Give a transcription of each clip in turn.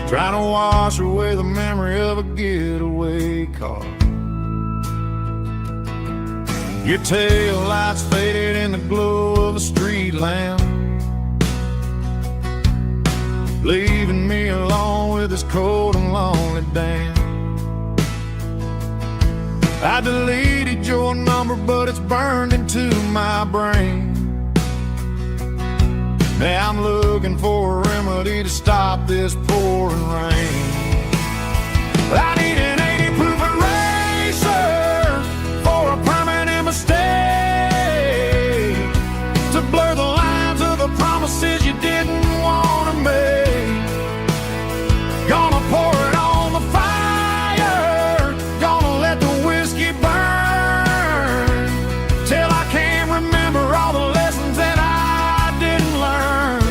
trying to wash away the memory of a getaway car. Your tail lights faded in the glow of a street lamp, leaving me alone with this cold and lonely dance. I deleted your number, but it's burned into my brain. Now I'm looking for a remedy to stop this pouring rain. I need an 80 proof eraser for a permanent mistake, to blur the lines of the promises you didn't want to make. Gonna pour it on the fire, gonna let the whiskey burn, till I can't remember all the lessons that I didn't learn.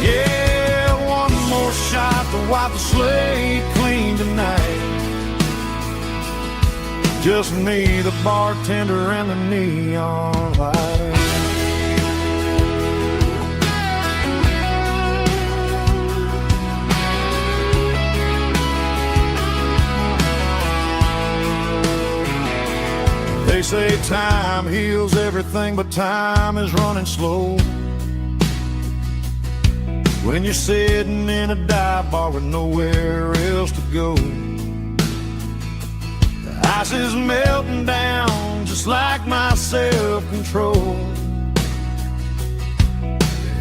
Yeah, one more shot to wipe the slate clean tonight. Just me, the bartender, and the neon light. They say time heals everything, but time is running slow when you're sitting in a dive bar with nowhere else to go. The ice is melting down just like my self-control.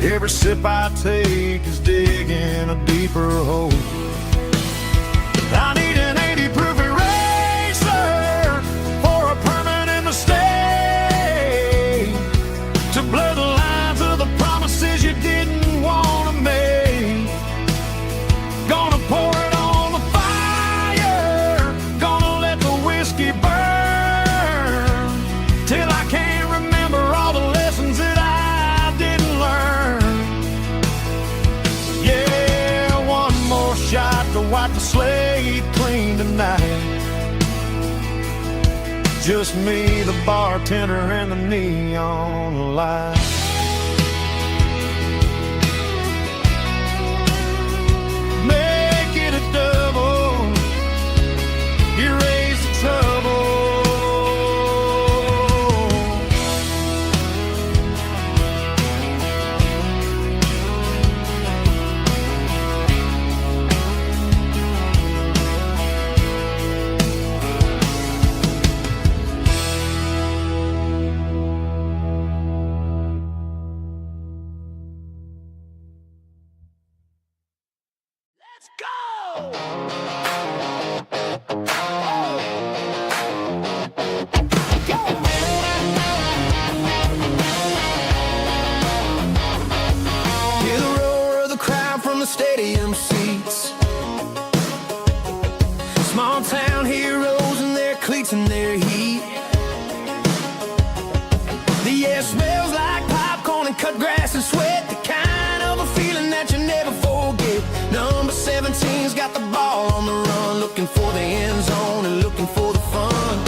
Every sip I take is digging a deeper hole. I need an 80 proof eraser for a permanent mistake, to blur the lines of the promises you didn't want to make. Gonna pour it on the fire, gonna let the whiskey burn, till I can't remember all the lessons that I didn't learn. Yeah, one more shot to wipe the slate clean tonight. Just me, the bartender, and the neon light. Make it a double, erase the trouble. Let's go! Hear the roar of the crowd from the stadium seats. Small town heroes in their cleats and their heat. The air smells like popcorn and cut grass and sweat, the kind of a feeling that you never forget. Number 17's got the ball on the run, looking for the end zone and looking for the fun.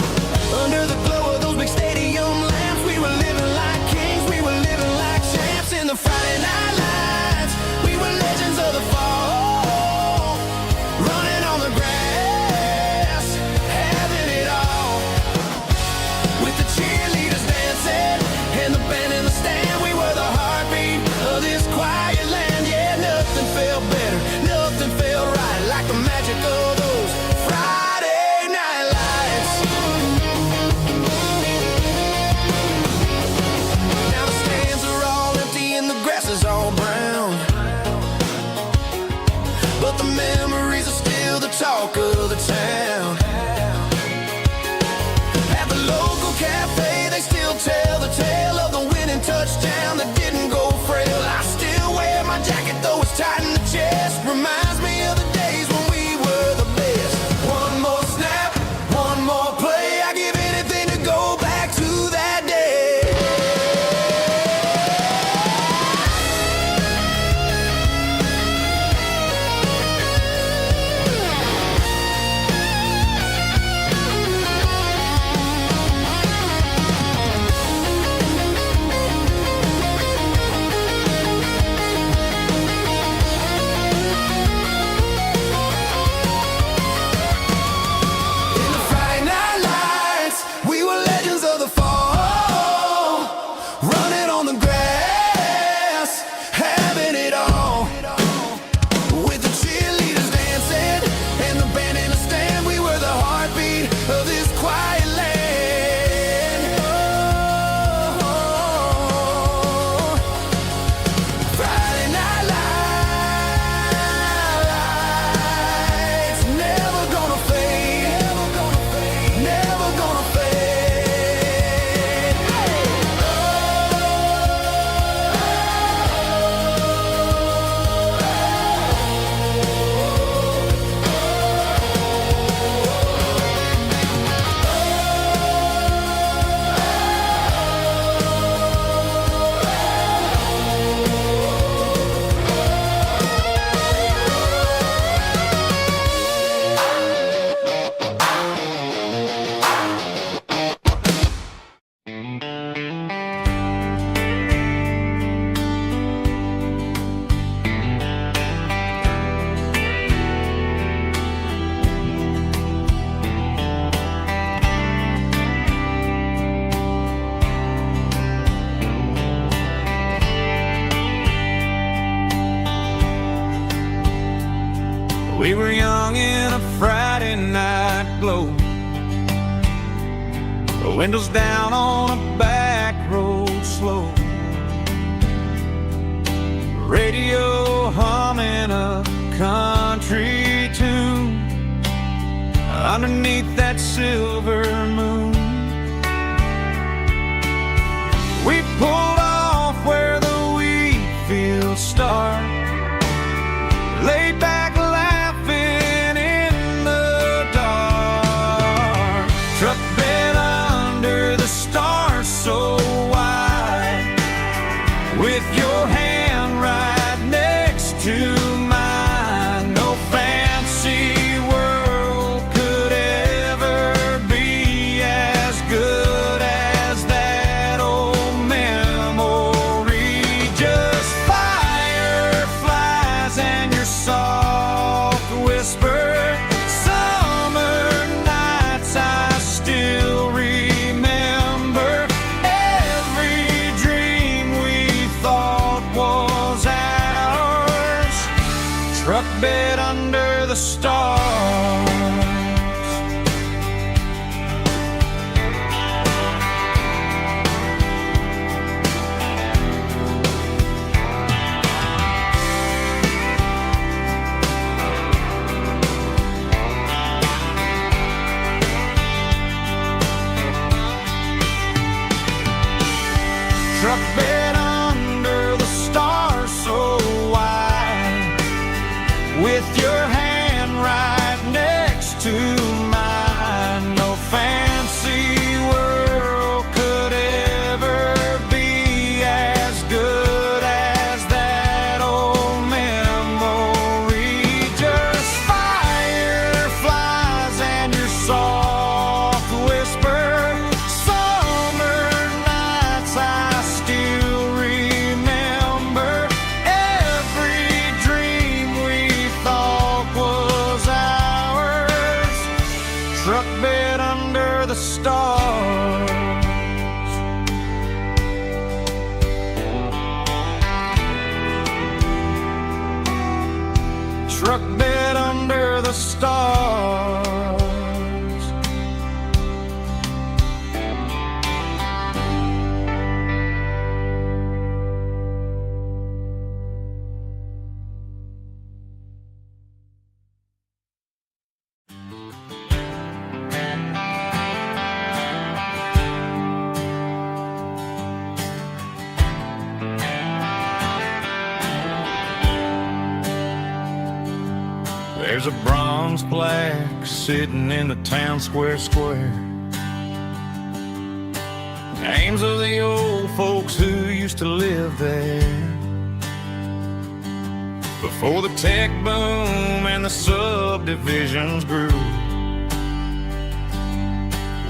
Under the glow of those big stadium lamps, we were living like kings, we were living like champs. In the Friday night lights, we were legends of the fall, running on the grass, having it all, with the cheerleaders dancing and the band in the stand. We were the heartbeat of this quiet land. Yeah, nothing felt better, nothing felt right like the magic of those Friday We were young in a Friday night glow, the windows down on a back road slow, radio humming a country tune underneath that silver moon. We pulled off where the wheat fields start, laid back laughing in the dark. Truck bed under the stars so wide, with your hand right next to mine. No fancy world could ever be as good as that old memory. Just fireflies and your soft whisper. Summer nights I still remember. Every dream we thought was ours. Truck bed under the stars. Truck bed under the stars so wide, with your hand right next to mine. No fancy world could ever be as good as that old memory. Just fireflies and your soft whisper. Summer nights I still remember. Every dream we thought was ours. Truck bed under the stars. Truck bed under the stars. There's a bronze plaque sitting in the town square. Names of the old folks who used to live there before the tech boom and the subdivisions grew,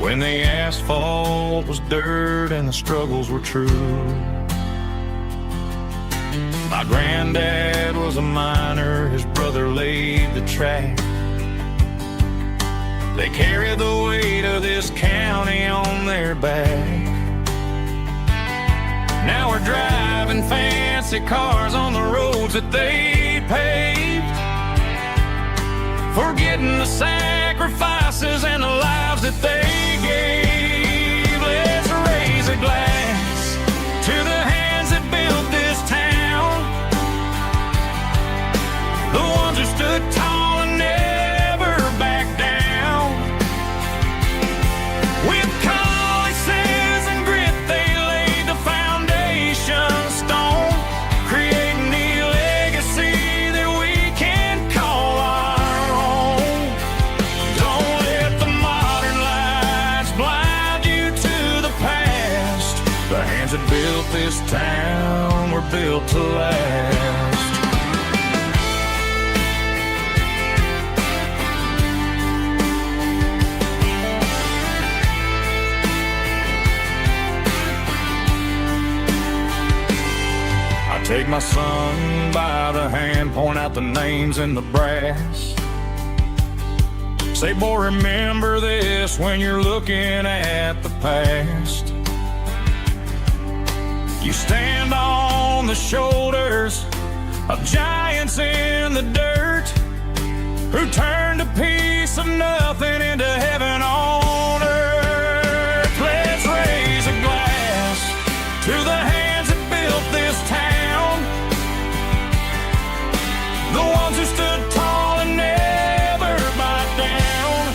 when the asphalt was dirt and the struggles were true. My granddad was a miner, his brother laid the track. They carried the weight of this county on their back. Now we're driving fancy cars on the roads that they paved, forgetting the sacrifices and the lives that they gave. Let's raise a glass to the hands that built this town, the ones who stood tall and never backed down. With calluses and grit they laid the foundation stone, creating a legacy that we can call our own. Don't let the modern lights blind you to the past. The hands that built this town were built to last. Take my son by the hand, point out the names in the brass. Say, boy, remember this when you're looking at the past. You stand on the shoulders of giants in the dirt, who turned a piece of nothing into heaven on earth. Let's raise a glass to the hands that built this town, the ones who stood tall and never bowed down.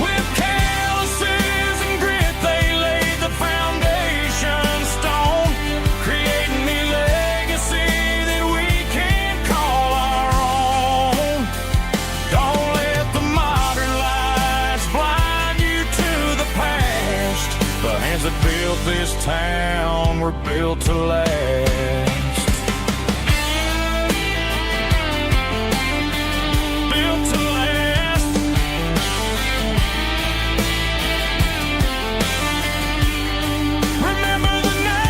With calluses and grit, they laid the foundation stone, creating a legacy that we can call our own. Don't let the modern lights blind you to the past. The hands that built this town were built to last. Built to last. Remember the name.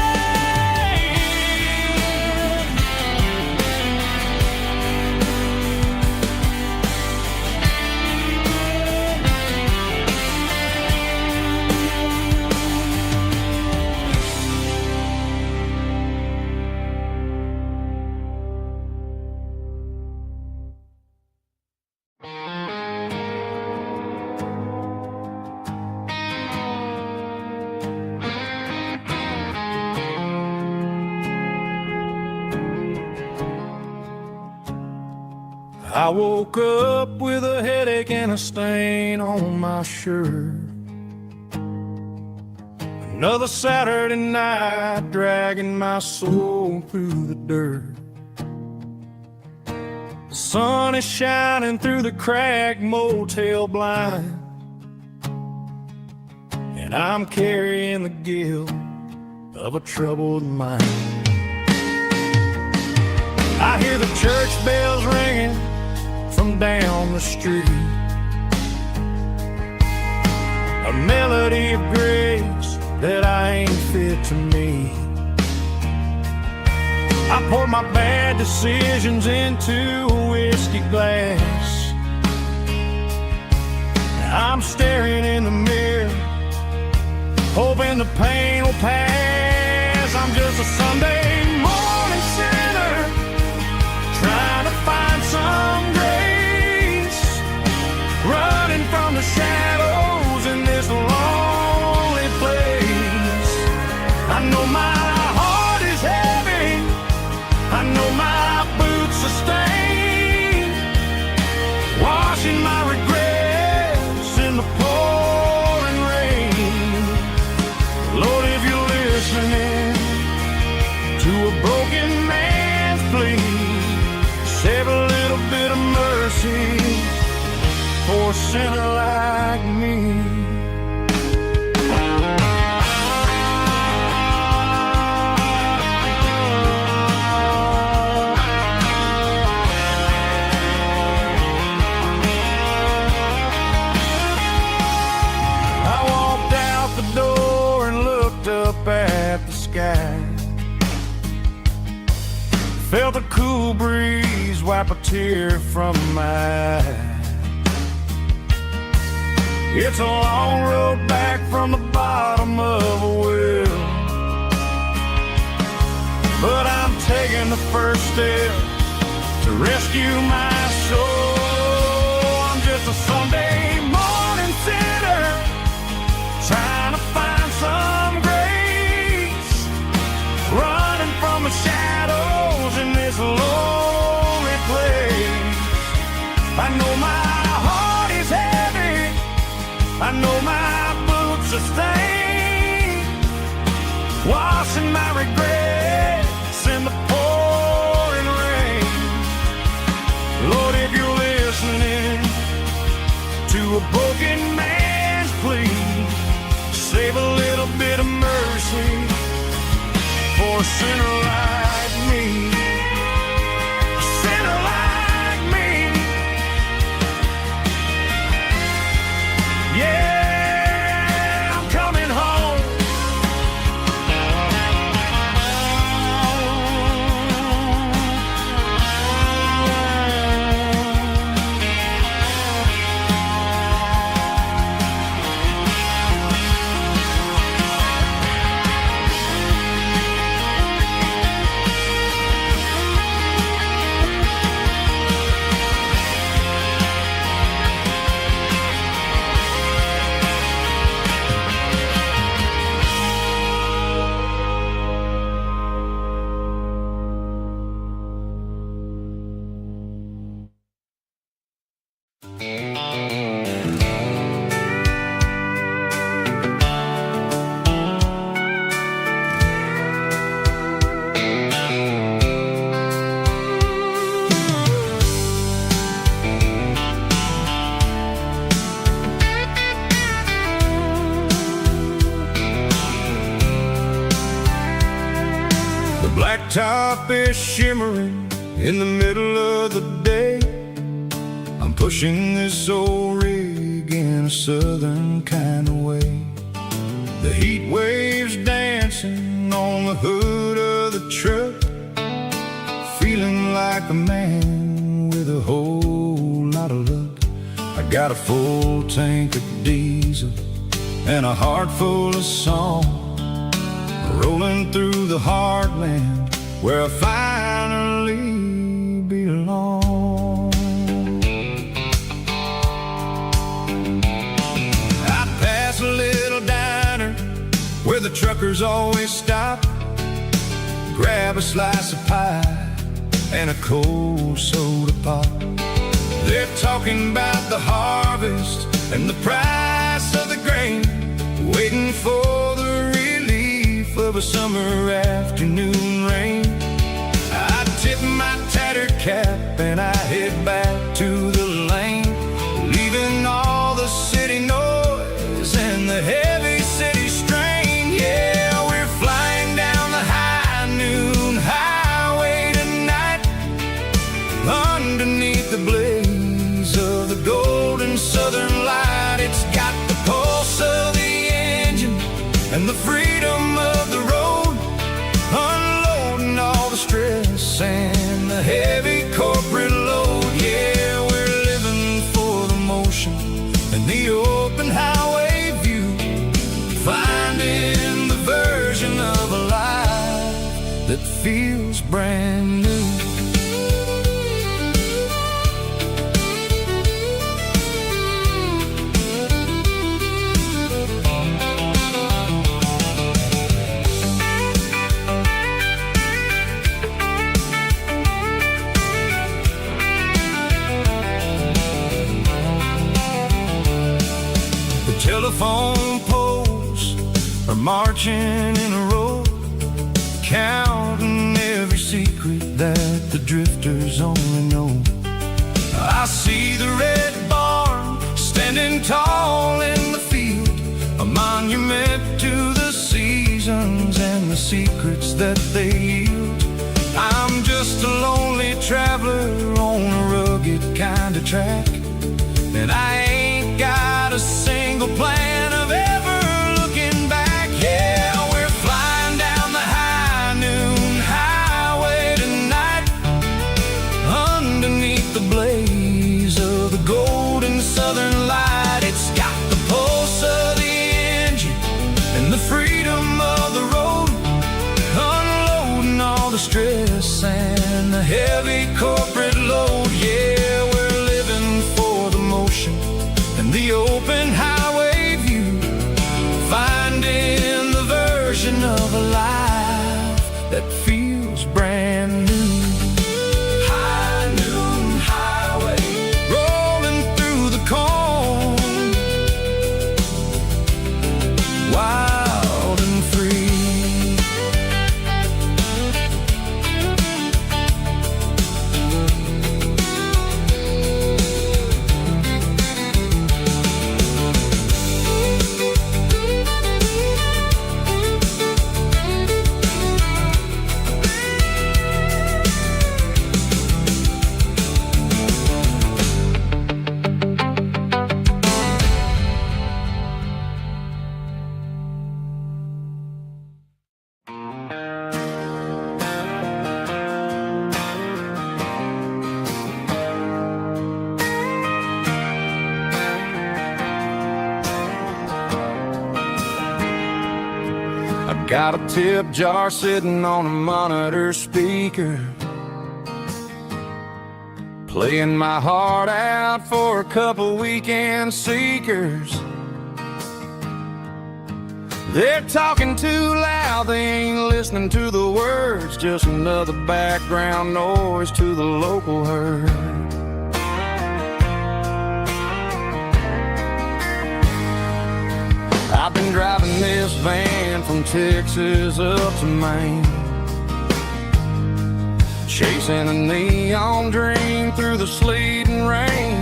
I woke up with a headache and a stain on my shirt. Another Saturday night dragging my soul through the dirt. The sun is shining through the cracked motel blind, and I'm carrying the guilt of a troubled mind. I hear the church bells ringing from down the street, a melody of grace that I ain't fit to meet. I pour my bad decisions into a whiskey glass. I'm staring in the mirror, hoping the pain will pass. I'm just a Sunday morning sinner, trying to find some grace, running from the shadows in this lonely place. I know my heart is heavy, I know my boots are stained, washing my regrets in the pouring rain. Lord, if you're listening to a broken man's plea, save a little bit of mercy for a sinner like me. I walked out the door and looked up at the sky, felt a cool breeze wipe a tear from my eye. It's a long road back from the bottom of a well, but I'm taking the first step to rescue my soul. I'm just a Sunday morning sinner, trying to find some grace, running from the shadows in this lonely place. I know my heart is heavy, I know my boots are stained, washing my regrets in the pouring rain. Lord, if you're listening to a broken man's plea, save a little bit of mercy for a sinner like me. A sinner like me. Yeah, I'm coming home. top is shimmering in the middle of the day. I'm pushing this old rig in a southern kind of way. The heat waves dancing on the hood of the truck, feeling like a man with a whole lot of luck. I got a full tank of diesel and a heart full of song, rolling through the heartland where I finally belong. I pass a little diner where the truckers always stop, grab a slice of pie and a cold soda pop. They're talking about the harvest and the price of the grain, waiting for the relief of a summer afternoon rain. I tip my tattered cap and I head back to the lane, leaving all the city noise and the heavy city strain. Yeah, we're flying down the high noon highway tonight, underneath the blaze of the golden southern light. It's got the pulse of the engine and the freedom of the road, unloading all the stress and the heavy corporate load. Yeah, we're living for the motion and the open highway view, finding the version of a life that feels brand new. Telephone poles are marching in a row, counting every secret that the drifters only know. I see the red barn standing tall in the field, a monument to the seasons and the secrets that they yield. I'm just a lonely traveler on a rugged kind of track, and I ain't got a single plan of ever looking back. Yeah, we're flying down the high noon highway tonight, underneath the blaze of the golden southern light. It's got the pulse of the engine and the freedom of the road, unloading all the stress and the heavy corporate load. Yeah, we're living for the motion and the open highway view, finding the version of a life that feels brand new. High noon highway, rolling through the corn, wild and free. Got a tip jar sitting on a monitor speaker, playing my heart out for a couple weekend seekers. They're talking too loud, they ain't listening to the words, just another background noise to the local herd. I've been driving this van from Texas up to Maine, chasing a neon dream through the sleet and rain.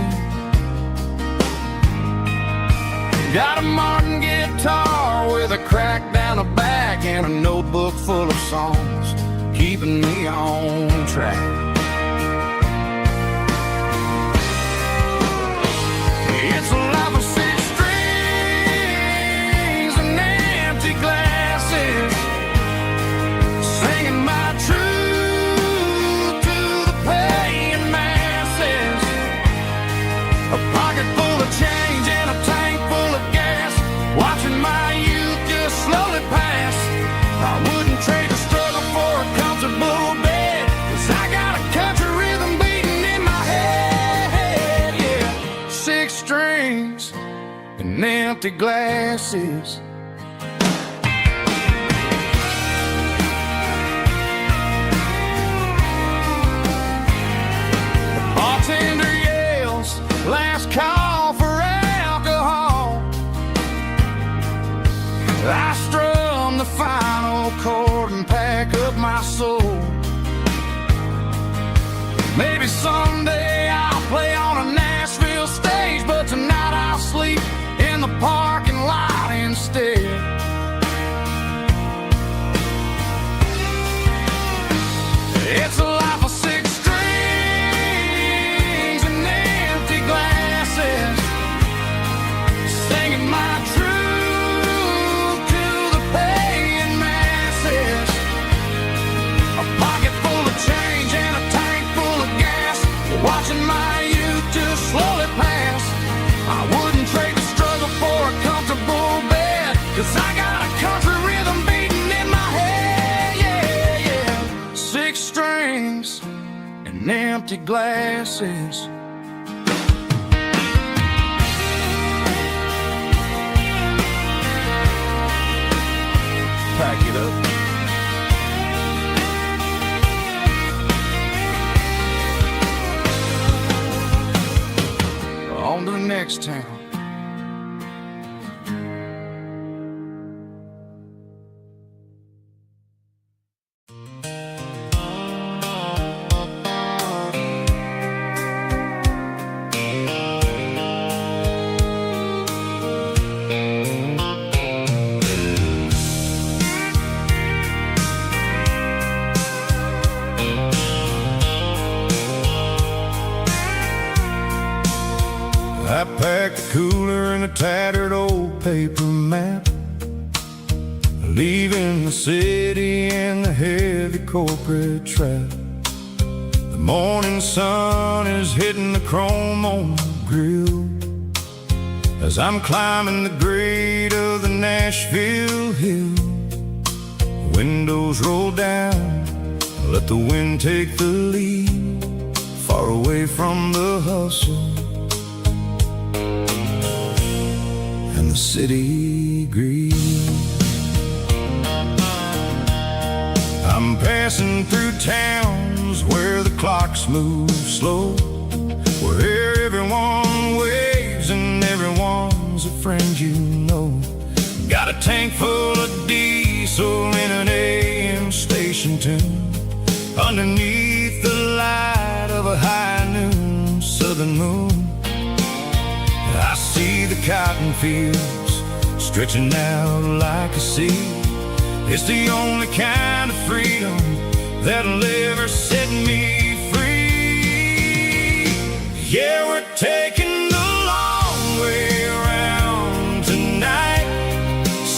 Got a Martin guitar with a crack down the back and a notebook full of songs, keeping me on track. It's a life of six strings and empty glasses, singing my truth to the paying masses. A pocket full of change and a tank full of gas, watching my youth just slowly pass. I wouldn't trade the struggle for a comfortable bed, 'cause I got a country rhythm beating in my head. Yeah, six strings and empty glasses. The bartender yells, last call for alcohol. I strum the final chord and pack up my soul. Maybe someday I'll play on a Nashville stage, but tonight I'll sleep in the parking lot instead. It's a life of six strings and empty glasses, singing my truth to the paying masses. A pocket full of change and a tank full of gas, watching my youth just slowly pass. I wouldn't trade the struggle for a comfortable bed, 'cause I got a country rhythm beating in my head. Yeah, yeah. Six strings and empty glasses. Pack it up. On to the next town. I packed the cooler and a tattered old paper map, leaving the city and the heavy corporate trap. The morning sun is hitting the chrome on the grill as I'm climbing the grade of the Nashville hill. The windows roll down, let the wind take the lead, far away from the hustle and the city green. I'm passing through towns where the clocks move slow, where everyone waves and everyone's a friend you know. Got a tank full of diesel in an AM station tune, underneath the light of a high noon southern moon. I see the cotton fields stretching out like a sea. It's the only kind of freedom that'll ever set me free. Yeah, we're taking the long way around tonight,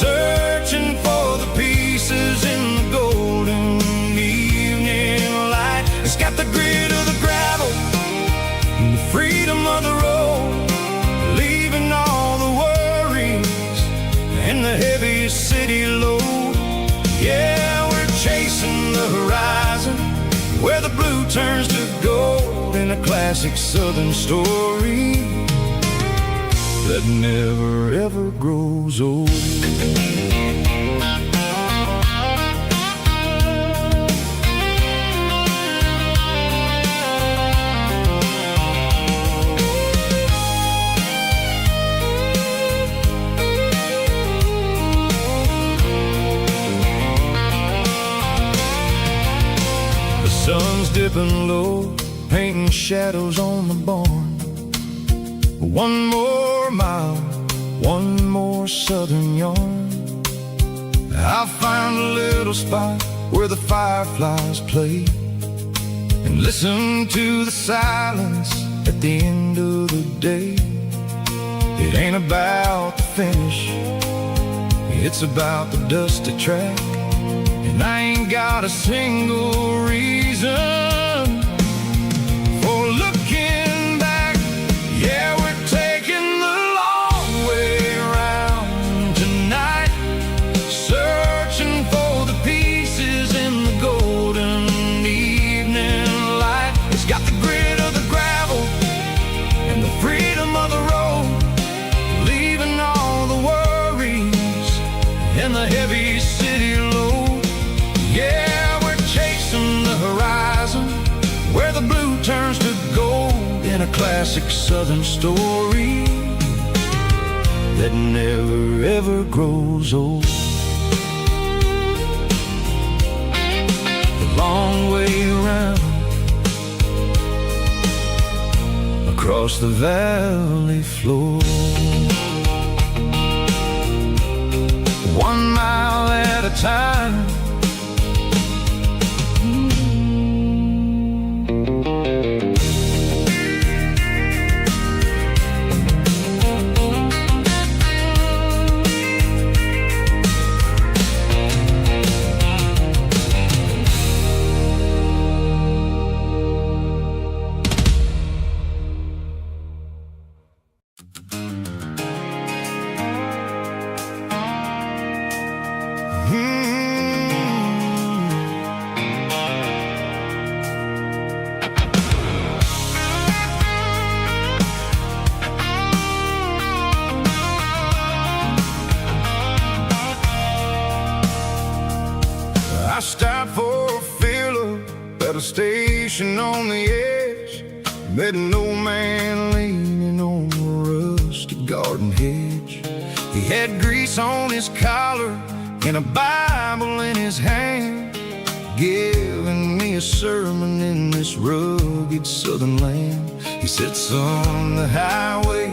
searching for the pieces in the golden evening light. It's got the grit of the gravel and the freedom of the road, leaving all the worries and the heavy city load. Yeah, we're chasing the horizon where the blue turns to gold, in a classic southern story that never ever grows old. Sun's dipping low, painting shadows on the barn. One more mile, one more southern yarn. I'll find a little spot where the fireflies play, and listen to the silence at the end of the day. It ain't about the finish, it's about the dusty track. And I ain't got a single reason for looking back. Yeah, we're taking the long way around tonight, searching for the pieces in the golden evening light. It's got the grit of the gravel and the freedom of the road, leaving all the worries and the heavy city load. Yeah, we're chasing the horizon, where the blue turns to gold, in a classic southern story that never ever grows old. The long way around, across the valley floor, 1 mile at a time. I stopped for a fill-up at a station on the edge, met an old man leaning on a rusty garden hedge. He had grease on his collar and a Bible in his hand, giving me a sermon in this rugged southern land. He said, son, the highway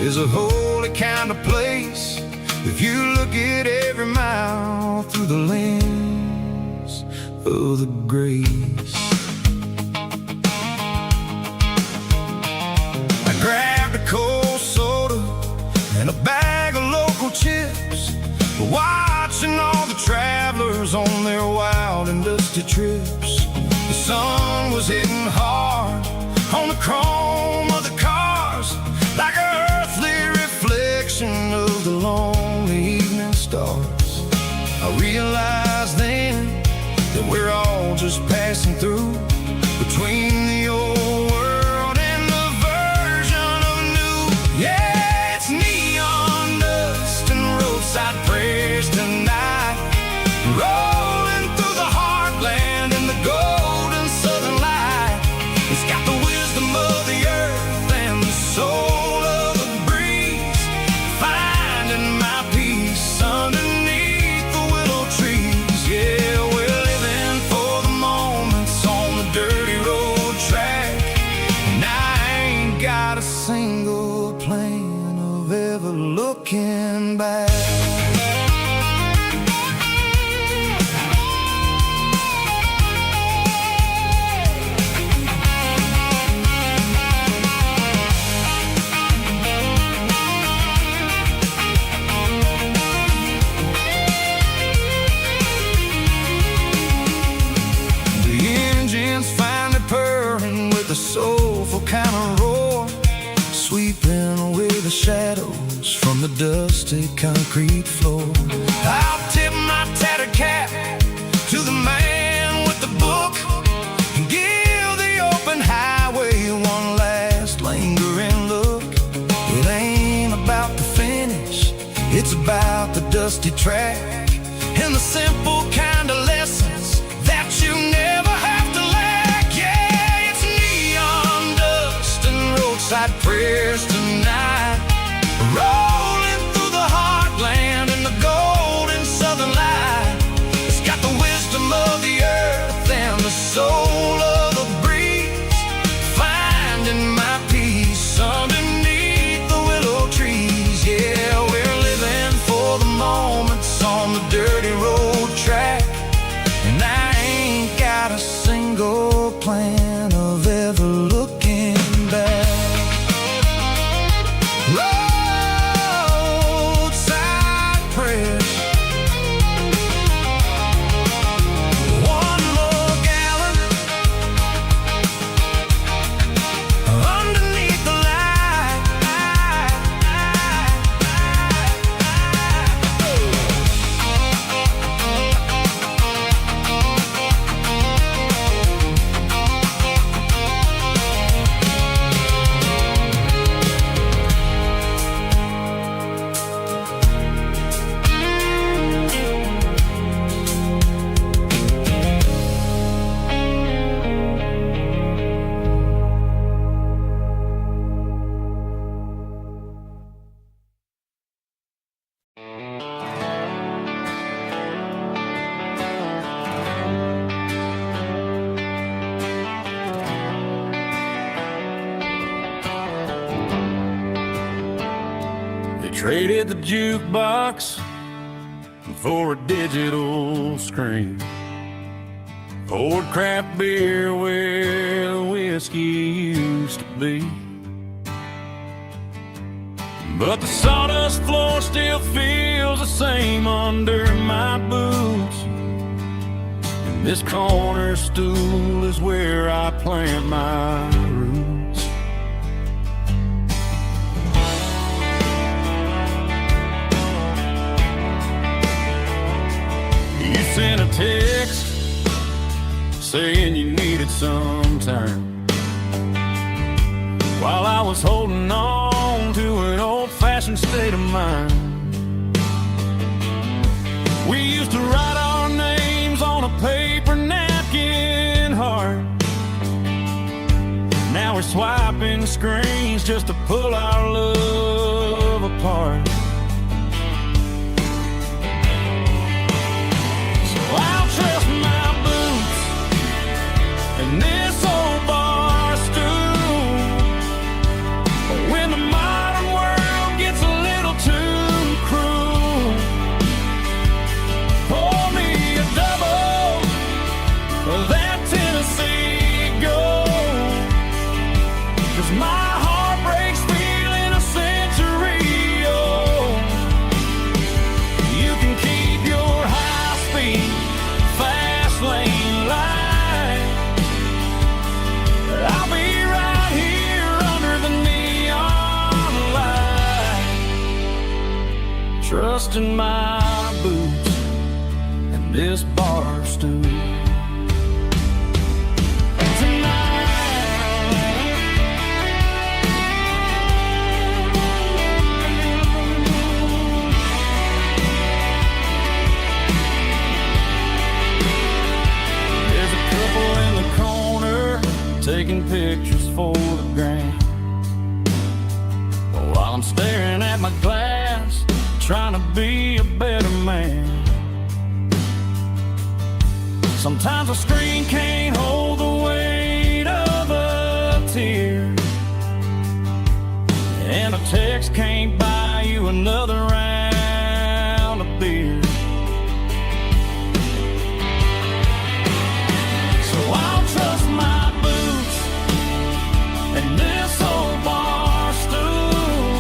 is a holy kind of place if you look at every mile through the lens of the grace. I grabbed a cold soda and a bag of local chips, watching all the travelers on their wild and dusty trips. The sun was hitting hard on the chrome of the cars, like an earthly reflection of the lonely evening stars. I realized then that we're all just passing through, between the old world and the version of new. Yeah, it's neon dust and roadside prayers tonight, rolling through the heartland in the golden southern light. It's got the wisdom of the earth and the soul of the breeze, finding my peace underneath the willow trees. Yeah, we're living for the moments on the dirty road track, and I ain't got a single plan of ever looking back. Finally purring with a soulful kind of roar, sweeping away the shadows from the dusty concrete floor. I'll tip my tattered cap to the man with the book and give the open highway one last lingering look. It ain't about the finish, it's about the dusty track and the simple kind of lessons that you never have to lack. Yeah, it's neon dust and roadside prayers tonight, rolling through the heartland in the golden southern light. It's got the wisdom of the earth and the soul of the breeze, finding my peace underneath the willow trees. Yeah, we're living for the moments on the dirty road track, Traded the jukebox for a digital screen. Poured craft beer where the whiskey used to be. But the sawdust floor still feels the same under my boots. And this corner stool is where I plant my roots. You sent a text saying you needed some time, while I was holding on to an old-fashioned state of mind. We used to write our names on a paper napkin heart. Now we're swiping screens just to pull our love apart. So I'll trust my boots and this old bar stool. When the modern world gets a little too cruel, pour me a double of that Tennessee Gold. 'Cause my heart breaks feeling a century old. You can keep your high-speed, fast lane light. I'll be right here under the neon light, trusting my boots and this bar stool. There's a couple in the corner taking pictures for the gram, while I'm staring at my glass, trying to be a better man. Sometimes a screen can't hold the weight of a tear, and a text can't buy you another round of beer. So I'll trust my boots and this old bar stool.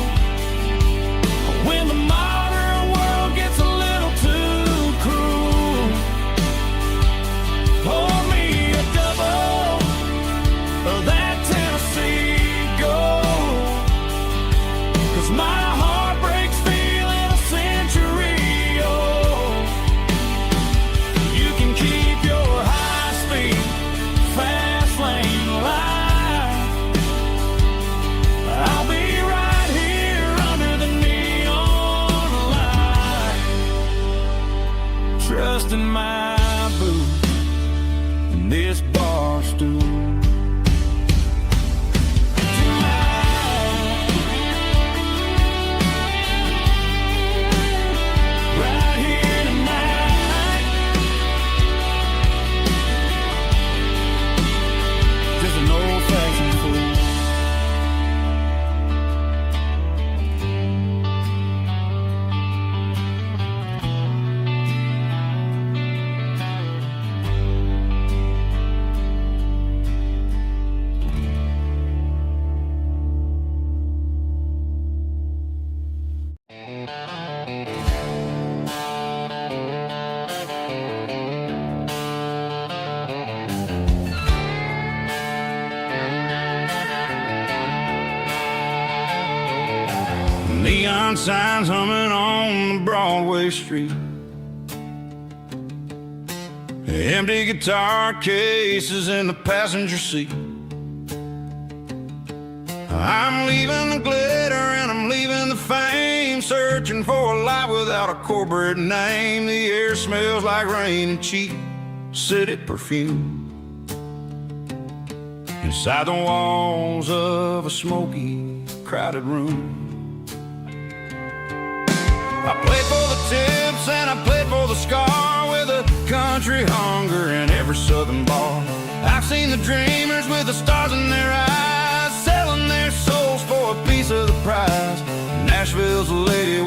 When the modern world gets a little too cruel, pour me a double of that Tennessee Gold. 'Cause my heart breaks feeling a century old. You can keep your high-speed, fast lane light. I'll be right here under the neon light, trusting my boots and this bar stool. Right here tonight, just an old-fashioned fool. Neon signs humming on the Broadway street. Empty guitar cases in the passenger seat. I'm leaving the glitter and I'm leaving the fame, searching for a life without a corporate name. The air smells like rain and cheap city perfume. Inside the walls of a smoky, crowded room, I played for the tips and I played for the scar, with a country hunger in every southern bar. I've seen the dreamers with the stars in their eyes, selling their souls for a piece of the prize. Nashville's a lady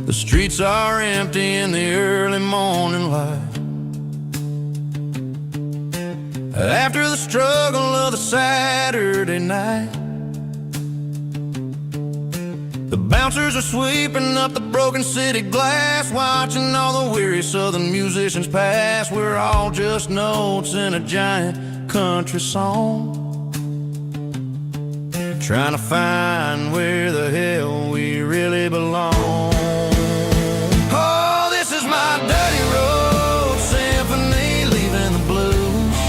The streets are empty in the early morning light. After the struggle of the Saturday night, the bouncers are sweeping up the broken city glass, watching all the weary southern musicians pass. We're all just notes in a giant country song, trying to find where the hell we really belong. Oh, this is my dirty road symphony, leaving the blues,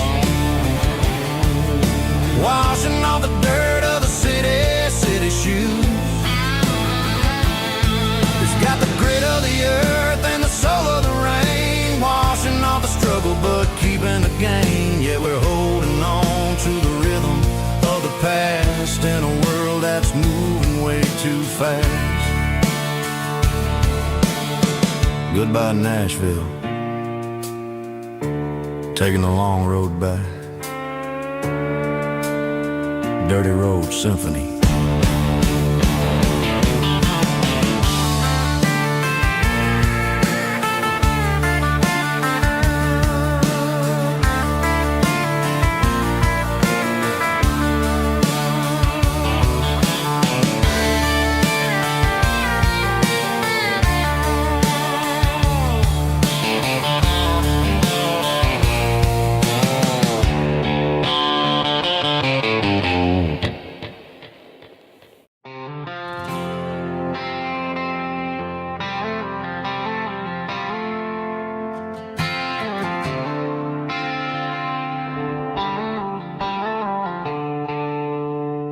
washing off the dirt of the city shoes. It's got the grit of the earth and the soul of the rain, washing off the struggle but keeping the gain. Yeah, we're holding on to the rhythm of the past in a world that's moving way too fast. Goodbye Nashville, taking the long road back. Dirty Road Symphony.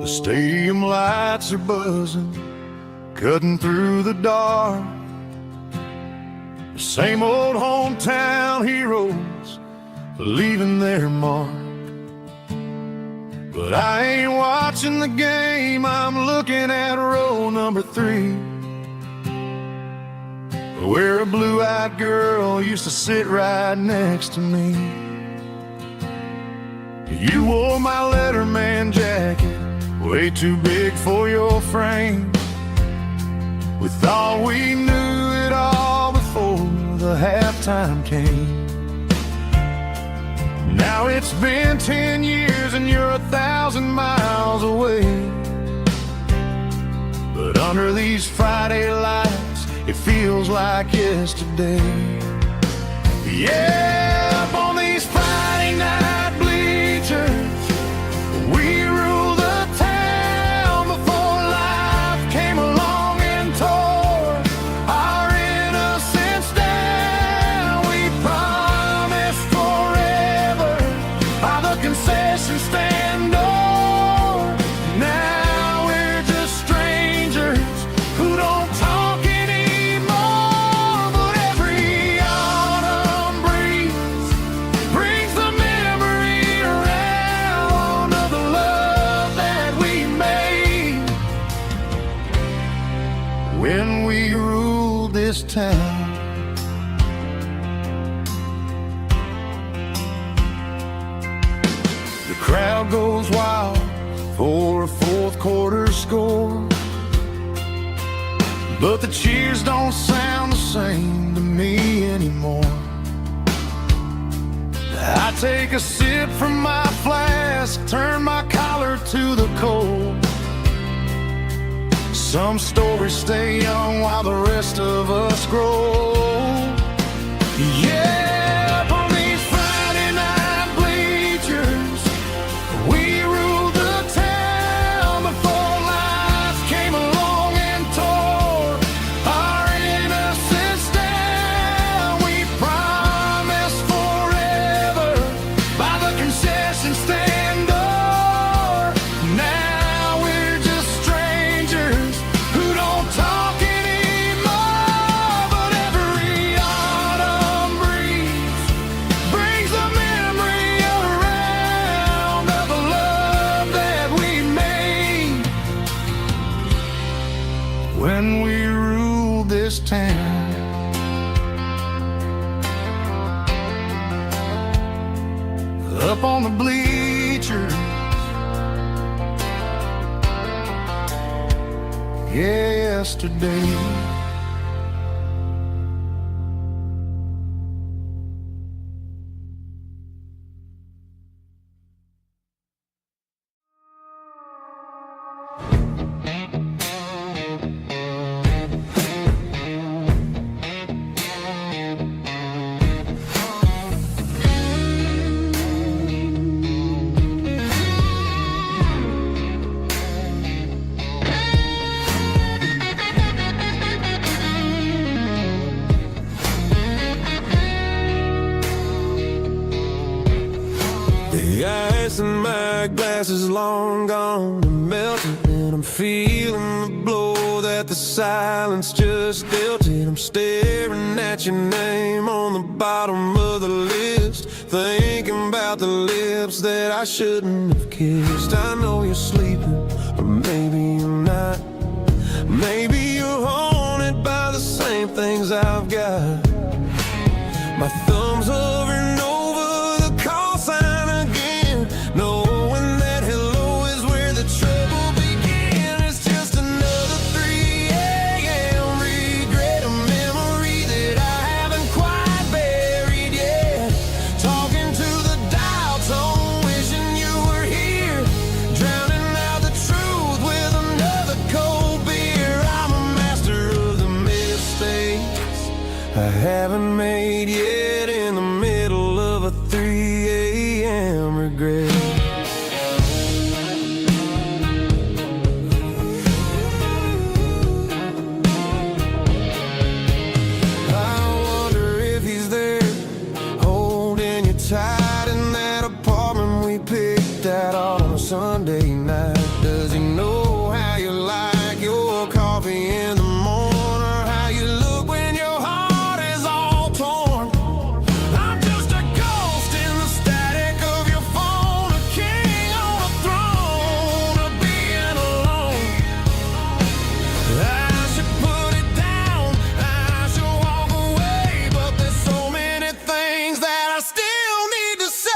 The stadium lights are buzzing, cutting through the dark. The same old hometown heroes leaving their mark. But I ain't watching the game, I'm looking at row number 3, where a blue-eyed girl used to sit right next to me. You wore my Letterman jacket, way too big for your frame. We thought we knew it all before the halftime came. Now it's been 10 years and you're 1,000 miles away. But under these Friday lights, it feels like yesterday. Yeah, up on these Friday night bleachers, we rule the town before life came along and tore our innocence down. We promised forever by the concession stand door. Now we're just strangers who don't talk anymore. But every autumn breeze brings the memory around of the love that we made when we ruled this town. The crowd goes wild for a fourth quarter score, but the cheers don't sound the same to me anymore. I take a sip from my flask, turn my collar to the cold. Some stories stay young while the rest of us grow. Yeah, up on these Friday night bleachers, we ruled the town before life came along and tore our innocence down. We promised forever by the concession stand door. Now we're just strangers who don't talk anymore. But every autumn breeze brings the memory around of the love that we made when we ruled this town. Up on the bleachers, yesterday. that glass is long gone and melted, and I'm feeling the blow that the silence just dealt it. I'm staring at your name on the bottom of the list, thinking about the lips that I shouldn't have kissed. I know you're sleeping, or maybe you're not. Maybe you're haunted by the same things I've got. My thumb's hovering over the call sign again, knowing that hello is where the trouble began. It's just another 3 a.m. regret, a memory that I haven't quite buried yet. Talking to the dial tone, wishing you were here, drowning out the truth with another cold beer. I'm a master of the mistakes I haven't made yet, in the middle of a 3 a.m. regret. I wonder if he's there, holding you tight in that apartment we picked out on a Sunday night. Does he know how you like your coffee in the morning, or how you look when your heart is all torn? I'm just a ghost in the static of your phone, a king on a throne of being alone. I should put it down, I should walk away, but there's so many things that I still need to say.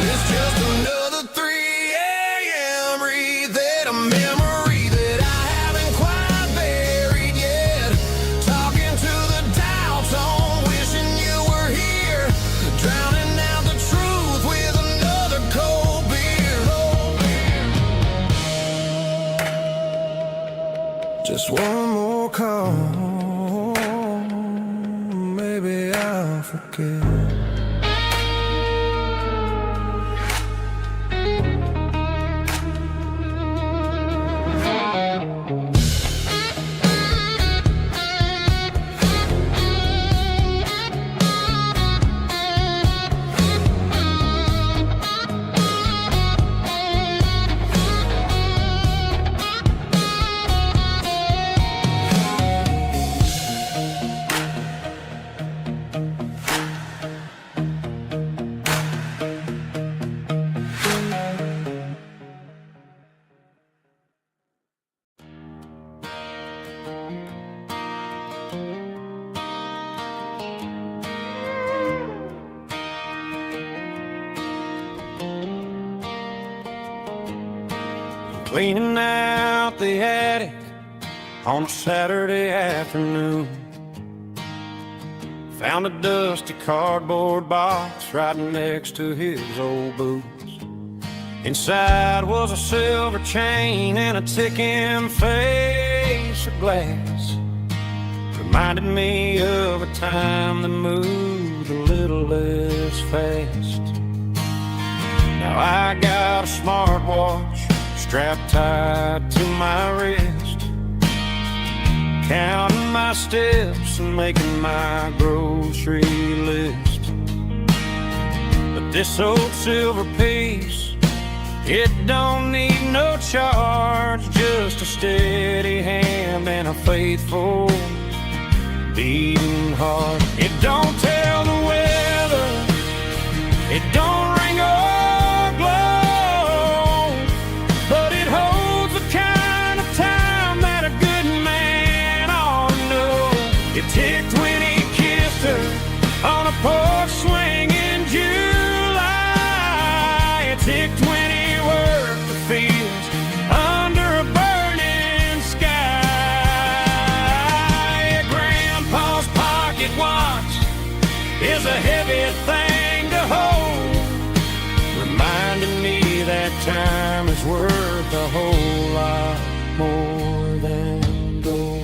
It's just another 3 a.m. read, a memory that I haven't quite buried yet. Talking to the dial tone, wishing you were here, drowning out the truth with another cold beer. Just one more call, maybe I'll forget. Cleaning out the attic on a Saturday afternoon, found a dusty cardboard box right next to his old boots. Inside was a silver chain and a ticking face of glass. Reminded me of a time that moved a little less fast. Now I got a smartwatch strapped tight to my wrist, counting my steps and making my grocery list. But this old silver piece, it don't need no charge, just a steady hand and a faithful beating heart. It don't tell the weather, it don't ring or glow, but it holds the kind of time that a good man ought to know. It ticked when he kissed her on a porch swing in July. It ticked when he worked the fields under a burning sky. Grandpa's pocket watch is a heavy thing to hold, reminding me that time is worth a whole lot more than gold.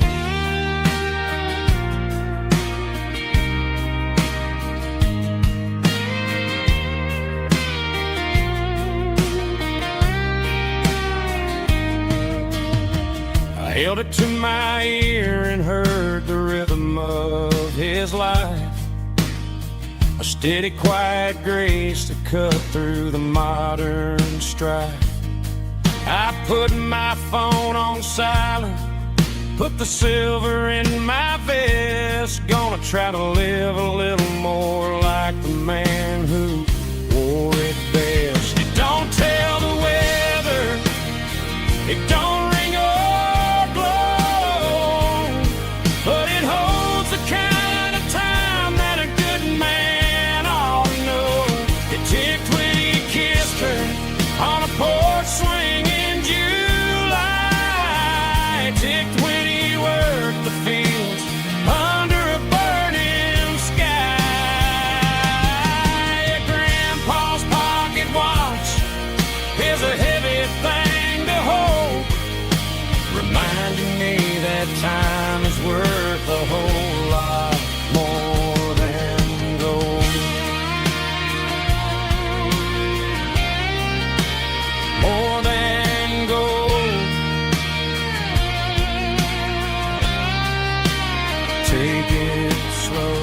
held it to my ear and heard the rhythm of his life. A steady, quiet grace to cut through the modern strife. I put my phone on silent, put the silver in my vest. Gonna try to live a little more like the man who wore it best. It don't tell the weather, it don't ring or glow, but it holds the kind of time that a good man ought to know. It ticked when he kissed her on a porch swing in July. It ticked when he worked the fields under a burning sky. Yeah, Grandpa's pocket watch is a heavy thing to hold, reminding me that time is worth a whole lot more than gold. More than gold. Take it slow.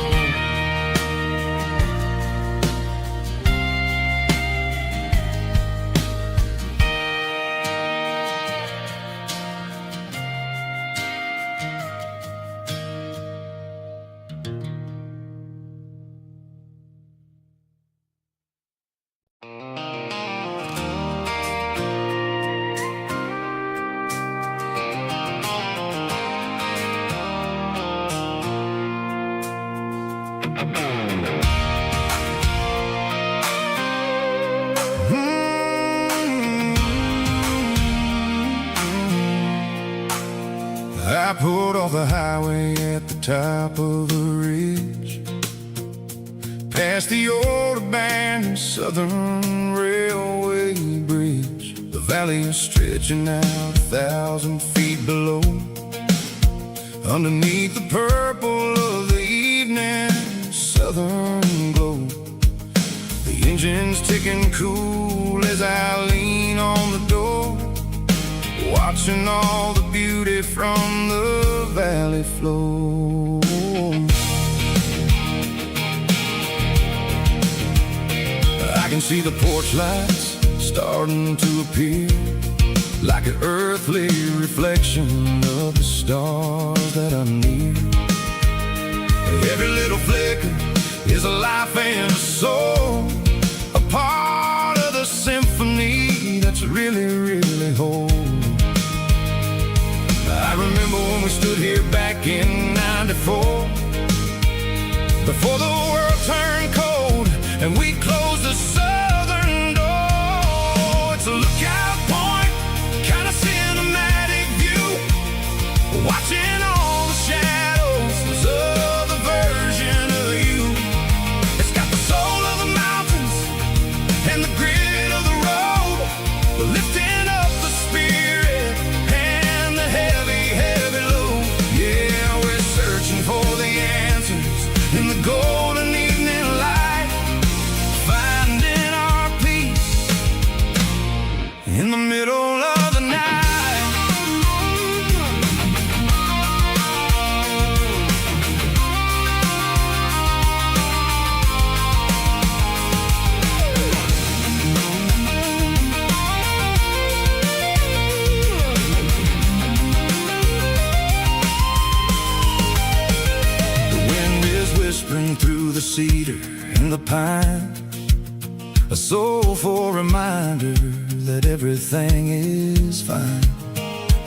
I pulled off the highway at the top of a ridge, past the old abandoned Southern Railway bridge. The valley is stretching out 1,000 feet below, underneath the purple of the evening southern glow. The engine's ticking cool as I lean on the door, watching all the beauty from the valley flow. I can see the porch lights starting to appear, like an earthly reflection of the stars that are near. Every little flicker is a life and a soul, a part of the symphony that's really, really whole. I remember when we stood here back in '94, before the world turned cold and we closed the southern door. It's a lookout point, kind of cinematic view, watching all the shadows of the version of you. It's got the soul of the mountains and the grit of the road, lifting up the spirit and the heavy, heavy load. Yeah, we're searching for the answers in the golden evening light, finding our peace in the middle of the night. Whispering through the cedar and the pine, a soulful reminder that everything is fine.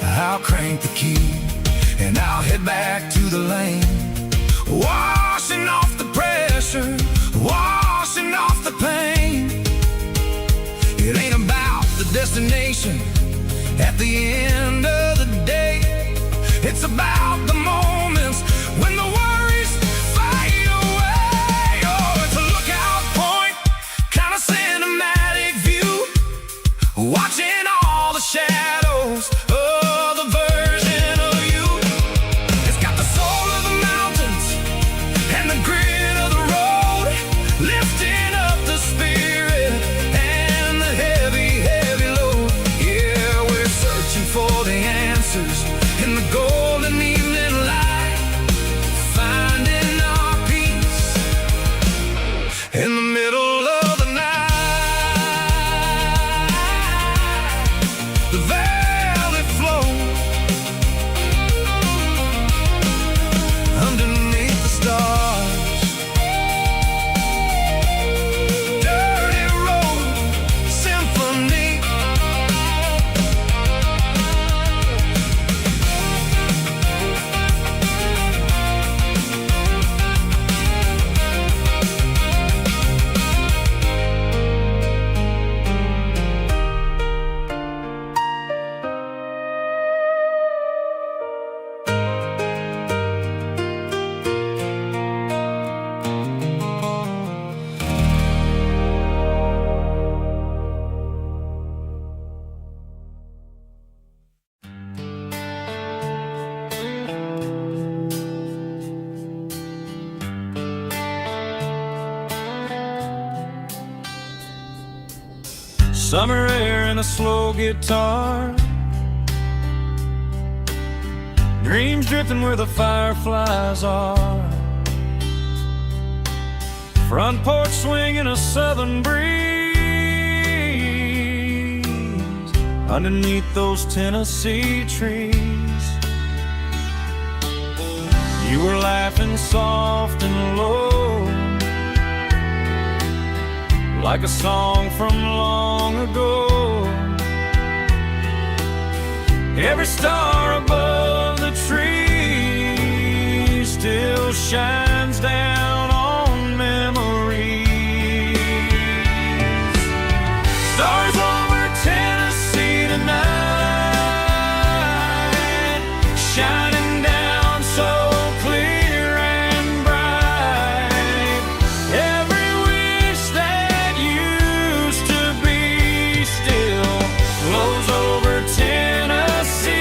I'll crank the key and I'll head back to the lane, washing off the pressure, washing off the pain. It ain't about the destination at the end of the day, it's about the moments when the worries fade away. Oh, it's a lookout point, kind of cinematic view, watching all the shadows of the version of you. It's got the soul of the mountains and the grit of the road, lifting up the spirit and the heavy, heavy load. Yeah, we're searching for the answer Summer air and a slow guitar, dreams drifting where the fireflies are. Front porch swinging a southern breeze underneath those Tennessee trees. You were laughing soft and low, like a song from long ago. Every star above the tree still shines down on memories. Stars over Tennessee tonight, shining down so clear and bright. Every wish that used to be still glows over Tennessee.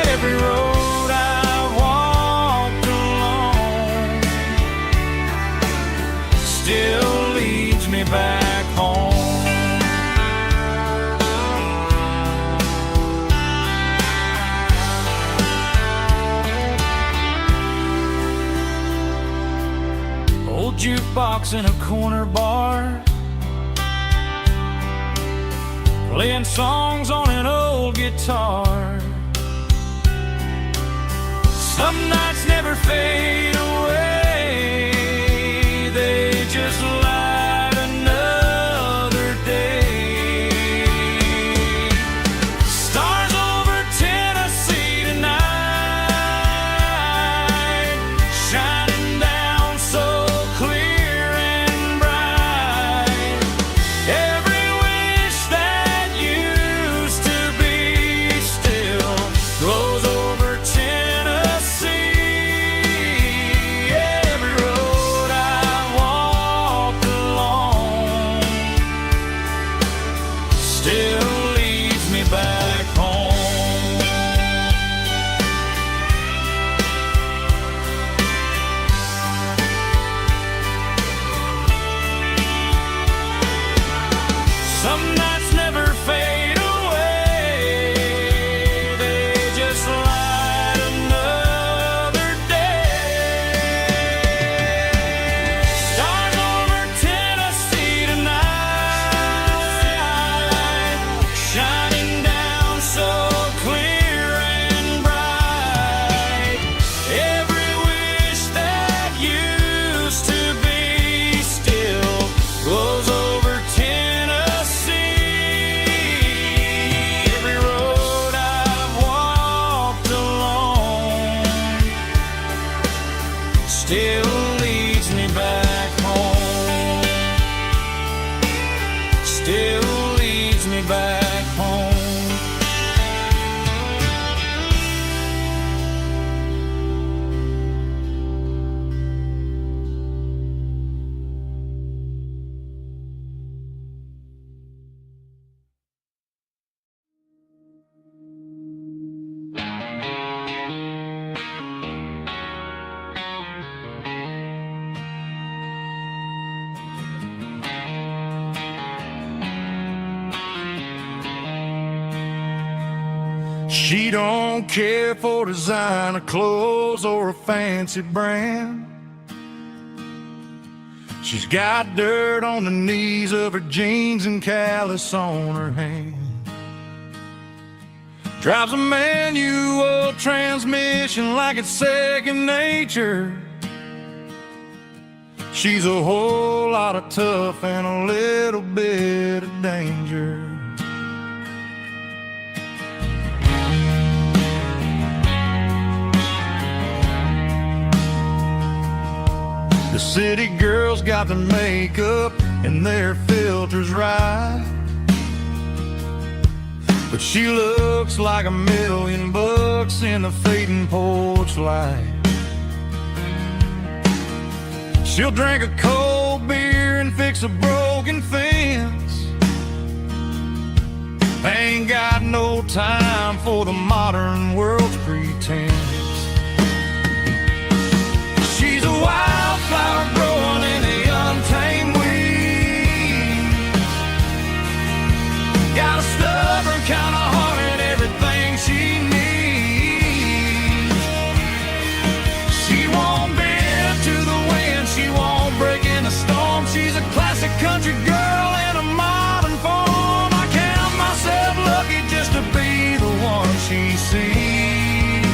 Every road I walked along still leads me back home. Old jukebox in a corner bar, playing songs on an old guitar. Some nights never fade away, they just light another day. Stars over Tennessee tonight, shining down so clear and bright. Every wish that used to be still glows over Tennessee. Every road I walked along still leads me back home. Some nights never fade away, they just light another day. Stars over Tennessee tonight, shining down so clear and bright. Every wish that used to be still glows over Tennessee. Every road I've walked along still leads me back home. Still leads me back home. She don't care for designer clothes or a fancy brand. She's got dirt on the knees of her jeans and callus on her hand. Drives a manual transmission like it's second nature. She's a whole lot of tough and a little bit of danger. The city girls got their makeup and their filters right, but she looks like $1,000,000 in the fading porch light. She'll drink a cold beer and fix a broken fence. Ain't got no time for the modern world's pretense. She's a wildflower growing in the untamed weeds. she sees.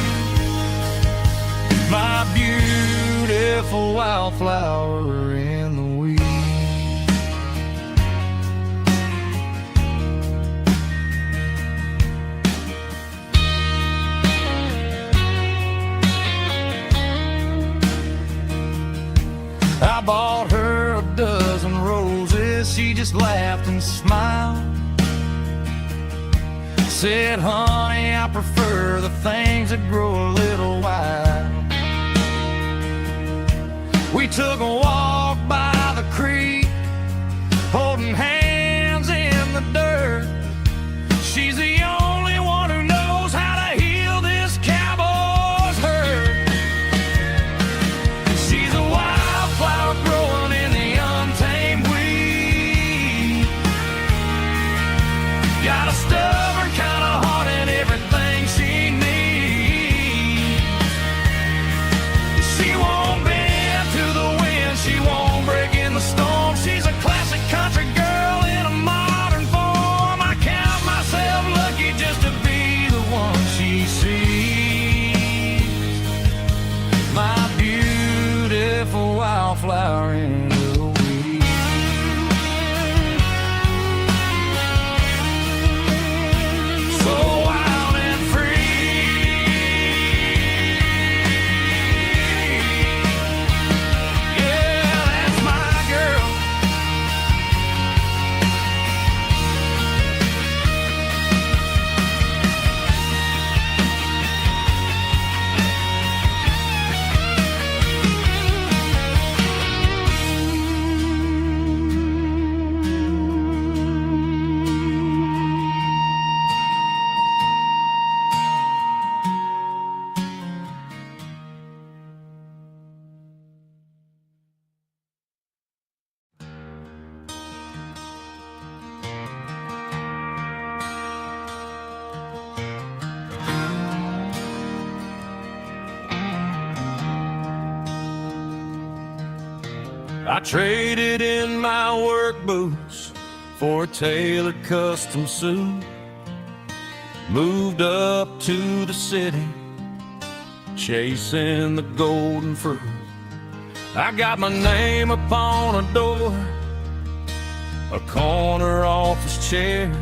My beautiful wildflower in the weeds. I bought her a dozen roses, she just laughed and smiled. Said, honey, I prefer the things that grow a little wild. We took a walk by the creek, holding hands in the dirt. She's the only one who knows how to heal this cowboy's hurt. She's a wildflower growing in the untamed weed. Got a stubborn kind of heart and everything she needs. She won't bend to the wind, she won't break in the storm. She's a classic country girl in a modern form. I count myself lucky just to be the one she sees. My beautiful wildflower in the weeds. So wild and free. Yeah, that's my girl. I traded in my work boots for a tailored custom suit. Moved up to the city, chasing the golden fruit. I got my name upon a door, a corner office chair,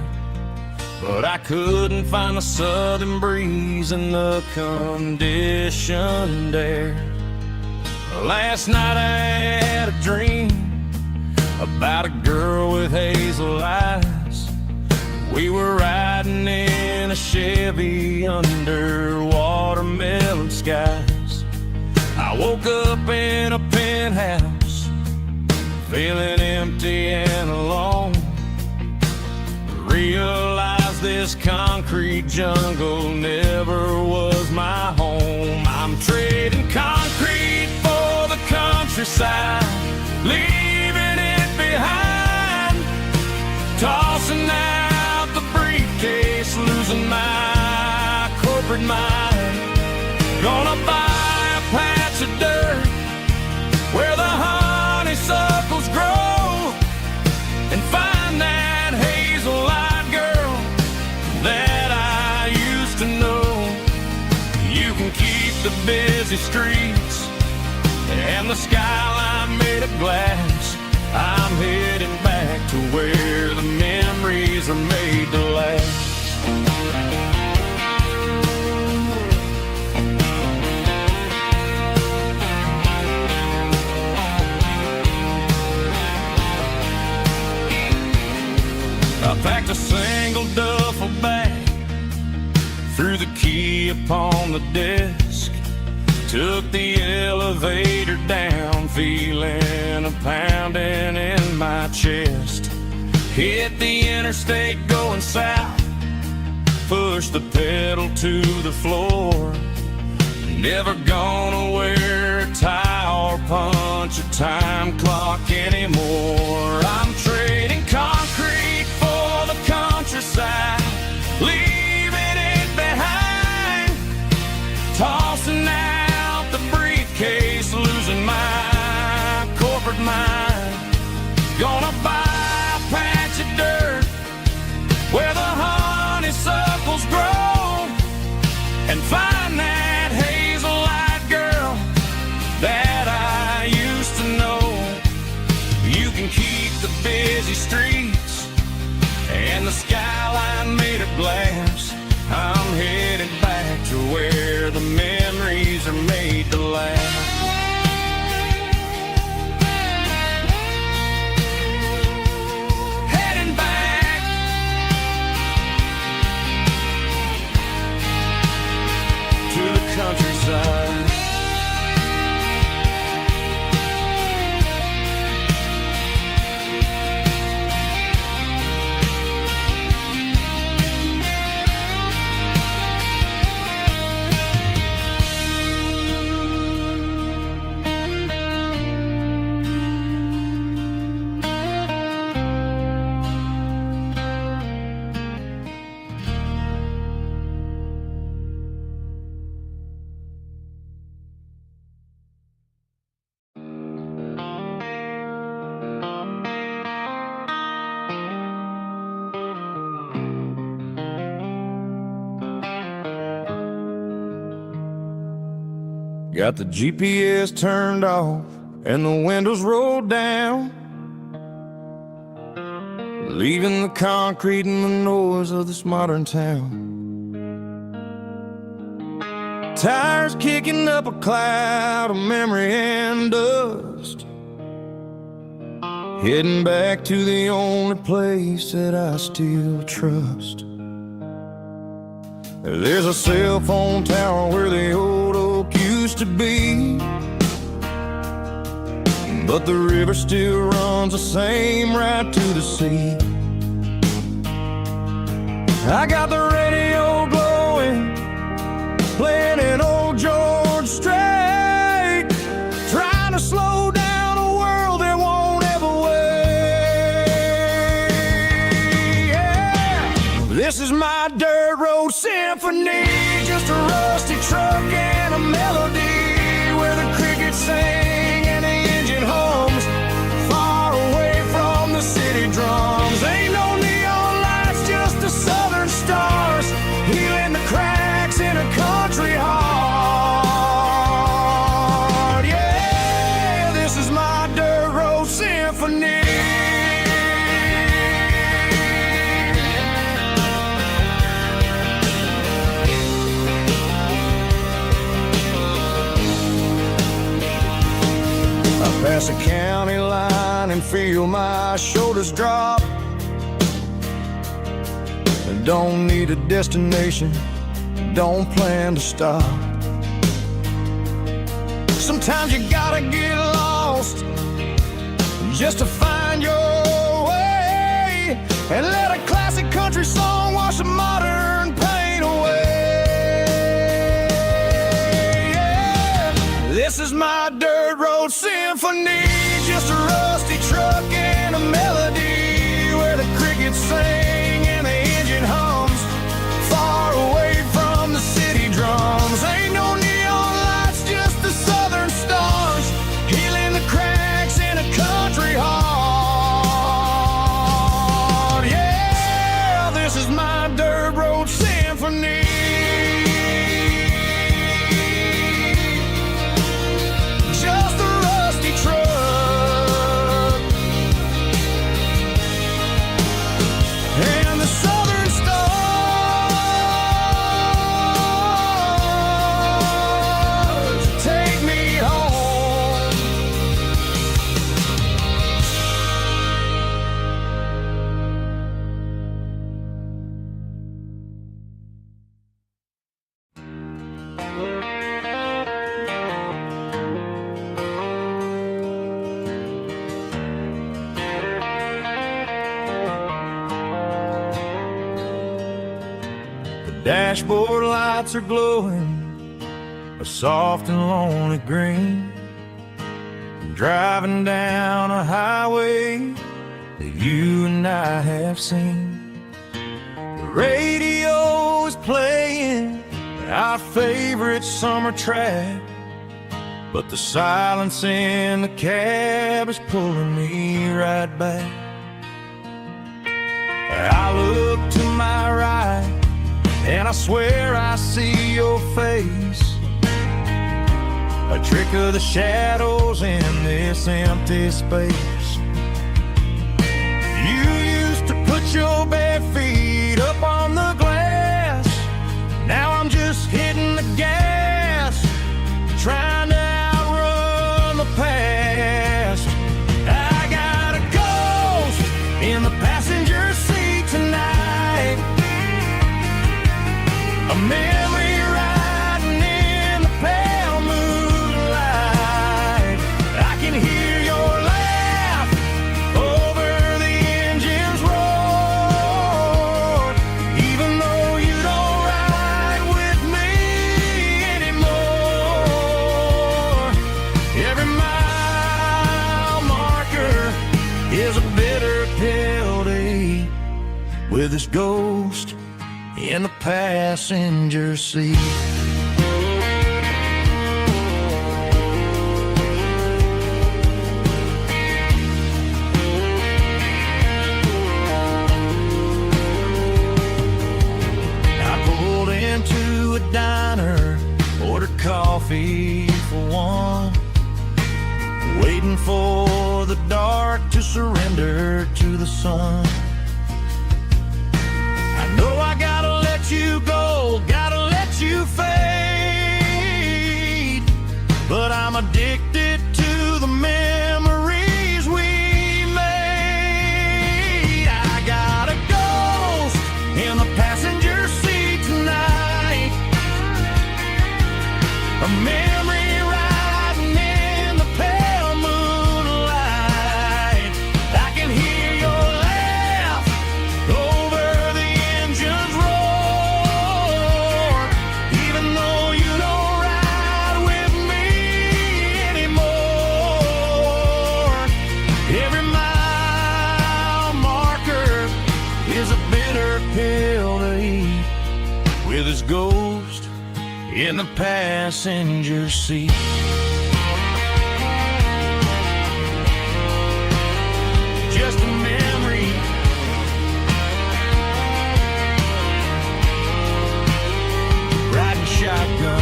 but I couldn't find the southern breeze in the conditioned air. Last night I had a dream about a girl with hazel eyes. We were riding in a Chevy under watermelon skies. I woke up in a penthouse, feeling empty and alone. Realized this concrete jungle never was my home. I'm trading concrete for the countryside, leaving it behind. Tossing out the briefcase, losing my corporate mind. Gonna buy a patch of dirt where the honeysuckles grow, and find that hazel-eyed girl that I used to know. You can keep the busy streets and the skyline made of glass. I'm heading back to where the memories are made to last. I packed a single duffel bag, threw the key upon the desk, took the elevator down, feeling a pounding in my chest. Hit the interstate going south, pushed the pedal to the floor. Never gonna wear a tie or punch a time clock anymore. I'm trading concrete for the countryside, leaving it behind. Tossing out the briefcase, losing my corporate mind. Gonna buy a patch of dirt where the honeysuckles grow, Got the GPS turned off and the windows rolled down, leaving the concrete and the noise of this modern town. Tires kicking up a cloud of memory and dust, heading back to the only place that I still trust. There's a cell phone tower where the old oak used to be, but the river still runs the same right to the sea. I got the radio glowing, playing an old George Strait, trying to slow down a world that won't ever wait. Yeah. This is my dirt road symphony, just a rusty truck and a melody where the crickets sing and the engine hums, far away from the city drums. Ain't no neon lights, just the southern stars, healing the cracks in a country heart. Yeah, this is my dirt road symphony. Pass a county line and feel my shoulders drop. Don't need a destination, don't plan to stop. Sometimes you gotta get lost just to find your way, and let a classic country song wash a modern pain away. Yeah. This is my dirt road symphony, just a rusty truck and a melody where the crickets sing and the engine hums, far away from the city drums. Ain't no neon lights, just the southern stars, healing the cracks in a country heart. Yeah, this is my dirt road symphony. Just a rusty truck and the southern stars take me home. The dashboard lights are glowing a soft and lonely green, driving down a highway that you and I have seen. The radio is playing our favorite summer track, but the silence in the cab is pulling me right back. I look to my right and I swear I see your face, a trick of the shadows in this empty space. You used to put your bare feet up on the glass, now I'm just hitting the gas, trying to outrun the past. I got a ghost in the passenger seat tonight, a memory riding in the pale moonlight. I can hear your laugh over the engine's roar, even though you don't ride with me anymore. Every mile marker is a bitter penalty with this ghost in the passenger seat. I pulled into a diner, ordered coffee for one, waiting for the dark to surrender to the sun. I know I gotta let you go, gotta let you fade, but I'm addicted to the memories we made. I got a ghost in the passenger seat tonight, a memory riding in the pale moonlight. I can hear your laugh over the engine's roar, even though you don't ride with me anymore. Every mile marker is a bitter pill to eat, with his ghost in the passenger seat. Just a memory, riding shotgun.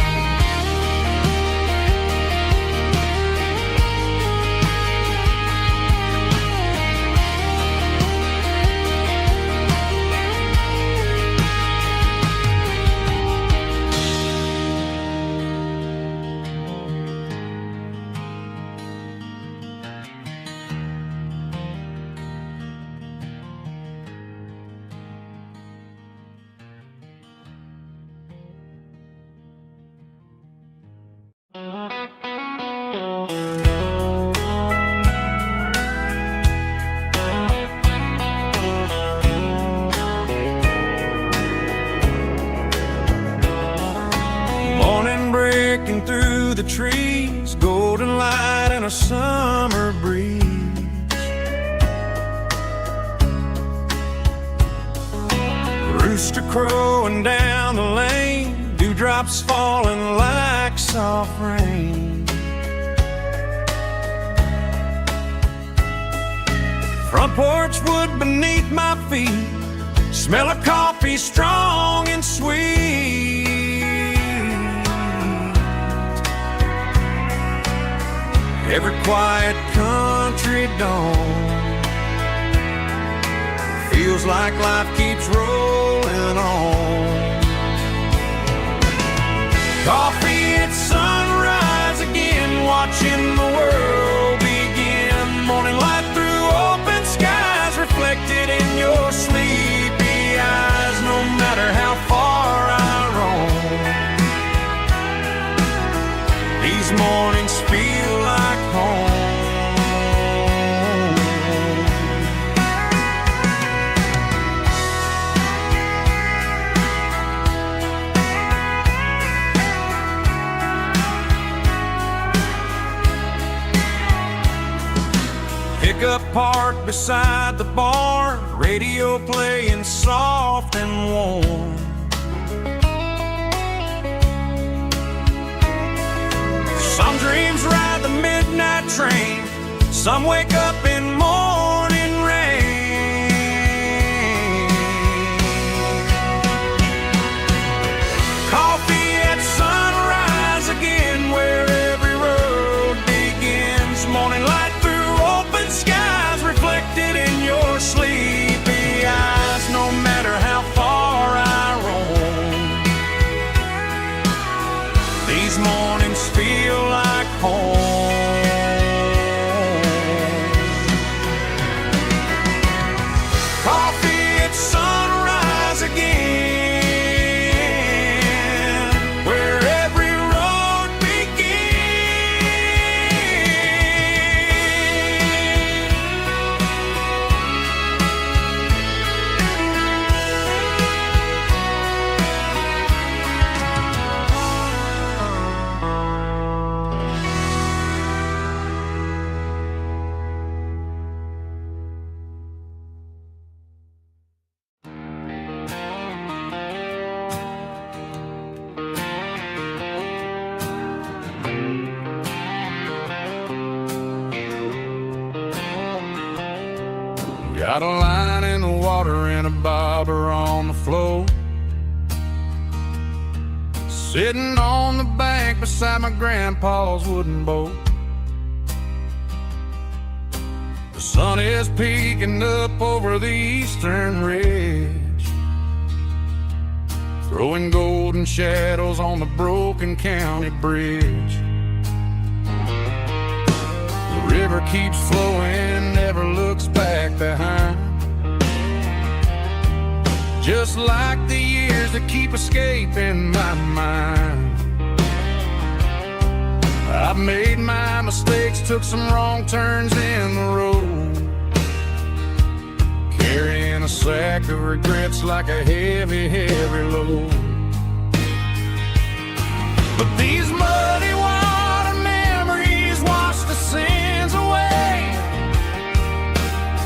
Morning breaking through the trees, golden light and a summer breeze. Rooster crowing down the lane, dewdrops falling like soft rain. Front porch wood beneath my feet, smell of coffee strong and sweet. Every quiet country dawn feels like life keeps rolling on. Coffee at sunrise again, watching the world begin. Morning light through open skies, reflected in your sleepy eyes. No matter how far I roam, these mornings feel like home. Pickup parked beside the barn, radio playing soft and warm. Some dreams ride the midnight train, some wake up in morning rain. Coffee at sunrise again, where every road begins. Morning light through open skies, reflected in your sleepy eyes. No matter how far I roam, these mornings feel like home. Coffee at sunrise again, where every road Got a line in the water and a bobber on the floor. Sitting on the bank beside my grandpa's wooden boat. The sun is peeking up over the eastern ridge, throwing golden shadows on the broken county bridge. The river keeps flowing, never looks back behind, just like the years that keep escaping my mind. I've made my mistakes, took some wrong turns in the road, carrying a sack of regrets like a heavy, heavy load. But these muddy water memories wash the sins away.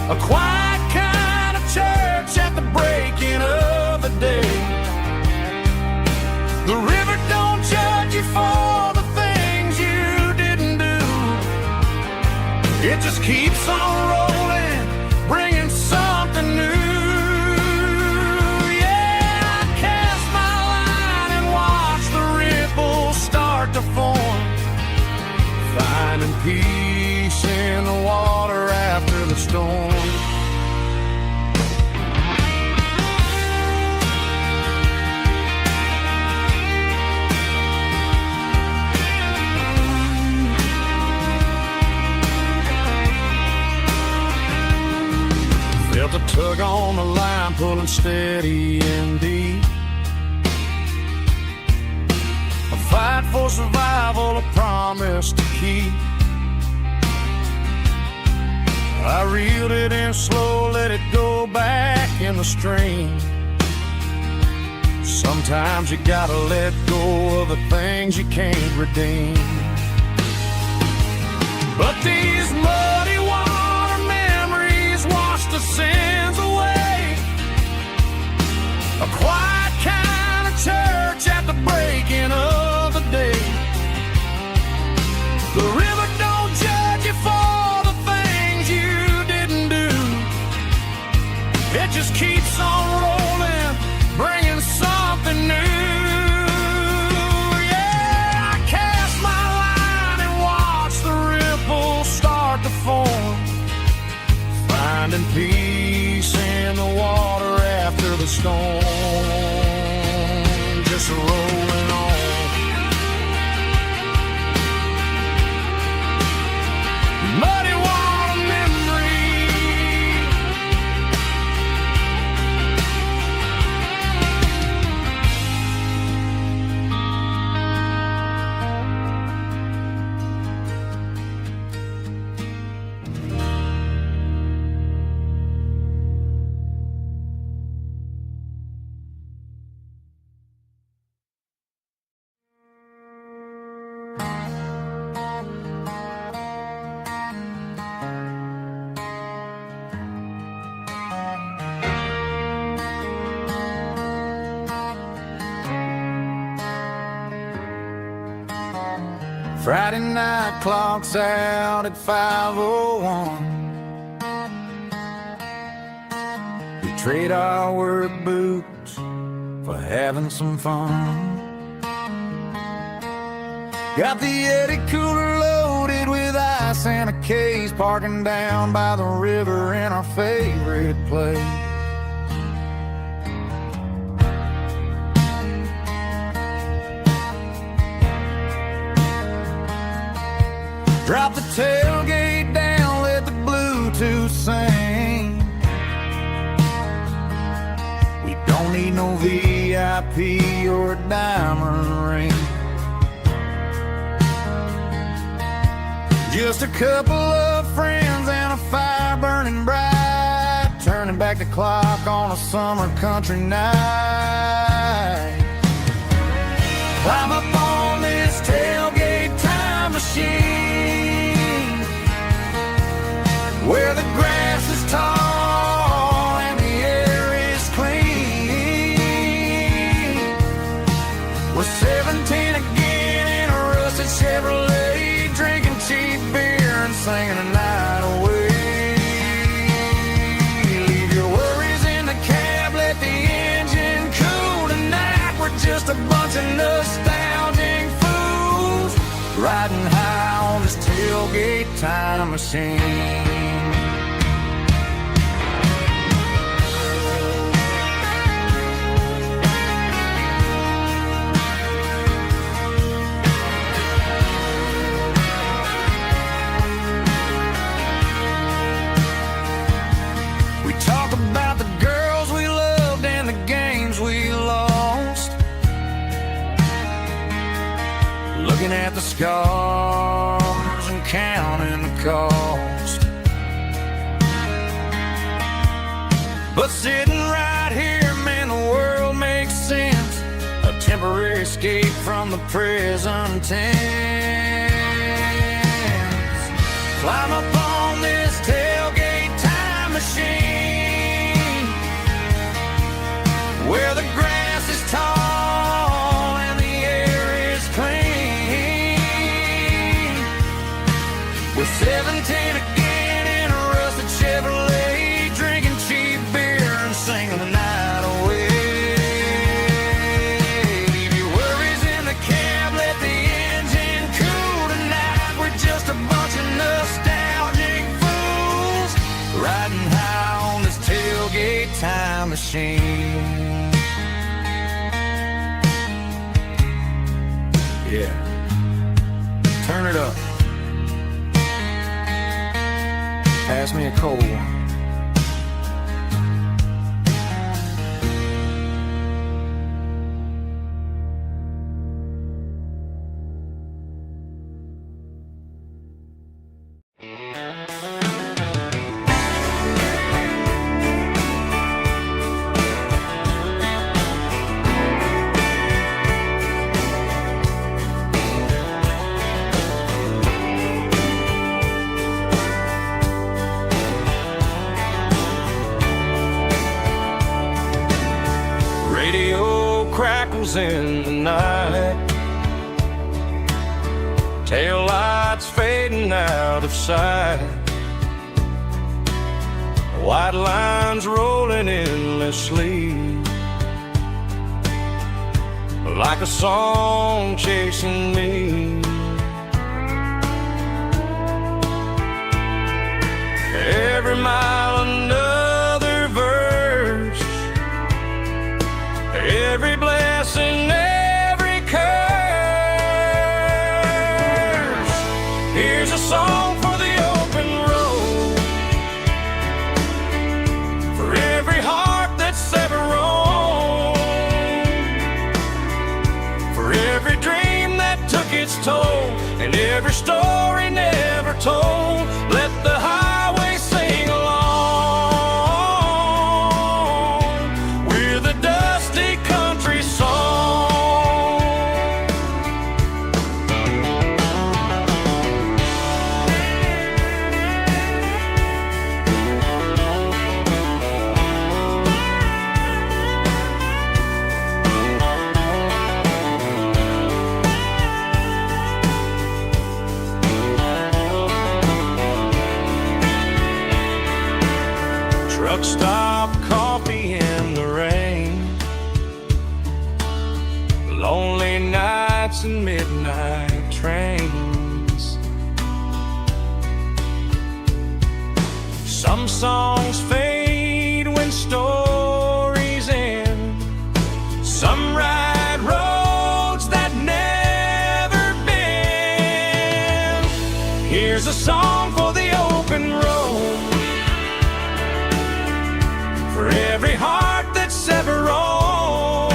A quiet kind of church at the breaking of the day. The river don't judge you for the things you didn't do. It just keeps on rolling, bringing something new. Yeah, I cast my line and watch the ripples start to form, finding peace in the water after the storm. Felt a tug on the line, pulling steady and deep. A fight for survival, a promise to keep. I reeled it in slow, let it go back in the stream. Sometimes you gotta let go of the things you can't redeem. But these muddy water memories wash the sins away. A quiet kind of church at the breaking of the day. The river don't judge you for the things you didn't do. It just keeps on rolling, bringing something new. Yeah, I cast my line and watch the ripples start to form, finding peace in the water after the storm. Just rolling on. Muddy water memory. Friday night clock's out at 5:01. We trade our work boots for having some fun. Got the Yeti cooler loaded with ice and a case, parking down by the river in our favorite place. Drop the tailgate down, let the Bluetooth sing. We don't need no VIP or a diamond ring. Just a couple of friends and a fire burning bright, turning back the clock on a summer country night. Climb up on this tailgate time machine, where the grass is tall and the air is clean. We're 17 again in a rusted Chevrolet, drinking cheap beer and singing a night away. Leave your worries in the cab, let the engine cool tonight. We're just just a bunch of nostalgic fools riding high on this tailgate time machine. We talk about the girls we loved and the games we lost, looking at the scars and counting the cost. But sitting right here, man, the world makes sense. A temporary escape from the present tense. Climb up on this tailgate time machine, where the grass is tall and the air is clean. With 17 again in a rusted Chevrolet, drinking cheap beer and singing the night away. Leave your worries in the cab, let the engine cool tonight. We're just a bunch of nostalgic fools riding high on this tailgate time machine. Yeah, turn it up. Pass me a cold one. Radio crackles in the night, tail lights fading out of sight, white lines rolling endlessly, like a song chasing me. Every mile another verse, every blessing, every curse. Here's a song for the open road, for every heart that's ever roamed, for every dream that took its toll, and every story never told. Let the highway sing along with a dusty country song. Truck stop, coffee in the rain, lonely nights and midnight trains. Some songs fade when stories end, some ride roads that never bend. Here's a song for the open road, for every heart that's ever roamed,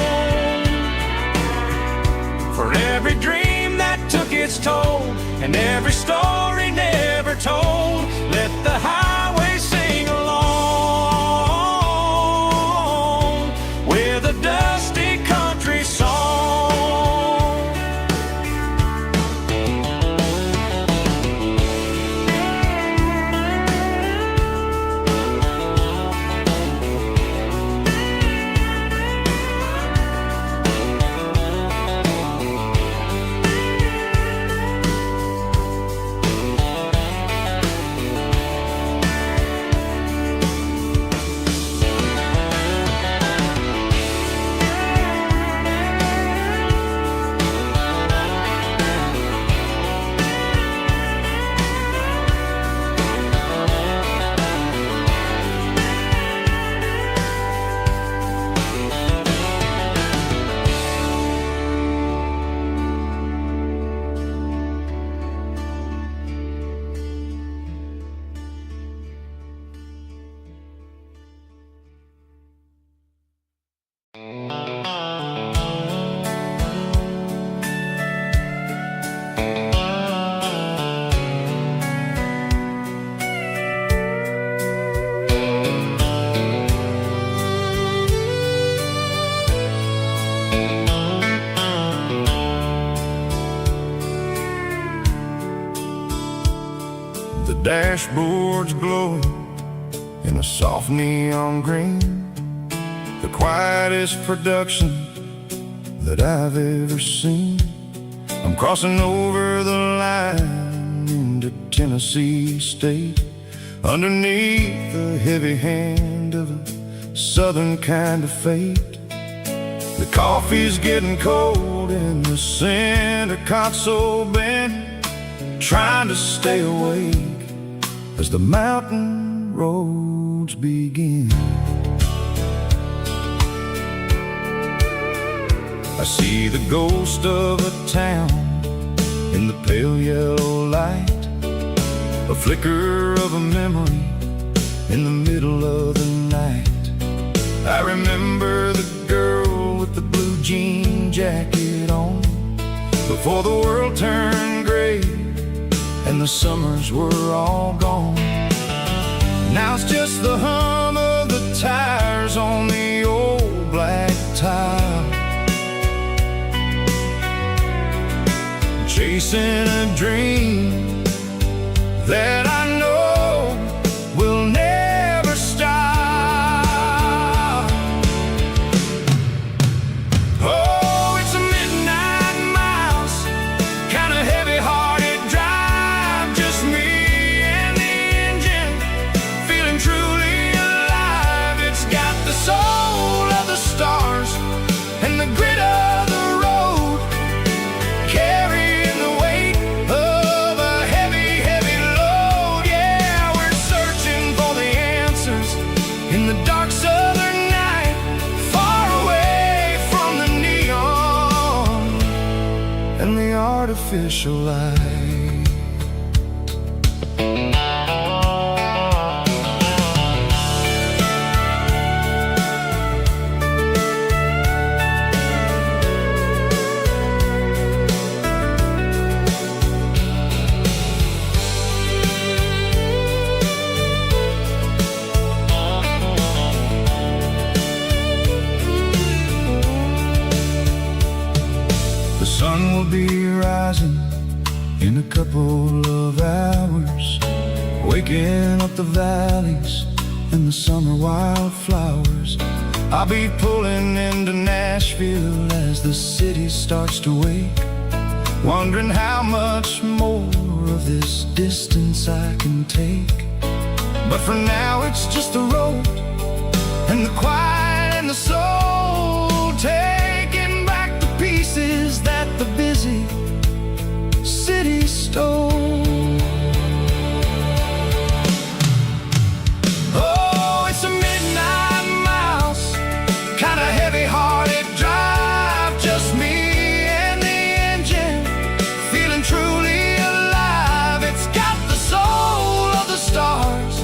for every dream that took its toll, and every story never told. Let the highway sing along with a dusty country song. dashboard's glowing in a soft neon green, the quietest production that I've ever seen. I'm crossing over the line into Tennessee State, underneath the heavy hand of a southern kind of fate. The coffee's getting cold in the center console bin, trying to stay awake as the mountain roads begin. I see the ghost of a town in the pale yellow light, a flicker of a memory in the middle of the night. I remember the girl with the blue jean jacket on, before the world turned gray and the summers were all gone. Now it's just the hum of the tires on the old black tile, chasing a dream that I know will never stop. Oh, it's a midnight miles, kind of heavy-hearted drive, just me and the engine, feeling truly alive. It's got the soul of the stars and the grit of the road, carrying the weight of a heavy, heavy load. Yeah, we're searching for the answers in the dark southern night, far away from the neon and the artificial light. The sun will be rising in a couple of hours, waking up the valleys and the summer wildflowers. I'll be pulling into Nashville as the city starts to wake, wondering how much more of this distance I can take. But for now it's just the road and the quiet and the soul, taking back the pieces that the busy city stole. Oh, it's a midnight miles, kind of heavy-hearted drive, just me and the engine, feeling truly alive. It's got the soul of the stars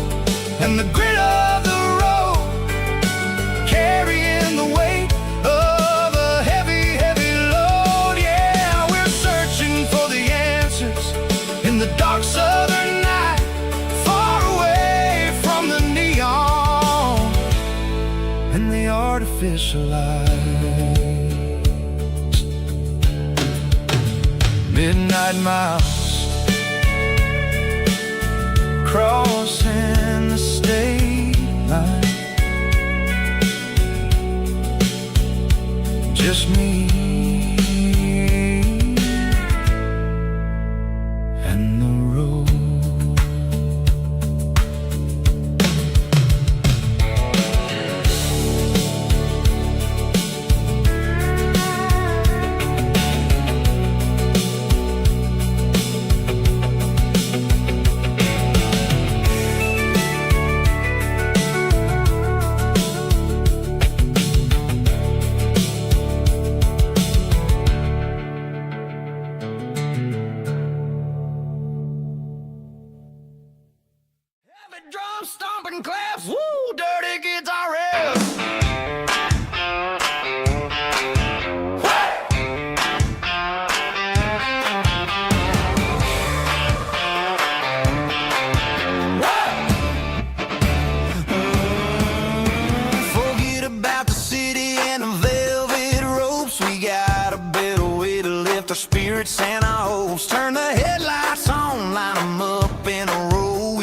and the grit of the road, carrying the weight of a heavy, heavy load. Yeah, we're searching for the answers in the dark southern night, far away from the neon and the artificial light. Midnight miles, crossing the state line, just me and the road. Heavy drum stomping claps, woo, dirty guitar riffs. Forget about the city and the velvet ropes. We got a better way to lift our spirits and our hopes. Turn the headlights on, line them up in a row.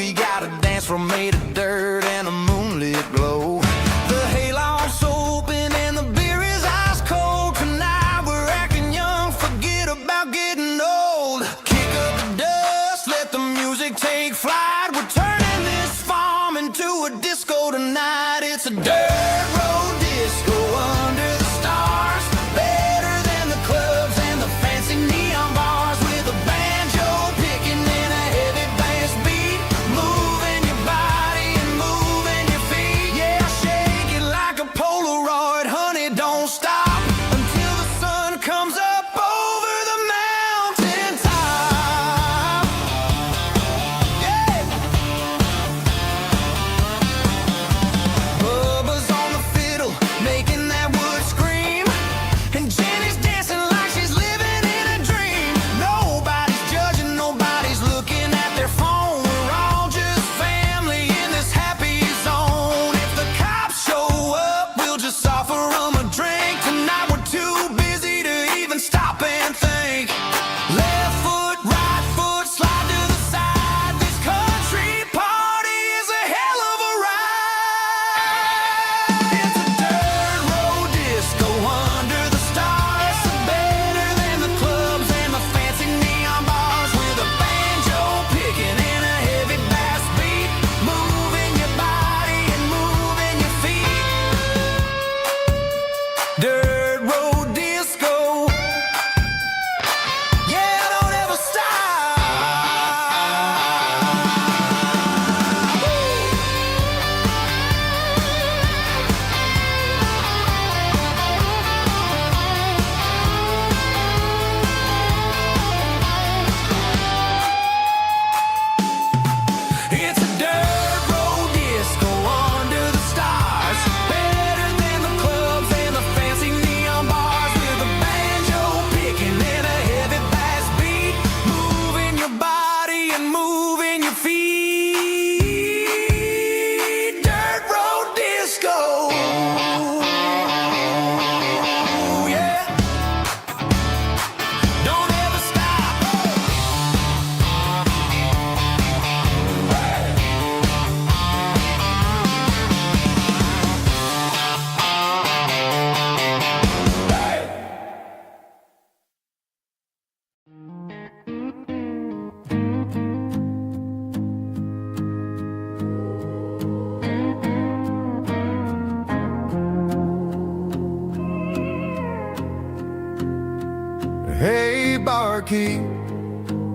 Hey, barkeep,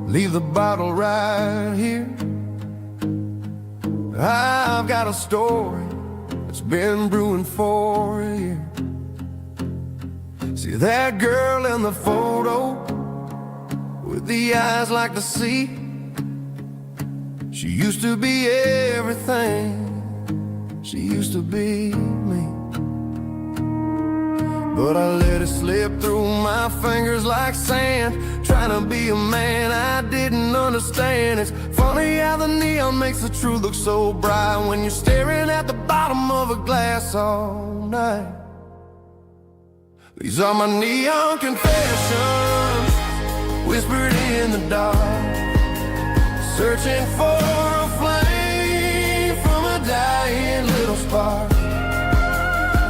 leave the bottle right here. I've got a story that's been brewing for a year. See that girl in the photo with the eyes like the sea? She used to be everything. She used to be me. But I let it slip through my fingers like sand, trying to be a man I didn't understand. It's funny how the neon makes the truth look so bright when you're staring at the bottom of a glass all night. These are my neon confessions, whispered in the dark, searching for a flame from a dying little spark.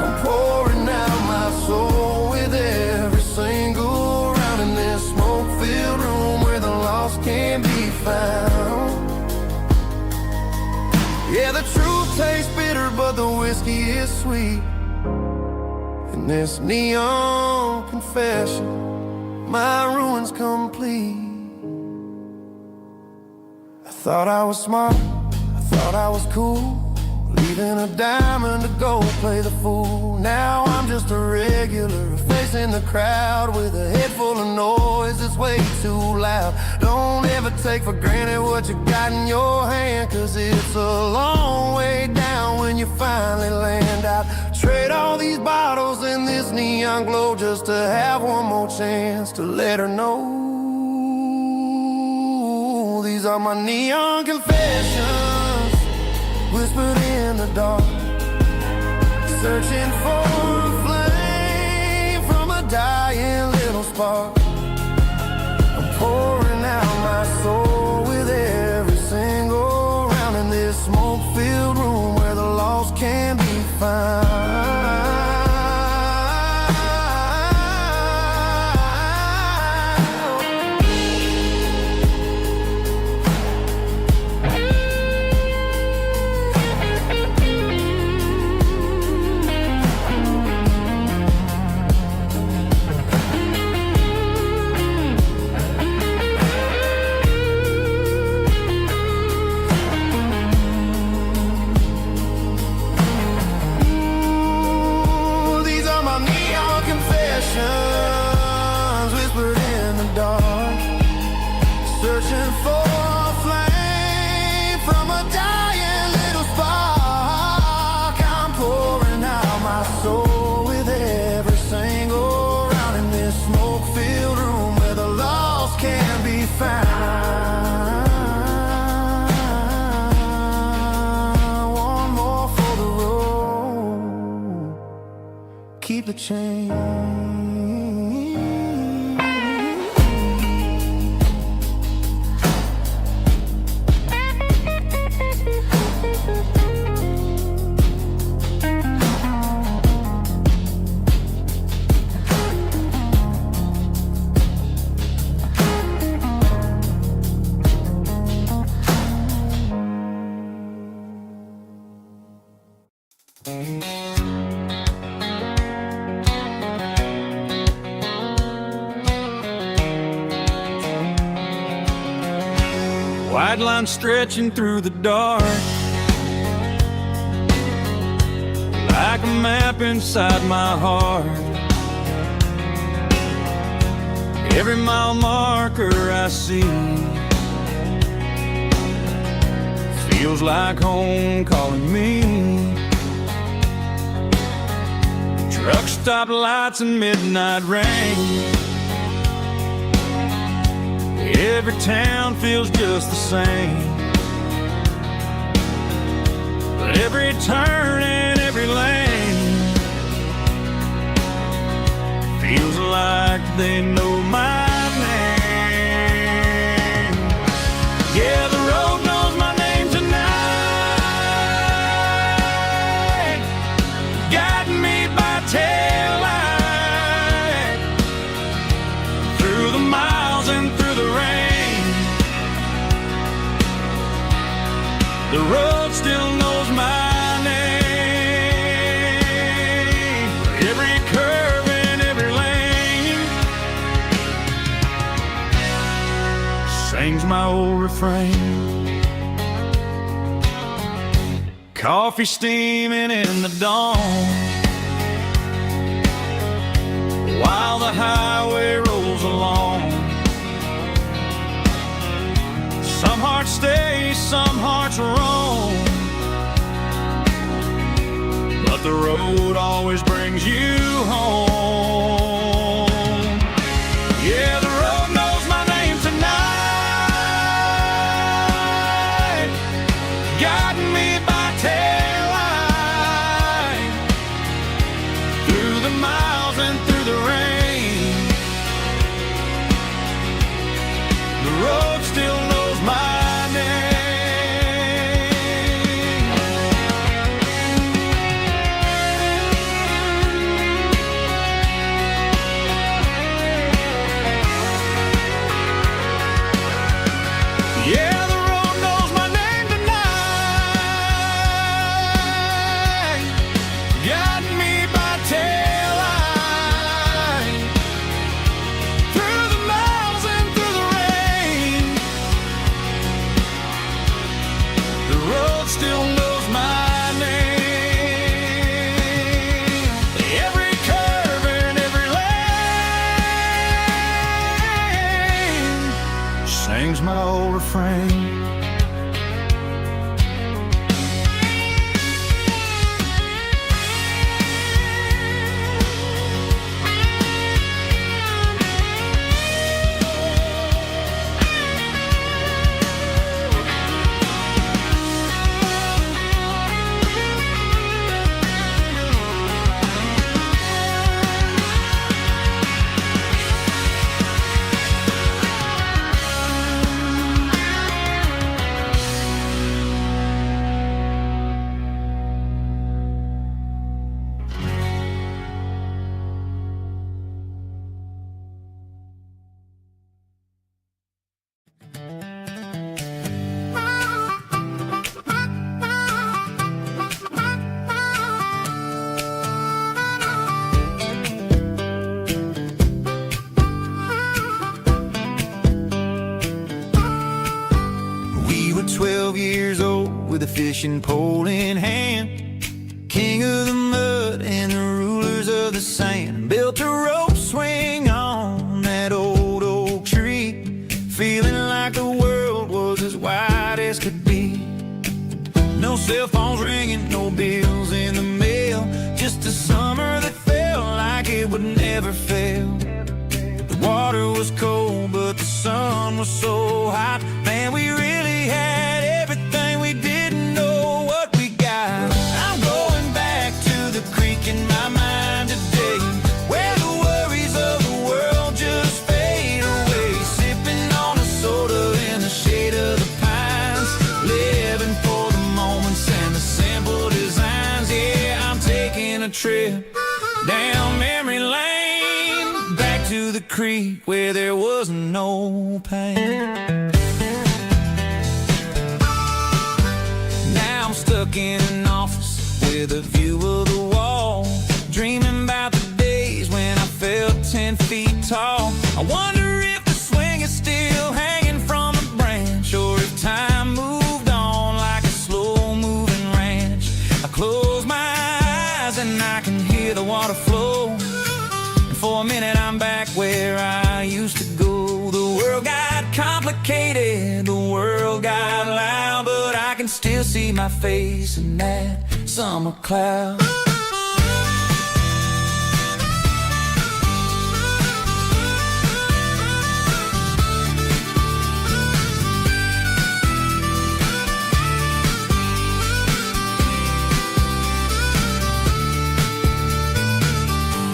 I'm pouring out my soul with every single round in this smoke-filled room where the lost can't be found. Yeah, the truth tastes bitter, but the whiskey is sweet. In this neon confession, my ruin's complete. I thought I was smart, I thought I was cool, leaving a diamond to go play the fool. Now I'm just a regular, facing the crowd with a head full of noise that's way too loud. Don't ever take for granted what you got in your hand, cause it's a long way down when you finally land out. Trade all these bottles and this neon glow just to have one more chance to let her know. These are my neon confessions, whispered in the dark, searching for a flame from a dying little spark. I'm pouring out my soul with every single round in this smoke-filled room where the lost can be found. Whispered in the dark, searching for a flame from a dying little spark. I'm pouring out my soul with every single round in this smoke-filled room where the lost can be found. One more for the road, keep the change. White line stretching through the dark, like a map inside my heart. Every mile marker I see feels like home calling me. Truck stop lights and midnight rain, every town feels just the same. But every turn and every lane feels like they know my name. Yeah, the road knows my name tonight, guiding me by taillight through the miles and through the rain. The road still knows my name. Every curve and every lane sings my old refrain. Coffee steaming in the dawn, while the highway rolls along. Some hearts stay, some hearts roam, but the road always brings you home. Yeah, the road knows my name tonight, guiding me by taillight, through the miles and through the rain. The road still knows my name. Yeah, the road knows my name tonight, guiding me by taillight, through the miles and through the rain. The road still knows my name. Every curve and every lane sings my old refrain. We were 12 years old with a fishing pole in hand, king of the mud and the rulers of the sand. Built a rope swing on that old oak tree, feeling like the world was as wide as could be. No cell phones ringing, no bills in the mail, just a summer that felt like it would never fail. The water was cold, but the sun was so hot. Man, we really had everything, we didn't know what we got. I'm going back to the creek in my mind today, where the worries of the world just fade away. Sipping on a soda in the shade of the pines, living for the moments and the simple designs. Yeah, I'm taking a trip down memory lane, back to the creek where there was no pain. Now I'm stuck in an office with a view of the wall, dreaming about the days when I felt 10 feet tall. I wonder if the swing is still hanging from a branch, or if time moved on like a slow-moving ranch. I close my eyes and I can hear the water flow, and for a minute I'm back where I used to go. The world got complicated, the world got loud, but I can still see my face in that summer cloud.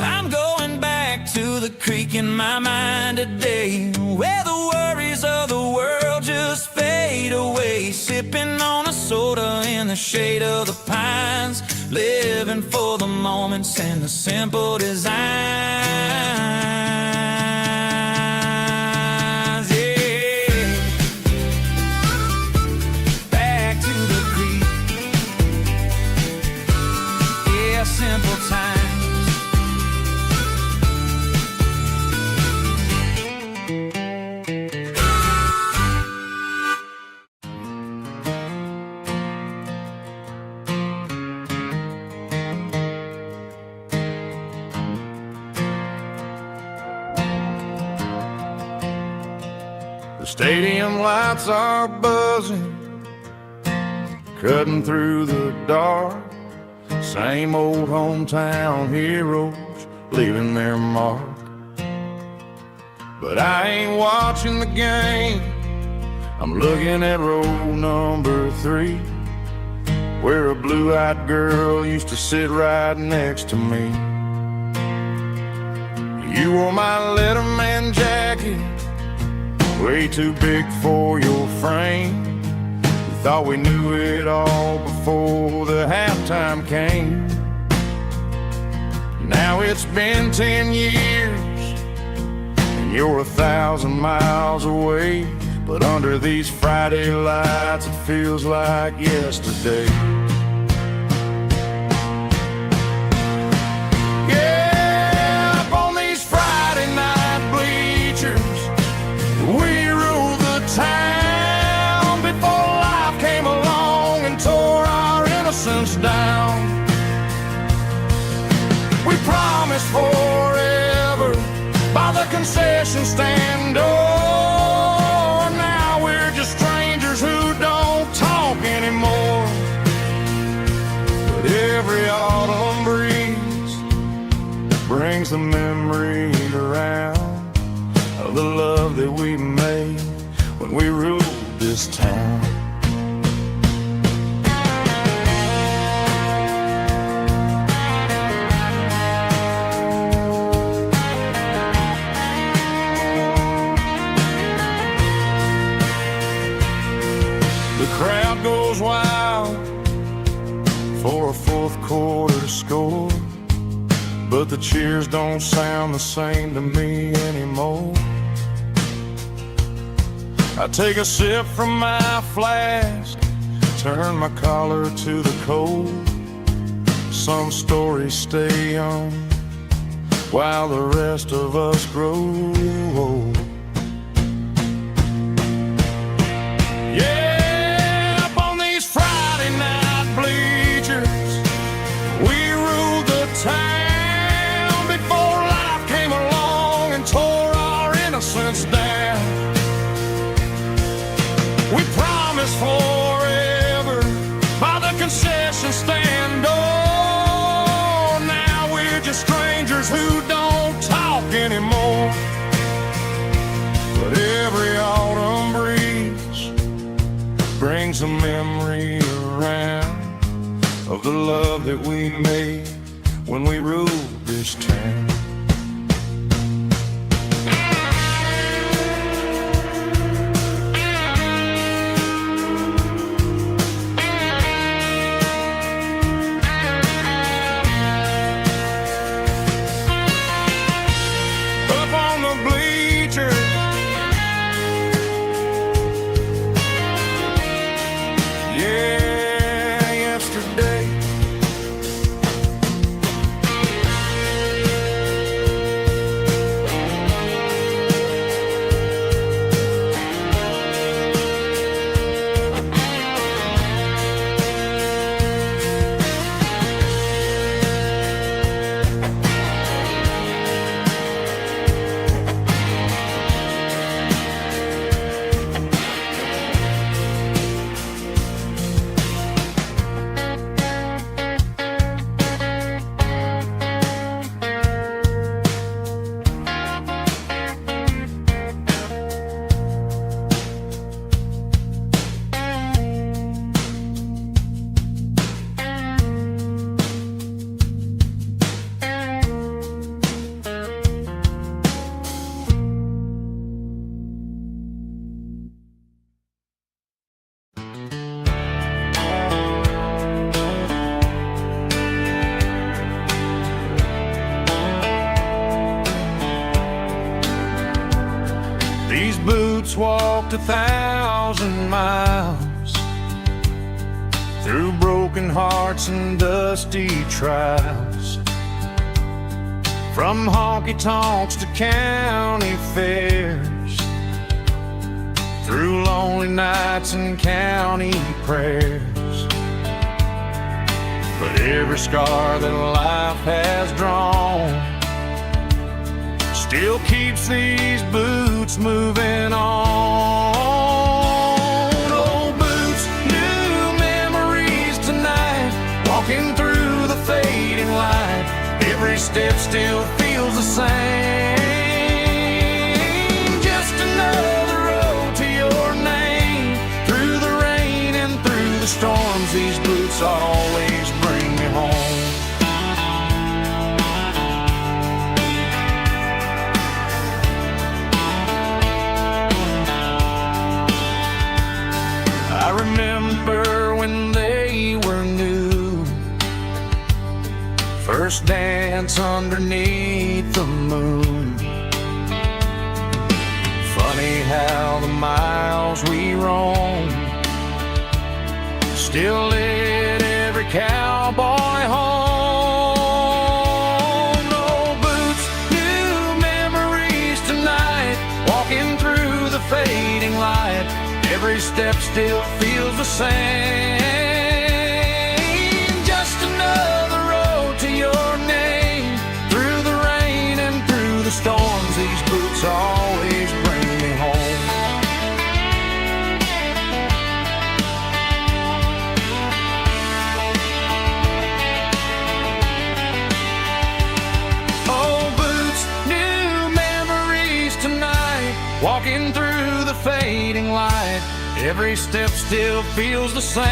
I'm going back to the creek in my mind today, where the worries of the world just fade away. Sipping on a soda in the shade of the pines, living for the moments and the simple designs. Yeah, back to the creek. Yeah, simple times. The stadium lights are buzzing, cutting through the dark. Same old hometown heroes leaving their mark. But I ain't watching the game, I'm looking at row number 3, where a blue-eyed girl used to sit right next to me. You wore my Letterman jacket, way too big for your frame. We thought we knew it all before the halftime came. Now it's been 10 years, and you're 1,000 miles away. But under these Friday lights, it feels like yesterday. Yeah, up on these Friday night bleachers, we ruled the town before life came along and tore our innocence down. We promised forever by the concession stand door. Strangers who don't talk anymore. But every autumn breeze brings the memory around of the love that we made when we ruled this town. The crowd goes wild for a fourth quarter score, but the cheers don't sound the same to me anymore. I take a sip from my flask, turn my collar to the cold. Some stories stay young while the rest of us grow old. Town before life came along and tore our innocence down. We promised forever by the concession stand door. Now we're just strangers who don't talk anymore. But every autumn breeze brings a memory around of the love that we made when we ruled this town. Up on the bleachers, yeah, yesterday. These boots walked 1,000 miles through broken hearts and dusty trials, from honky-tonks to county fairs, through lonely nights and county prayers. But every scar that life has drawn still keeps these boots moving on. step still feels the same. Just another road to your name. Through the rain and through the storms, these boots always bring me home. I remember when they were new, first dance underneath the moon. Funny how the miles we roam still lit every cowboy home. No boots, new memories tonight, walking through the fading light. Every step still feels the same. Just another road to your name. Through the rain and through the storms, these boots always bring me home. Oh, boots, new memories tonight, walking through the fading light. Every step still feels the same.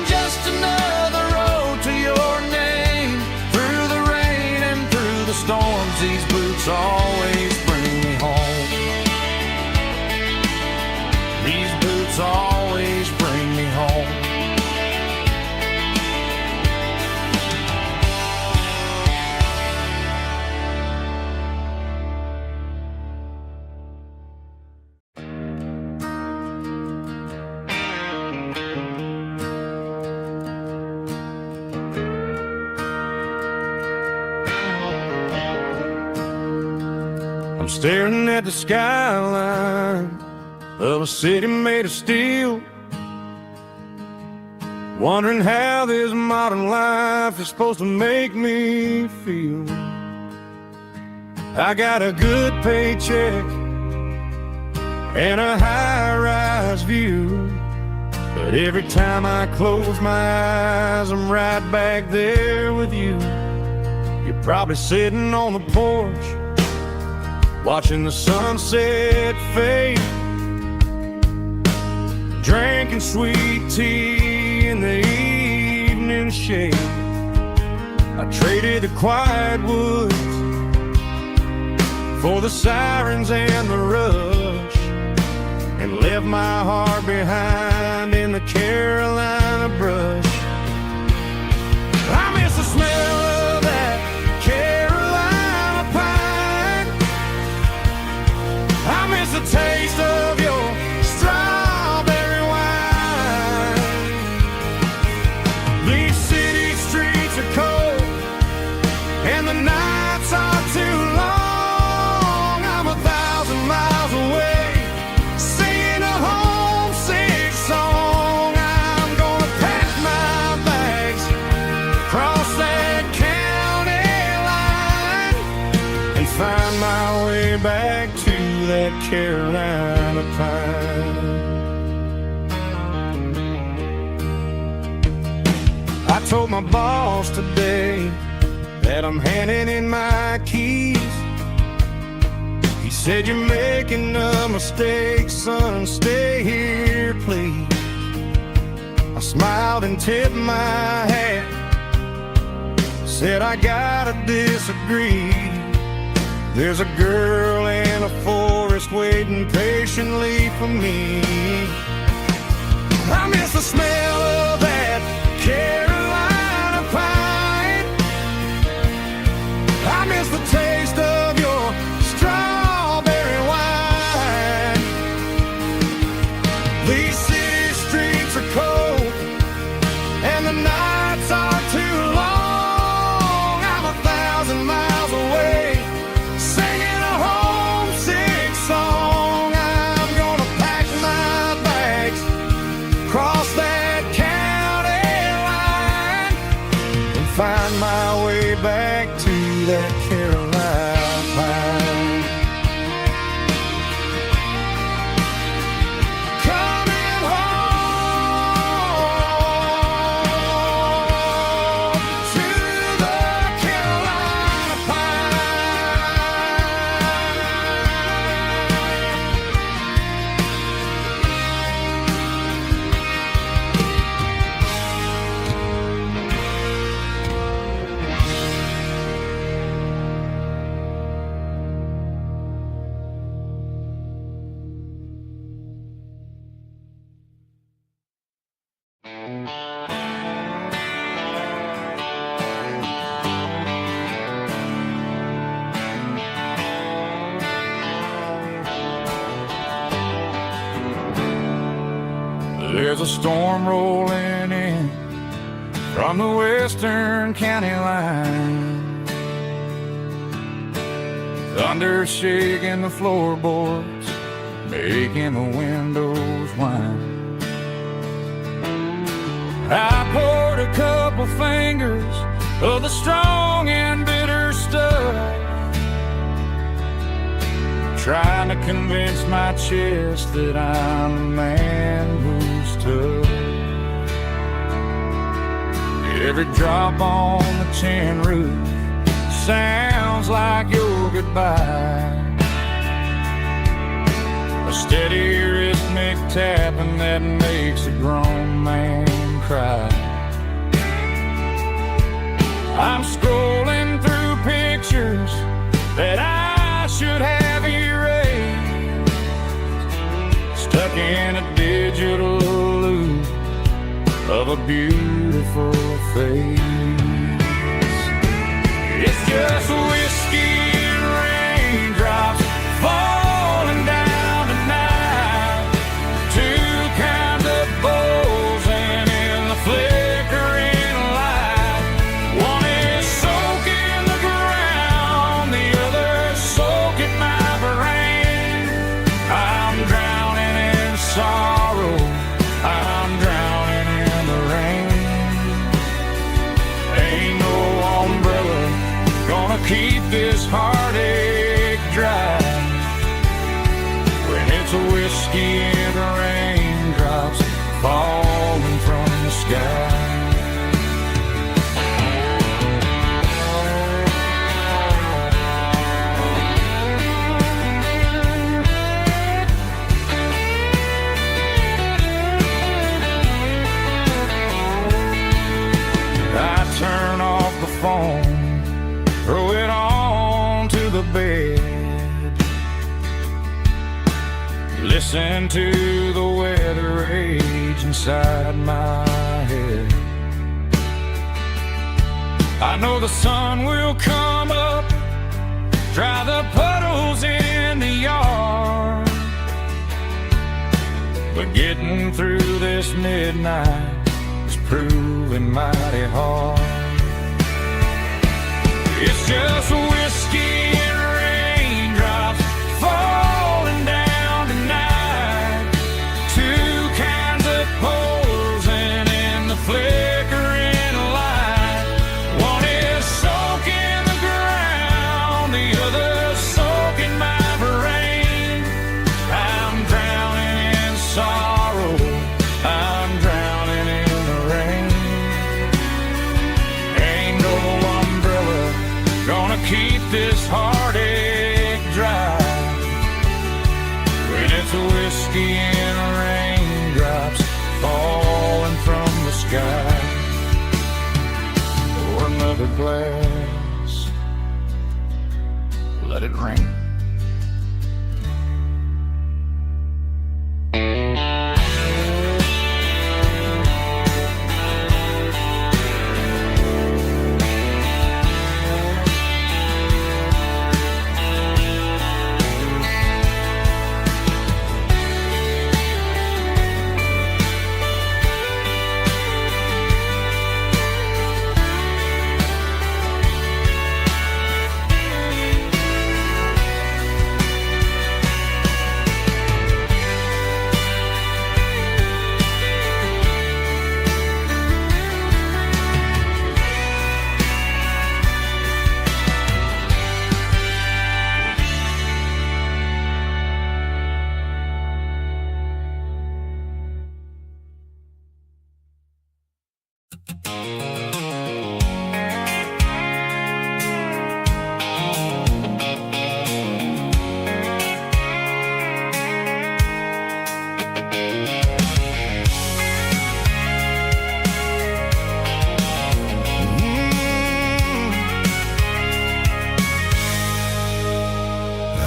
Just another road to your name. Through the rain and through the storms, these boots always bring me home. These boots always bring me home. I'm staring at the skyline of a city made of steel, wondering how this modern life is supposed to make me feel. I got a good paycheck and a high-rise view, but every time I close my eyes, I'm right back there with you. You're probably sitting on the porch, watching the sunset fade, drinking sweet tea in the evening shade. I traded the quiet woods for the sirens and the rush, and left my heart behind in the Carolina brush. I miss the smell of that Carolina pine. I miss the taste of your strawberry wine. These city streets are cold and the nights are too long. I'm 1,000 miles away, singing a homesick song. I'm gonna pack my bags, cross that county line, and find my way back to that Carolina pine. I told my boss today that I'm handing in my keys. He said, "You're making a mistake, son, stay here, please." I smiled and tipped my hat, said, "I gotta disagree. There's a girl in a forest waiting patiently for me." I miss the smell of that Carolina pine. I miss the taste of your strawberry wine. These city streets are cold and the nights are too long. I'm 1,000 miles away, singing a homesick song. I'm gonna pack my bags, cross that county line, and find my way back to that Carolina pine. Coming home to There's a storm rolling in from the western county line. Thunder shaking the floorboards, making the windows whine. I poured a couple fingers of the strong and bitter stuff, trying to convince my chest that I'm a man who's tough. Every drop on the tin roof sounds like your goodbye, a steady rhythmic tapping that makes a grown man cry. I'm scrolling through pictures that I should have erased, stuck in a digital loop of a beautiful face. It's just whiskey and raindrops falling down tonight. Two kinds of bowls and in the flickering light. One is soaking the ground, the other soaking my brain. I'm drowning in sorrow, I'm drowning in the rain. Ain't no umbrella gonna keep this heartache dry when it's a whiskey and raindrops falling from the sky. I turn off the phone, throw it on to the bed, listen to the weather rage inside my head. I know the sun will come up, dry the puddles in the yard, but getting through this midnight is proving mighty hard. It's just whiskey and raindrops falling down tonight. Two kinds of poles and in the flickering light. One is soaking the ground, the other soaking my brain. I'm drowning in sorrow, I'm drowning in the rain. Ain't no umbrella gonna keep this heartache dry when it's a whiskey and raindrops falling from the sky. Pour another glass, let it rain.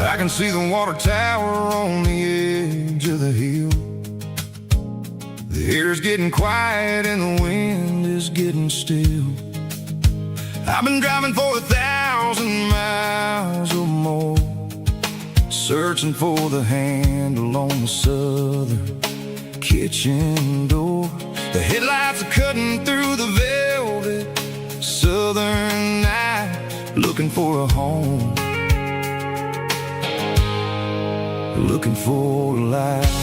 I can see the water tower on the edge of the hill. The air's getting quiet and the wind is getting still. I've been driving for 1,000 miles or more, searching for the handle on the southern kitchen door. The headlights are cutting through the velvet southern night, looking for a home, looking for a life.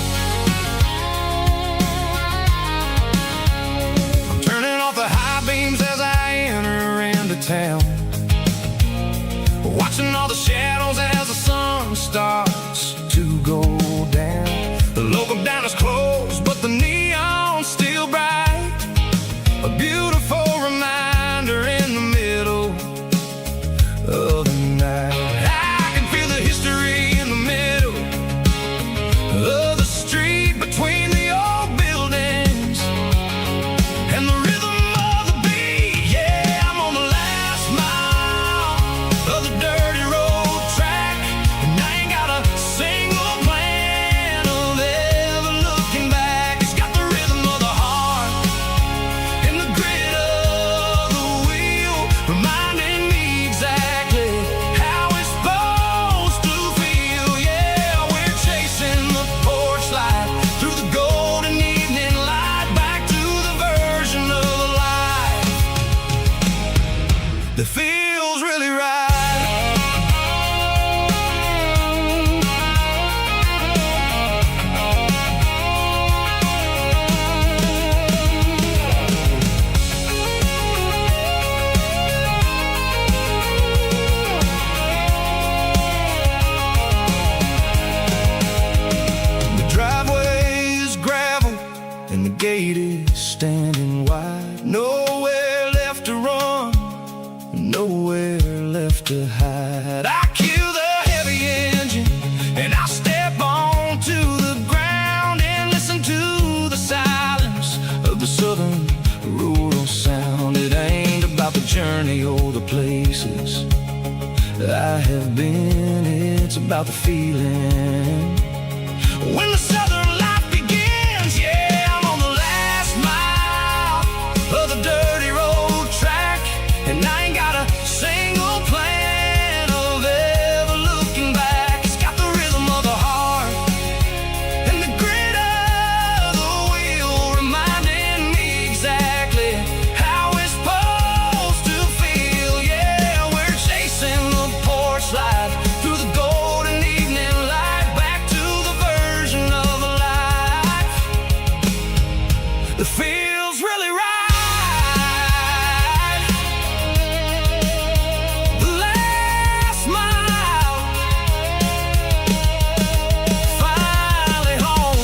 I'm turning off the high beams as I enter into town, watching all the shadows as the sun starts to go down. The local diner's closed, but the neon's still bright, a beautiful reminder in the middle of the night. I can feel the history in the middle of the street, between the old buildings and the rhythm of the beat. Yeah, I'm on the last mile of the dirty road track, and I ain't got a single plan of ever looking back. It's got the rhythm of the heart and the grit of the wheel, reminding me exactly how it's supposed to feel. Yeah, we're chasing the porch light through the golden evening light, back to the version of life that feels really right. The driveway is gravel and the gate is standing wide. Nowhere left to run, nowhere left to hide. I kill the heavy engine and I step onto the ground and listen to the silence of the southern rural sound. It ain't about the journey or the places I have been, it's about the feeling when the southern life begins. Yeah, I'm on the last mile of the dirty road track, and I ain't got a single plan of ever looking back. It's got the rhythm of the heart and the grit of the wheel, reminding me exactly how it's supposed to feel. Yeah, we're chasing the porch light through the golden evening light, back to the version of life that feels really right. The last mile, finally home.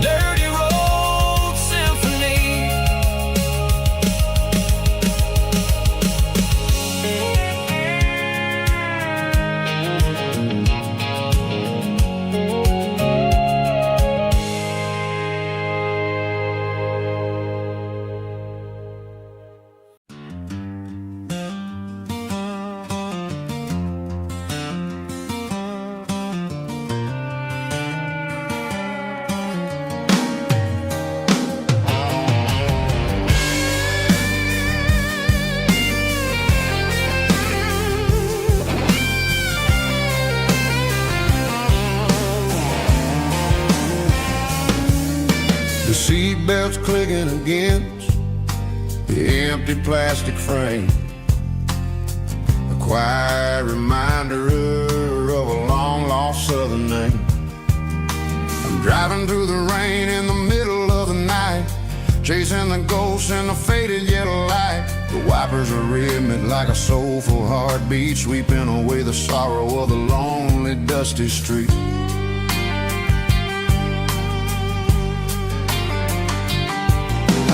Dirty road symphony. The seatbelt's clicking against the empty plastic frame, a quiet reminder of a long-lost southern name. I'm driving through the rain in the middle of the night, chasing the ghosts in the faded yellow light. The wipers are rhythmic like a soulful heartbeat, sweeping away the sorrow of the lonely, dusty street.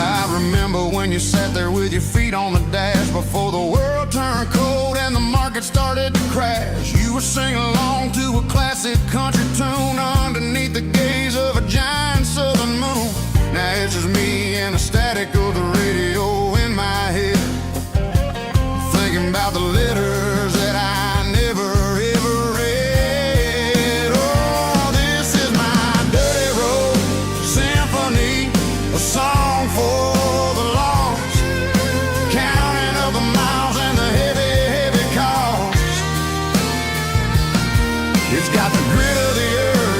I remember when you sat there with your feet on the dash, before the world turned cold and the market started to crash. You were singing along to a classic country tune underneath the gaze of a giant southern moon. Now it's just me and the static of the radio in my head, thinking about the letters that I never ever read. Oh, this is my dirty road symphony, a song for the lost, counting up the miles and the heavy, heavy cost. It's got the grit of the earth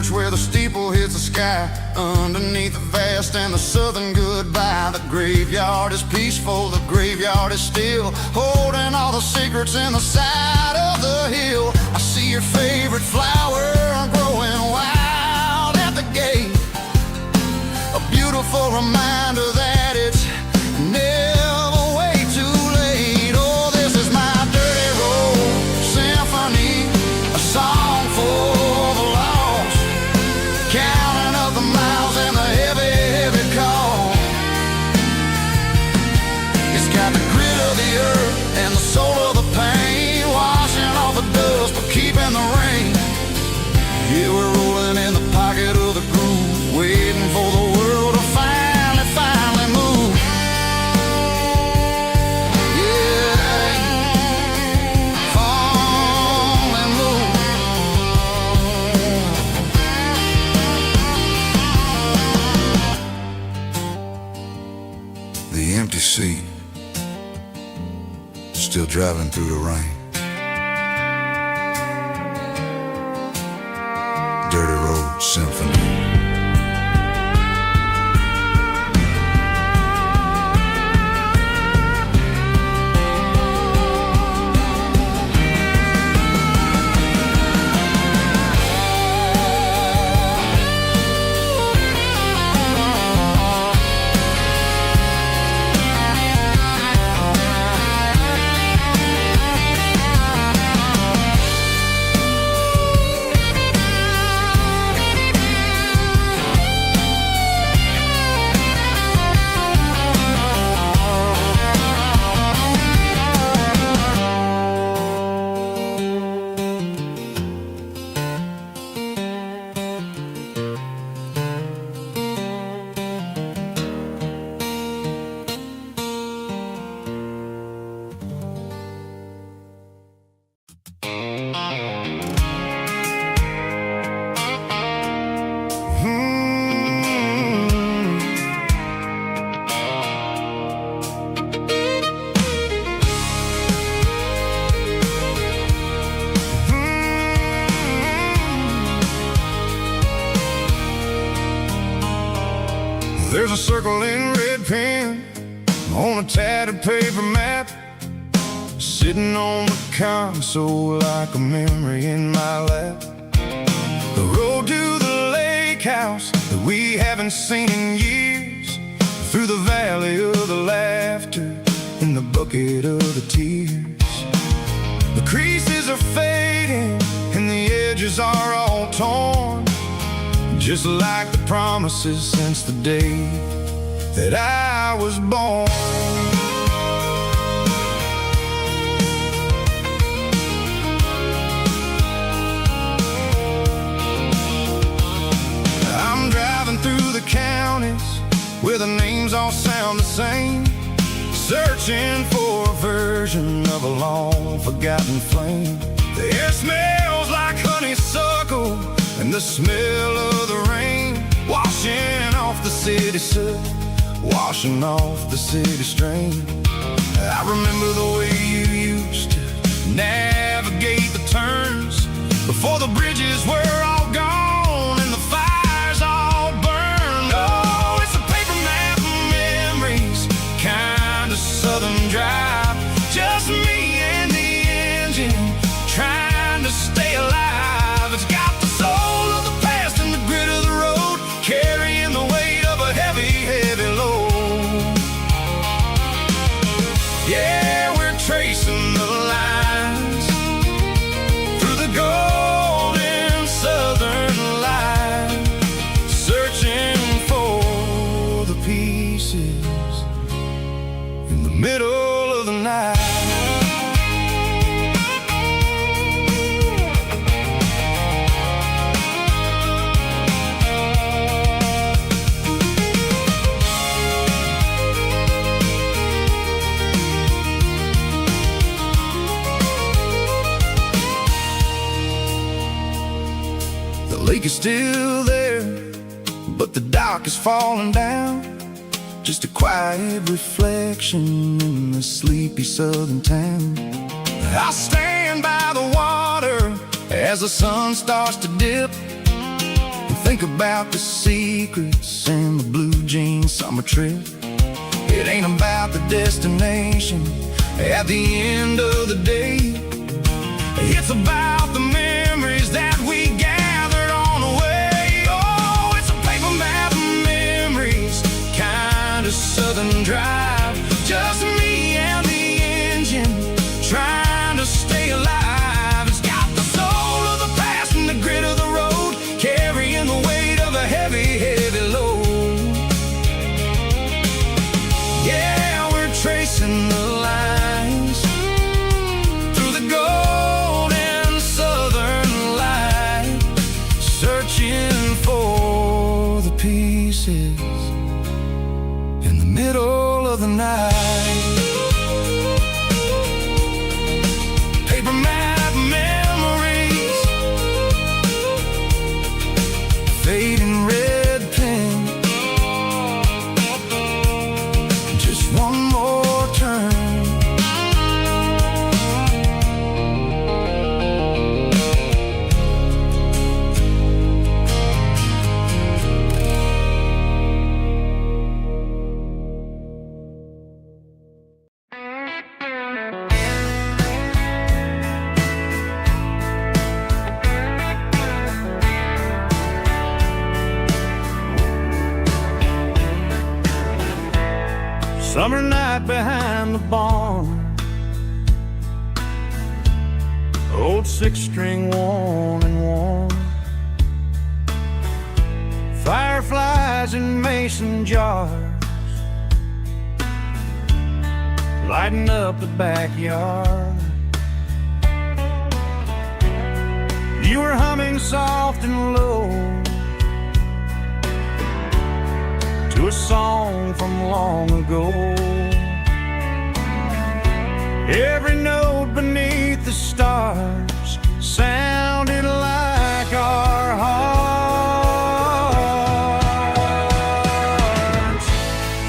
church where the steeple hits the sky. Underneath the vast and the southern goodbye. The graveyard is peaceful, the graveyard is still, holding all the secrets in the side of the hill. I see your favorite flower growing wild at the gate, a beautiful reminder that it's never way too late. Oh, this is my dirty road symphony, a song for the lost, counting up the miles and the heavy, heavy call. It's got the grit of the earth and the soul of the pain, washing off the dust but keeping the rain. Yeah, we're rolling in the pocket of the groove, waiting for the world to finally move. Yeah, finally move. The empty seat, still driving through the rain. Dirty Road Symphony. There's a circle in red pen on a tattered paper map, sitting on the console like a memory in my lap. The road to the lake house that we haven't seen in years, through the valley of the laughter in the bucket of the tears. The creases are fading and the edges are all torn, just like the promises since the day that I was born. I'm driving through the counties where the names all sound the same, searching for a version of a long forgotten flame. The air smells like honeysuckle and the smell of the rain, washing off the city soot, washing off the city strain. I remember the way you used to navigate the turns before the bridges were all gone and the fires all burned. Oh, it's a paper map of memories, kind of southern drive, just me and the engine trying to stay alive. It's got the soul of the past and the grit of the road, carrying the weight of a heavy, heavy load. Yeah, we're tracing the lines through the golden southern light, searching for the pieces in the middle of the night. The lake is still there, but the dock is falling down, just a quiet reflection in the sleepy southern town. I stand by the water as the sun starts to dip, Think about the secrets and the blue jean summer trip. It ain't about the destination at the end of the day. It's about the memories that we gathered on the way. Oh, it's a paper map of memories, kind of southern drive. Just me and the engine, trying to stay alive. It's got the soul of the past and the grit of the road, carrying the weight of a heavy, heavy load. Yeah, we're tracing the lines through the golden southern light, searching for the pieces in the middle of the night. Paper map memories, fading red pen, just one more turn. Summer night behind the barn, old six-string worn and worn, fireflies in mason jars, lighting up the backyard. You were humming soft and low to a song from long ago. Every note beneath the stars sounded like our hearts.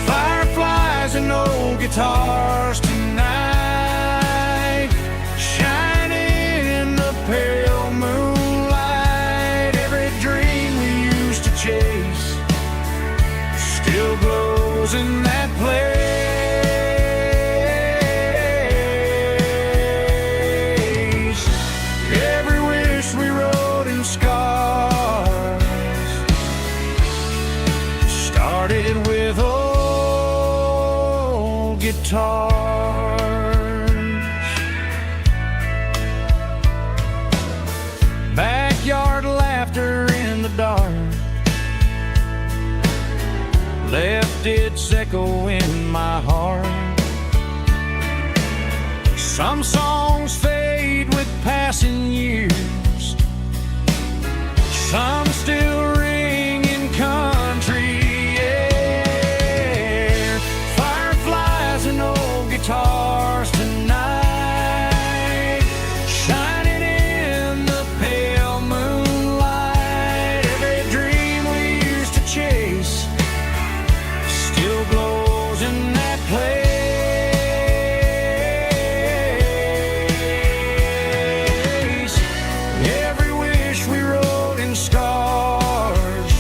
Fireflies and old guitars tonight, shining in the pale moonlight. Every dream we used to chase still glows in that place. Every wish we wrote in scars started with old guitars. Backyard laughter in the dark left its echo in my heart. Some songs fade with passing years, some still ring in country air. Fireflies and old guitars tonight, shining in the pale moonlight. Every dream we used to chase still glows in that place. Every wish we wrote in scars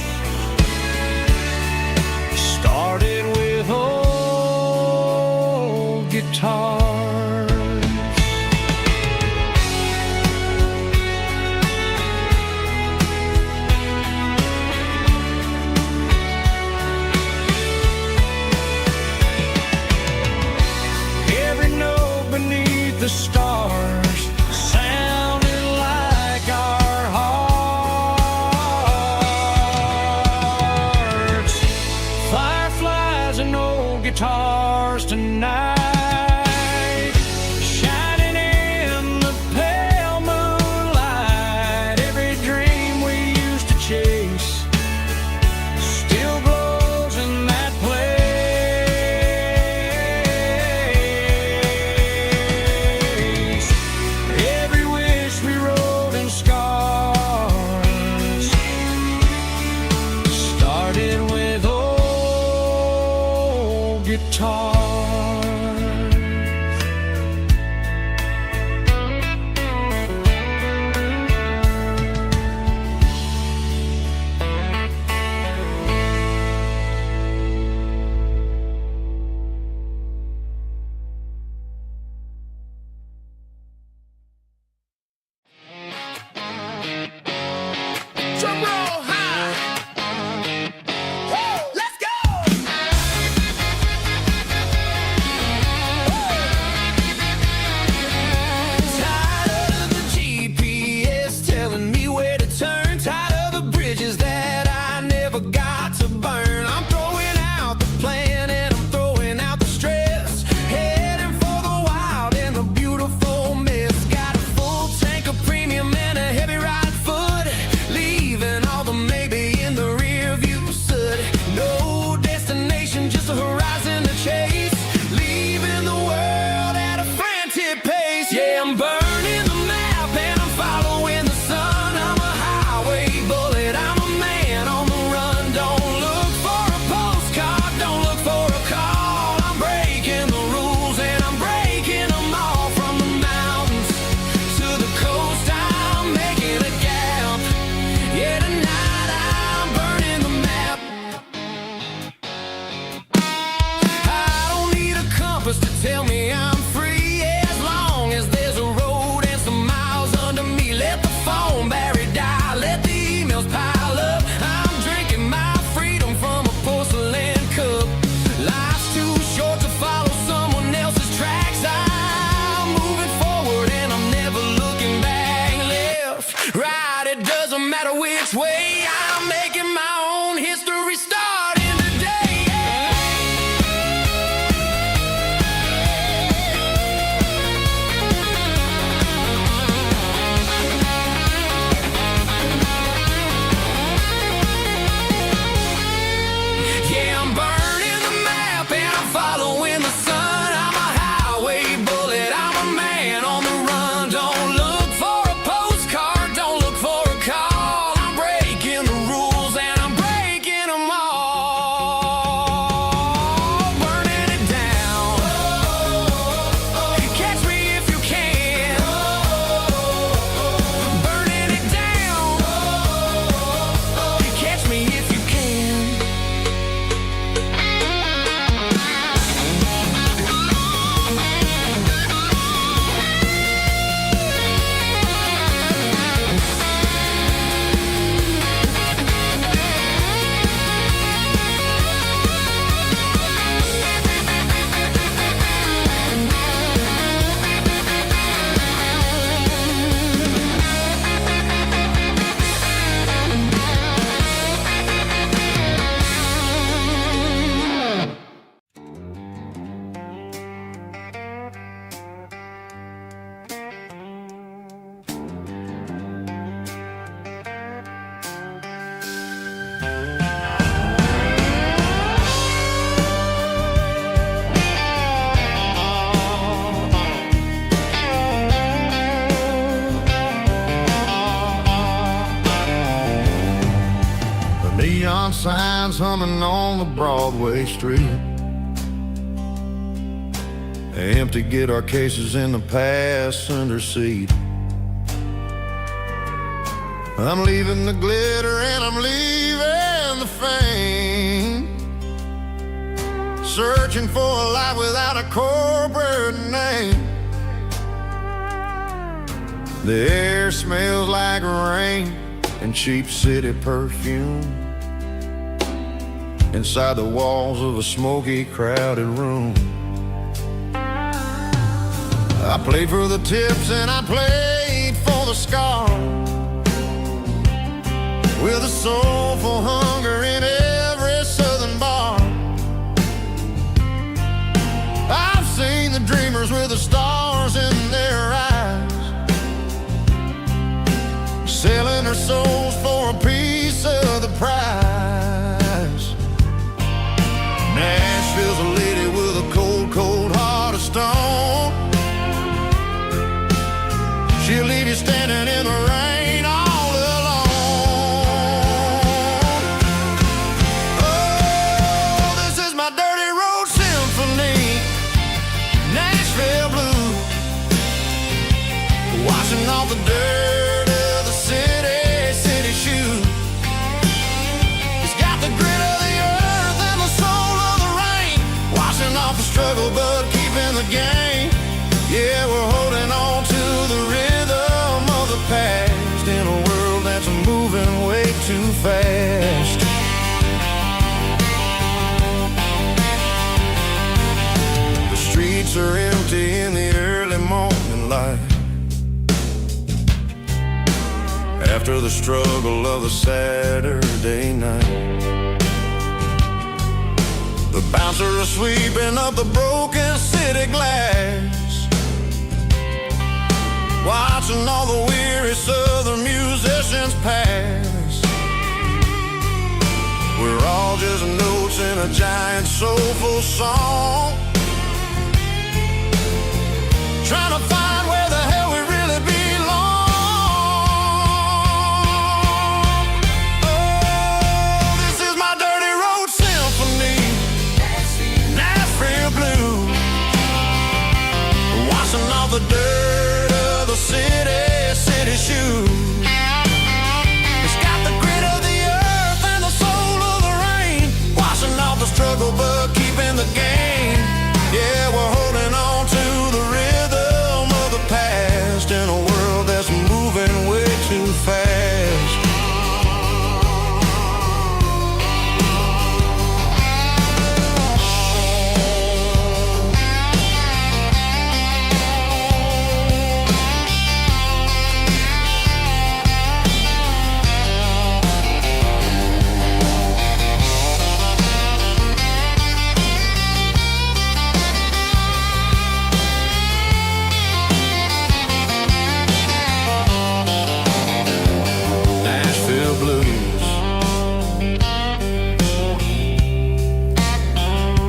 started with old guitars. Every note beneath the stars sounded like our hearts. Fireflies and old guitars tonight, shining in the pale moonlight. Every dream we used to chase still glows in that place. Every wish we wrote in scars started with old guitars. Neon signs humming on the Broadway street. Empty guitar cases in the passenger seat. I'm leaving the glitter and I'm leaving the fame, searching for a life without a corporate name. The air smells like rain and cheap city perfume inside the walls of a smoky, crowded room. I played for the tips and I played for the scars, with a soulful hunger in every southern bar. I've seen the dreamers with the stars in their eyes, selling their souls for a piece of the prize. Nashville's a lady with a cold, cold heart of stone. She'll leave you standing in the rain all alone. Oh, this is my dirty road symphony, Nashville blues, washing off the dirt of the city shoes. It's got the grit of the earth and the soul of the rain, washing off the struggle but keeping the game. Yeah, we're holding on to the rhythm of the past in a world that's moving way too fast. The streets are empty in the early morning light, after the struggle of the Saturday night. The bouncers are sweeping up the broken city glass, watching all the weary southern musicians pass. We're all just notes in a giant soulful song, trying to find where the hell we really belong. Oh, this is my dirty road symphony, Nashville blues, washing off the dirt of the city shoes. It's got the grit of the earth and the soul of the rain, washing off the struggle but keeping the game. Yeah, we're holding on to the rhythm of the past in a world that's moving way too fast.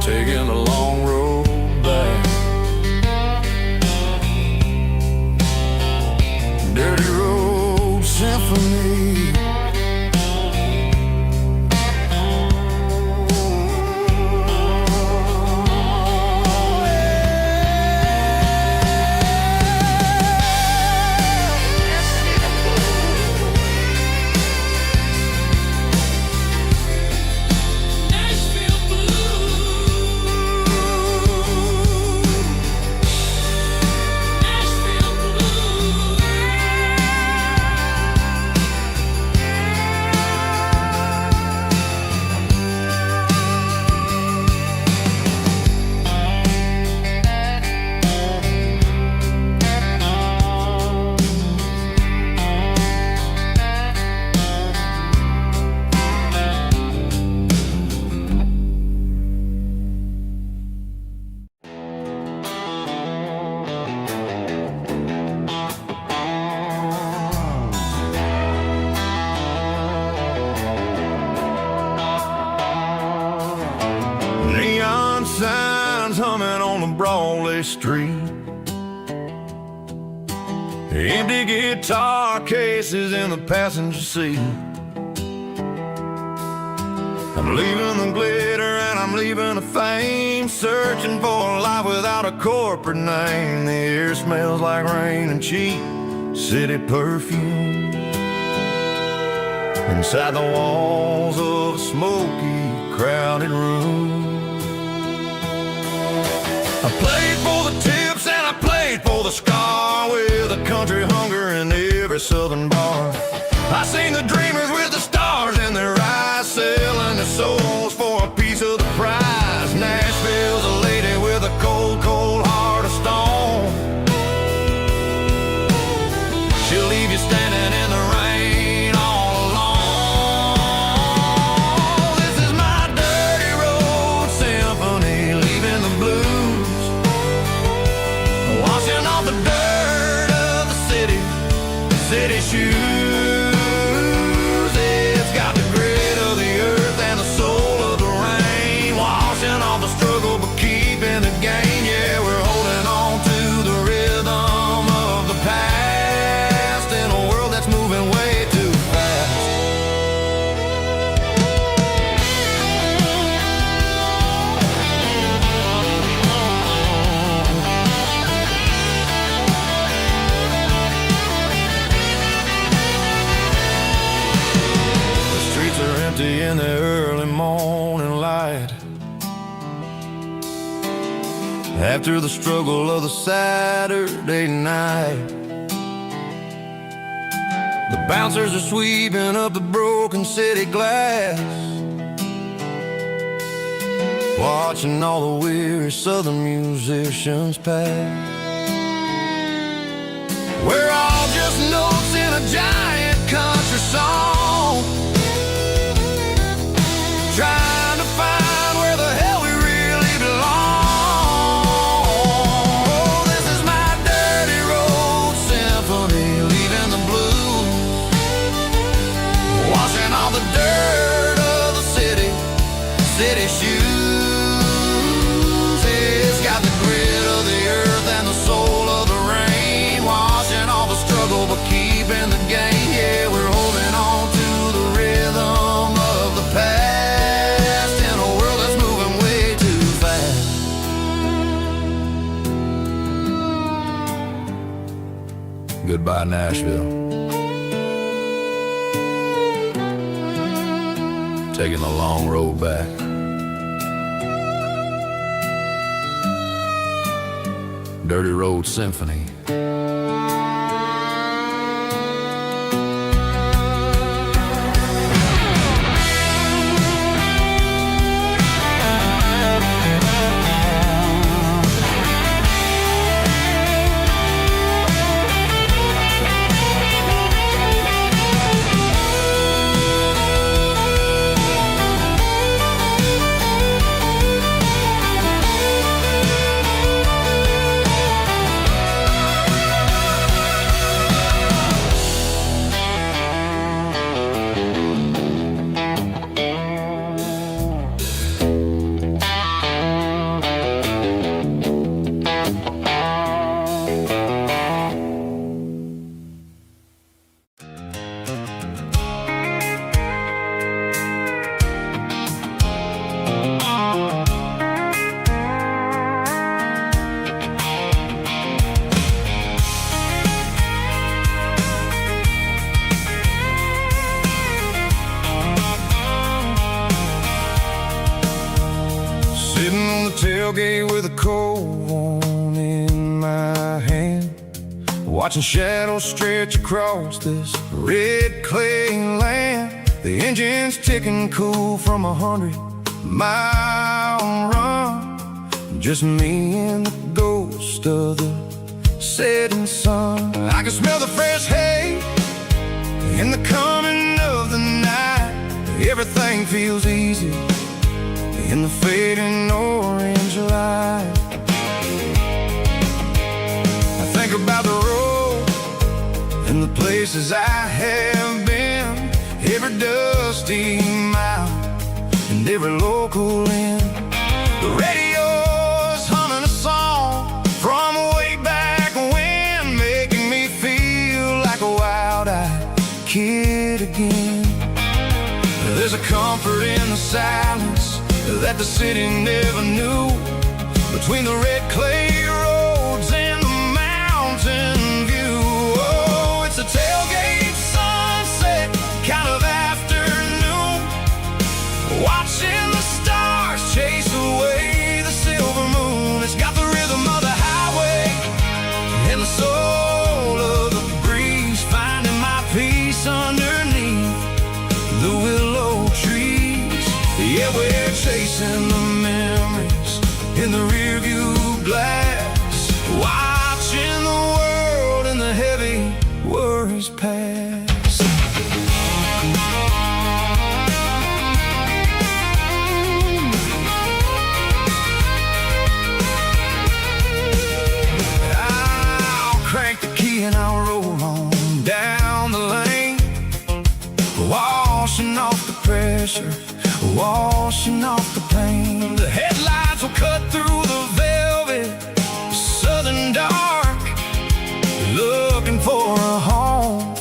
Taking a long road back, dirty road symphony. Neon signs humming on the Broadway street, empty guitar cases in the passenger seat. I'm leaving the glitter and I'm leaving the fame, searching for a life without a corporate name. The air smells like rain and cheap city perfume. Inside the walls of a smoky, crowded room. I played for the tips and I played for the scar, with a country hunger in every southern bar. I seen the dreamers with the stars in their eyes, selling their souls for a piece of the prize. Nashville's a lady with a cold, cold heart of stone. She'll leave you standing in the rain all alone. This is my dirty road symphony, leaving the blues, washing off the dirt of the city shoes. In the early morning light, after the struggle of the Saturday night, the bouncers are sweeping up the broken city glass, watching all the weary southern musicians pass. We're all just notes in a giant country song, trying to find where the hell we really belong. Oh, this is my dirty road symphony, leaving the blues, washing all the dirt of the city shoes. It's got the grit of the earth and the soul of the rain, washing all the struggle but keeping the game. Yeah, we're holding on to the rhythm of the past. Goodbye, Nashville. Taking the long road back. Dirty Road Symphony. Tailgate with a cold one in my hand, watching shadows stretch across this red clay land. The engine's ticking cool from 100-mile run, just me and the ghost of the setting sun. I can smell the fresh hay in the coming of the night. Everything feels easy in the fading orange light. I think about the road and the places I have been, every dusty mile and every local inn. The radio's humming a song from way back when, making me feel like a wild-eyed kid again. There's a comfort in the silence that the city never knew. Between the red clay roads and the mountain view. Oh, it's a tailgate sunset kind of afternoon, watching the stars chase away the silver moon. It's got the rhythm of the highway and the soul of the breeze, finding my peace underneath the willow trees. Yeah, we're chasing the memories in the rearview glass, watching the world and the heavy worries pass. I'll crank the key and I'll roll on down the lane, washing off the pressure, washing off the pain. The headlights will cut through the velvet southern dark, looking for a home,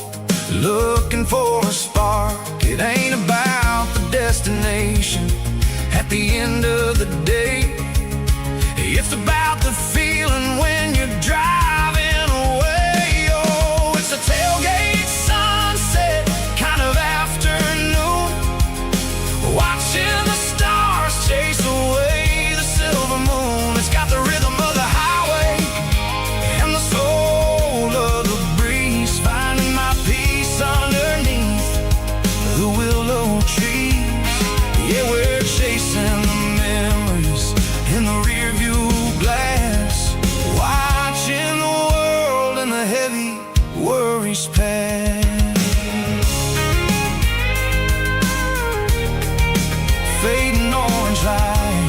looking for a spark. It ain't about the destination at the end of the day, it's about the feeling when you're driving away. Oh, it's a tailgate sunset kind of afternoon, watching the stars chase away the silver moon. It's got the rhythm of the highway and the soul of the breeze, finding my peace underneath the willow trees. Yeah, we're chasing the memories in the rearview glass, watching the world and the heavy worries pass. Fading orange light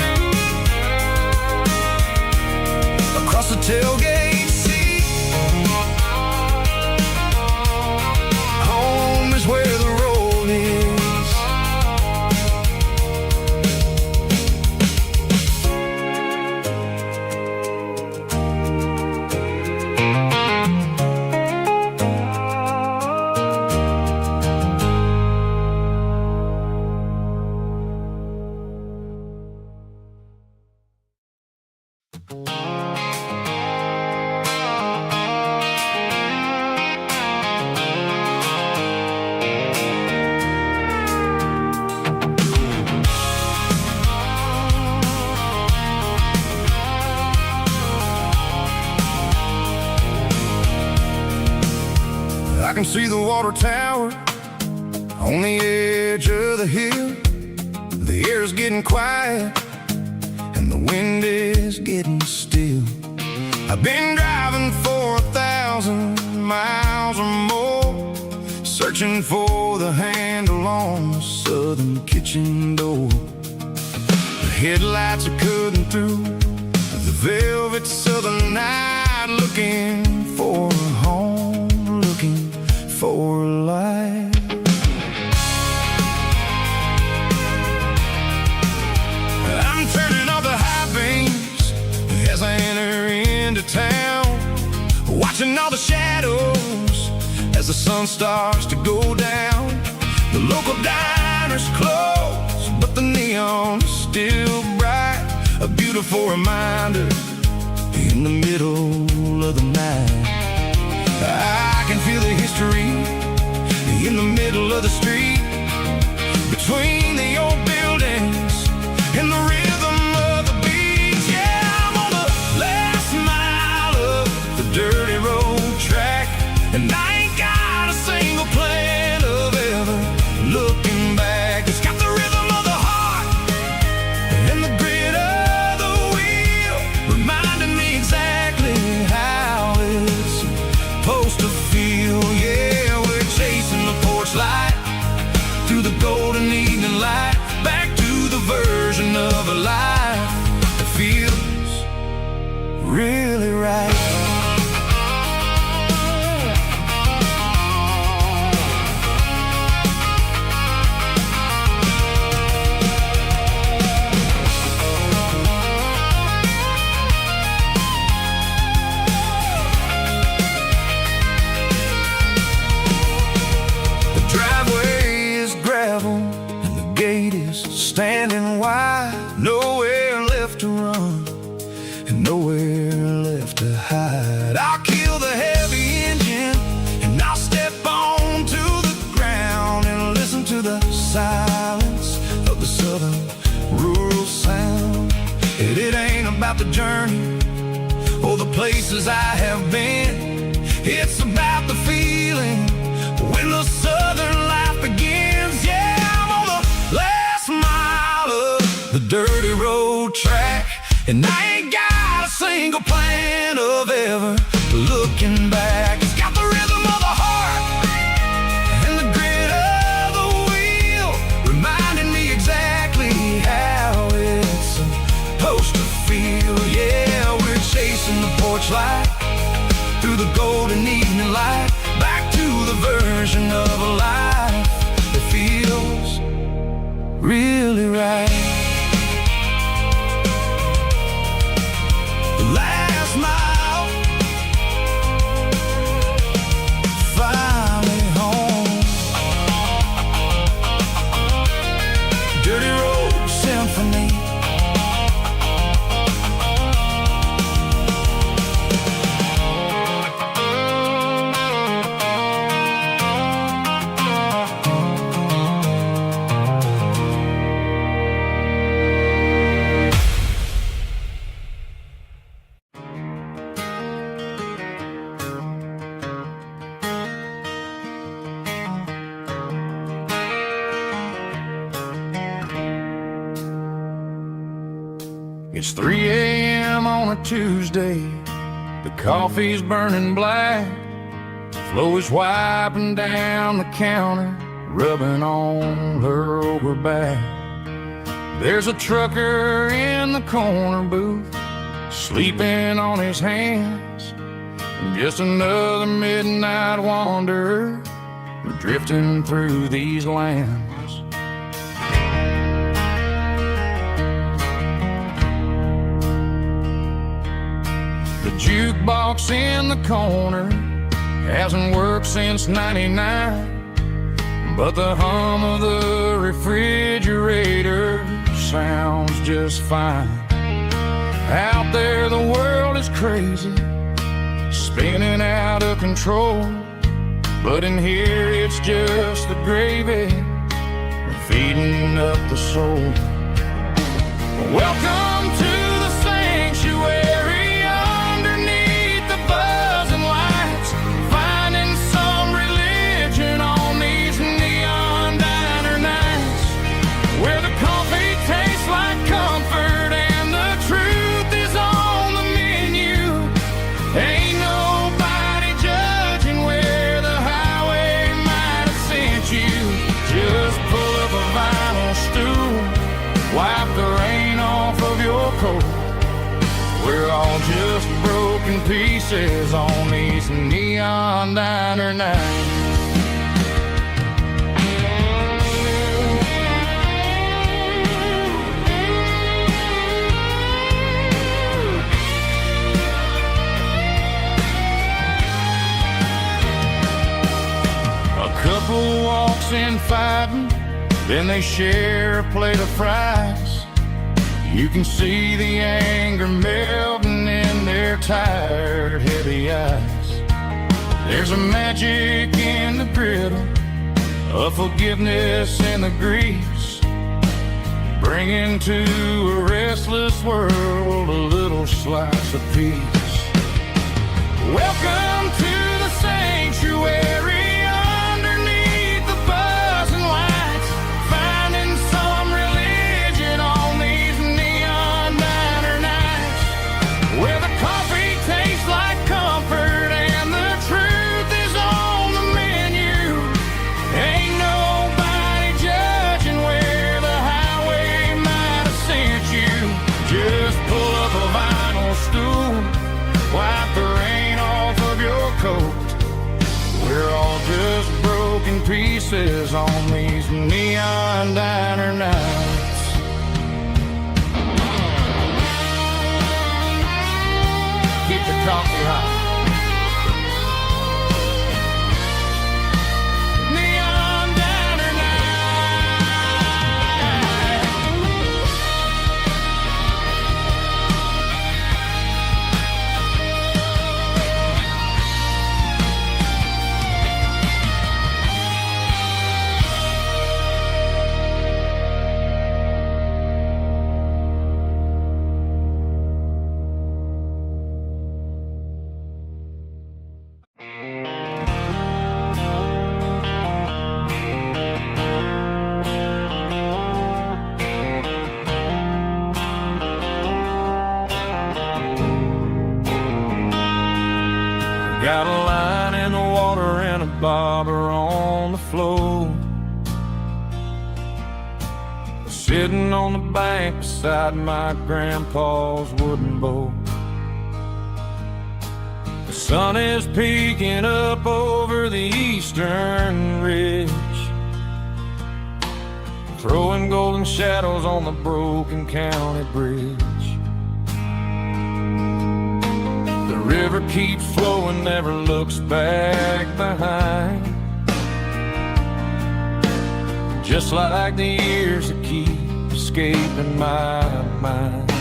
across the tailgate seat. Home is where the road is. I can see the water tower on the edge of the hill. The air's getting quiet and the wind is getting still. I've been driving for 1,000 miles or more, searching for the handle on the southern kitchen door. The headlights are cutting through the velvet southern night, looking for a home, looking for life. I'm turning off the high beams as I enter into town, watching all the shadows as the sun starts to go down. The local diner's closed, but the neon's still bright, a beautiful reminder in the middle of the night. I can feel the history in the middle of the street, between the old buildings and the rhythm of the beat. Yeah, I'm on the last mile of the dirty road track, and I ain't got a single plan of ever looking back. It's got the rhythm of the heart and the grit of the wheel, reminding me exactly how it's supposed to feel. Yeah, we're chasing the porch light through the golden evening light, standing wide, nowhere left to run, and nowhere left to hide. I'll kill the heavy engine, and I'll step onto the ground and listen to the silence of the southern rural sound. It ain't about the journey or the places I have been. It's about the feeling when the southern life begins. Yeah, I'm on the last mile of the dirty road track, and I ain't got a single plan of ever looking back. It's got the rhythm of the heart and the grit of the wheel, reminding me exactly how it's supposed to feel. Yeah, we're chasing the porch light through the golden evening light, back to the version of a life that feels really right. Last mile, finally home. Dirty Road Symphony. It's 3 a.m. on a Tuesday. The coffee's burning black. Flo is wiping down the counter, rubbing on her over back. There's a trucker in the corner booth, sleeping on his hands. Just another midnight wanderer, drifting through these lands. The jukebox in the corner hasn't worked since '99, but the hum of the refrigerator sounds just fine. Out there the world is crazy, spinning out of control, but in here it's just the gravy feeding up the soul. Welcome to the sanctuary, underneath the buzzing lights, finding some religion on these neon diner nights, where the coffee tastes like comfort and the truth is on the menu. Ain't nobody judging where the highway might have sent you. Just pull up a vinyl stool, wipe the rain off of your coat. We're all just broken pieces on these neon diner nights. A couple walks in fighting, then they share a plate of fries. You can see the anger melting in their tired, heavy eyes. There's a magic in the griddle, a forgiveness in the grease, bringing to a restless world a little slice of peace. Welcome to the sanctuary, underneath the buzzing lights, finding some religion on these neon diner nights, where the coffee tastes like comfort and the truth is on the menu. Ain't nobody judging where the highway might have sent you. Just pull up a vinyl stool, wipe the rain off of your Got a line in the water and a bobber on the floor. Sitting on the bank beside my grandpa's wooden boat. The sun is peeking up over the eastern ridge, throwing golden shadows on the broken county bridge. The river keeps flowing, never looks back behind, just like the years that keep escaping my mind.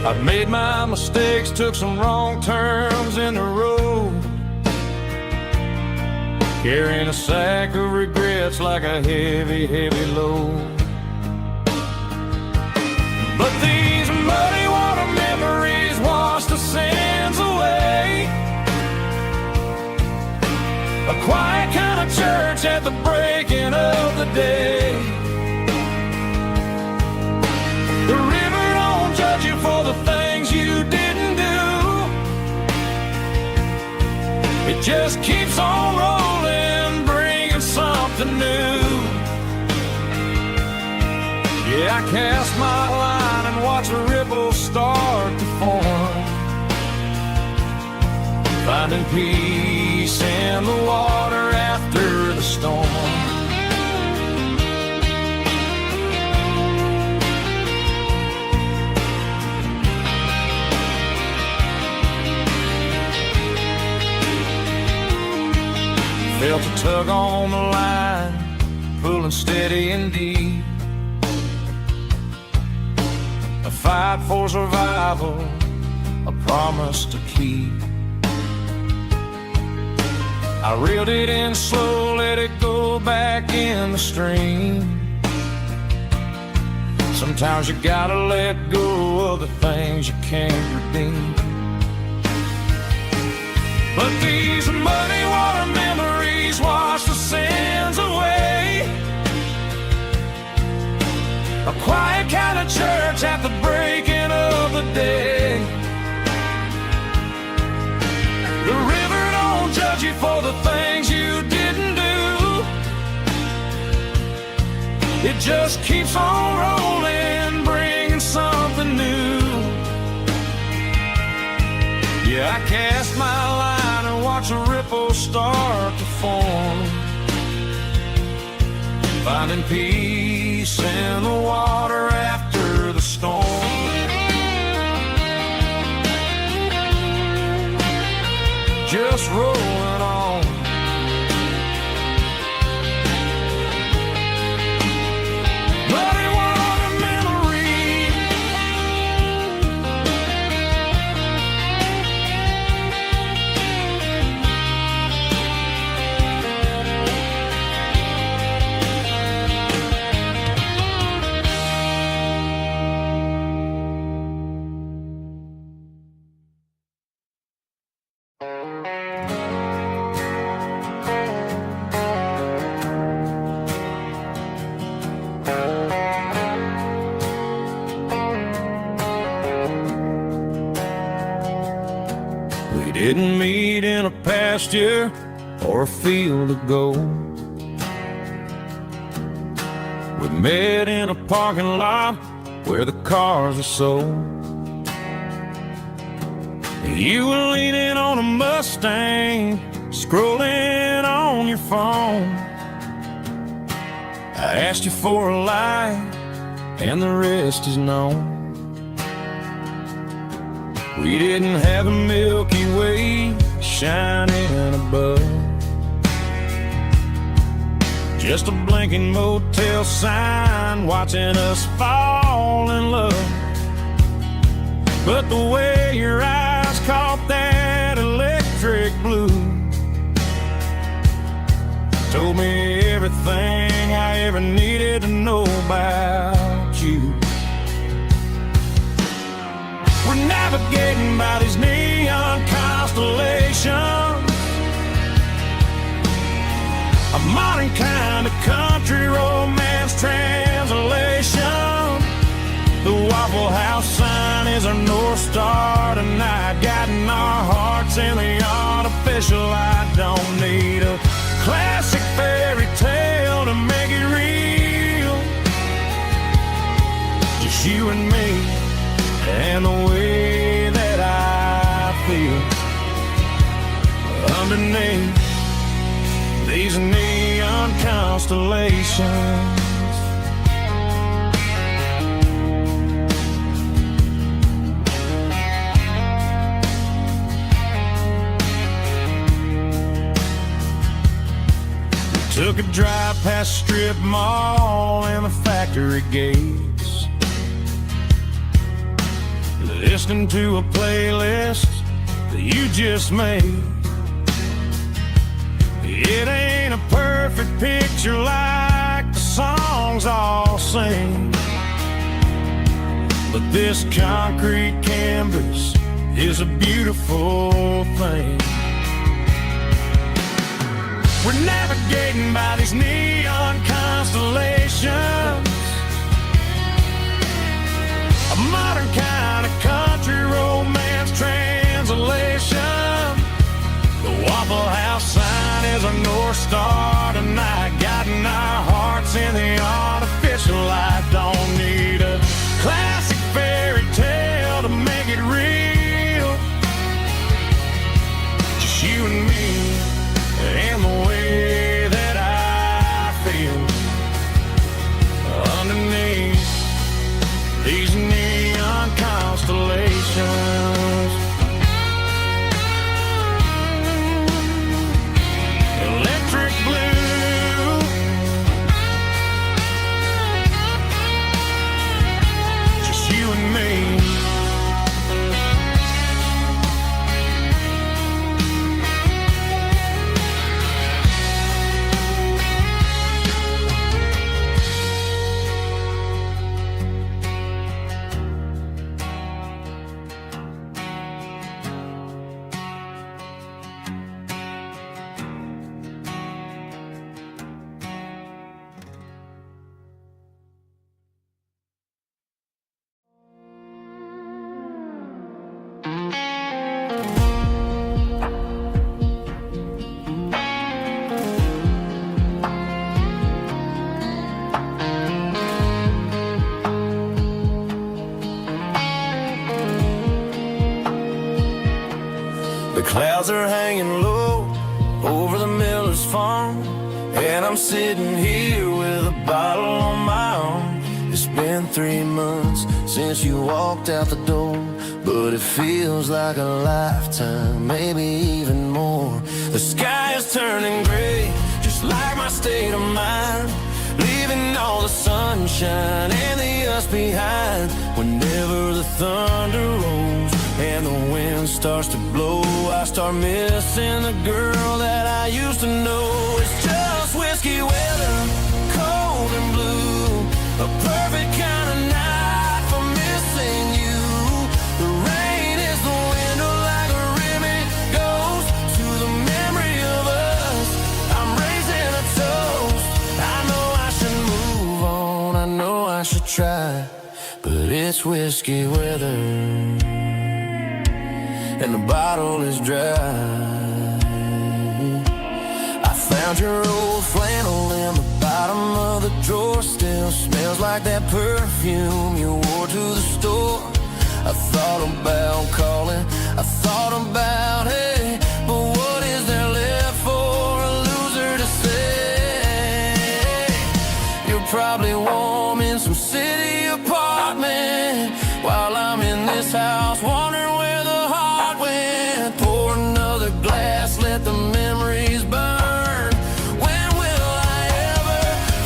I've made my mistakes, took some wrong turns in the road, carrying a sack of regrets like a heavy, heavy load. But these muddy water memories wash the sins away. A quiet kind of church at the breaking of the day. The river don't judge you for the things you didn't do. It just keeps on rolling, bringing something new. Yeah, I cast my line and watch the ripples start to form, finding peace in the water after the storm. Felt a tug on the line, pulling steady and deep. A fight for survival, a promise to keep. I reeled it in slow, let it go back in the stream. Sometimes you gotta let go of the things you can't redeem. But these muddy water memories wash the sins away. A quiet kind of church at the breaking of the day. The river don't judge you for the things you didn't do. It just keeps on rolling, bringing something new. Yeah, I cast my line and watch the ripples start to form, finding peace in the water after the storm. Just rolling on. Muddy water memories. We didn't meet in a pasture or a field of gold. We met in a parking lot where the cars are sold. You were leaning on a Mustang, scrolling on your phone. I asked you for a light, and the rest is known. We didn't have a Milky Way shining above, just a blinking motel sign watching us fall in love. But the way your eyes caught that electric blue told me everything I ever needed to know about you. We're navigating by these neon constellations, a modern kind of country romance translation. The Waffle House sign is our North Star tonight, guiding our hearts in the artificial light. Don't need a classic fairy tale to make it real. Just you and me and the way that I feel underneath these neon constellations. Took a drive past strip mall and the factory gates, listening to a playlist that you just made. It ain't a perfect picture like the songs all sing, but this concrete canvas is a beautiful thing. We're navigating by these neon constellations, a modern kind of country romance translation. The Waffle House sign is a North Star tonight, guiding our hearts in the artificial light. Don't need a classic fairy tale to make it real. Just you and me and the way that I feel underneath these neon constellations. Electric blue, just you and me. The clouds are hanging low over the miller's farm, and I'm sitting here with a bottle on my arm. It's been 3 months since you walked out the door, but it feels like a lifetime, maybe even more. The sky is turning gray, just like my state of mind, leaving all the sunshine and the us behind. Whenever the thunder rolls and the wind starts to blow, I start missing the girl that I used to know. It's just whiskey weather, cold and blue, a perfect kind of night for missing you. The rain is the window like a ribbon goes to the memory of us. I'm raising a toast. I know I should move on, I know I should try, but it's whiskey weather and the bottle is dry. I found your old flannel in the bottom of the drawer, still smells like that perfume you wore to the store. I thought about calling, I thought about, hey, but what is there left for a loser to say? You're probably warm in some city apartment while I'm in this house wondering where the heart went. Pour another glass, let the memories burn. When will I ever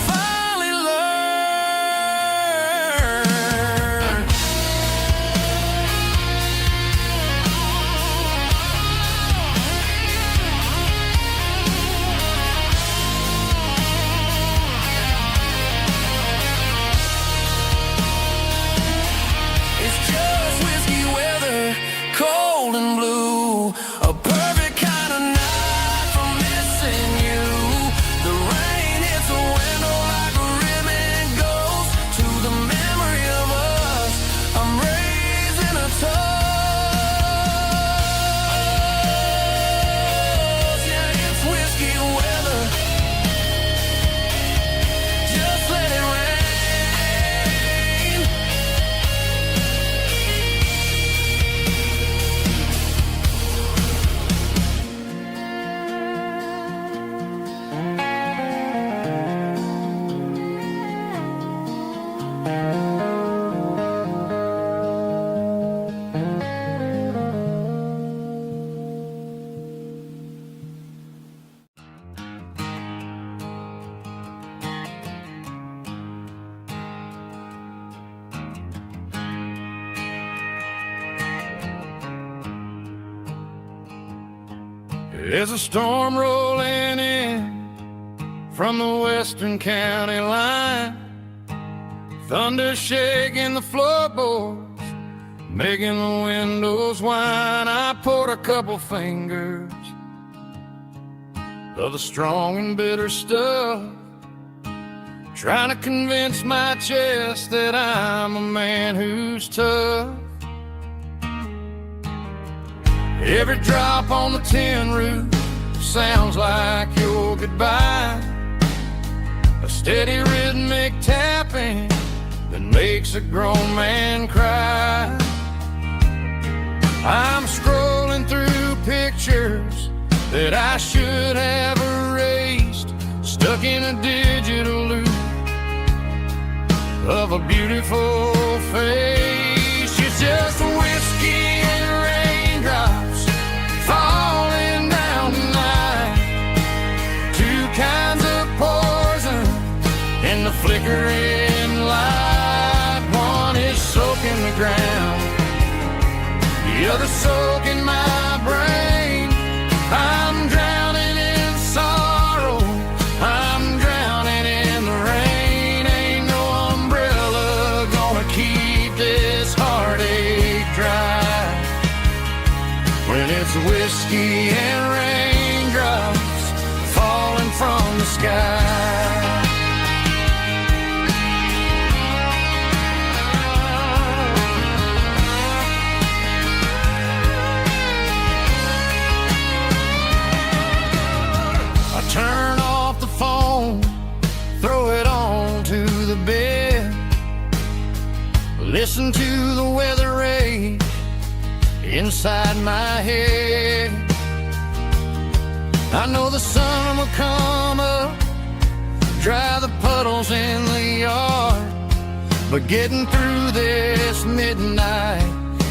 finally learn? There's a storm rolling in from the western county line, thunder shaking the floorboards, making the windows whine. I poured a couple fingers of the strong and bitter stuff, trying to convince my chest that I'm a man who's tough. Every drop on the tin roof sounds like your goodbye, a steady rhythmic tapping that makes a grown man cry. I'm scrolling through pictures that I should have erased, stuck in a digital loop of a beautiful face. It's just whiskey and raindrops falling down tonight, two kinds of poison in the flickering light. One is soaking the ground, the other soaking my brain. I'm drowning in sorrow, I'm drowning in the rain. Ain't no umbrella gonna keep this heartache dry when it's whiskey and raindrops falling from the sky. Turn off the phone, throw it on to the bed, listen to the weather rage inside my head. I know the sun will come up, dry the puddles in the yard, but getting through this midnight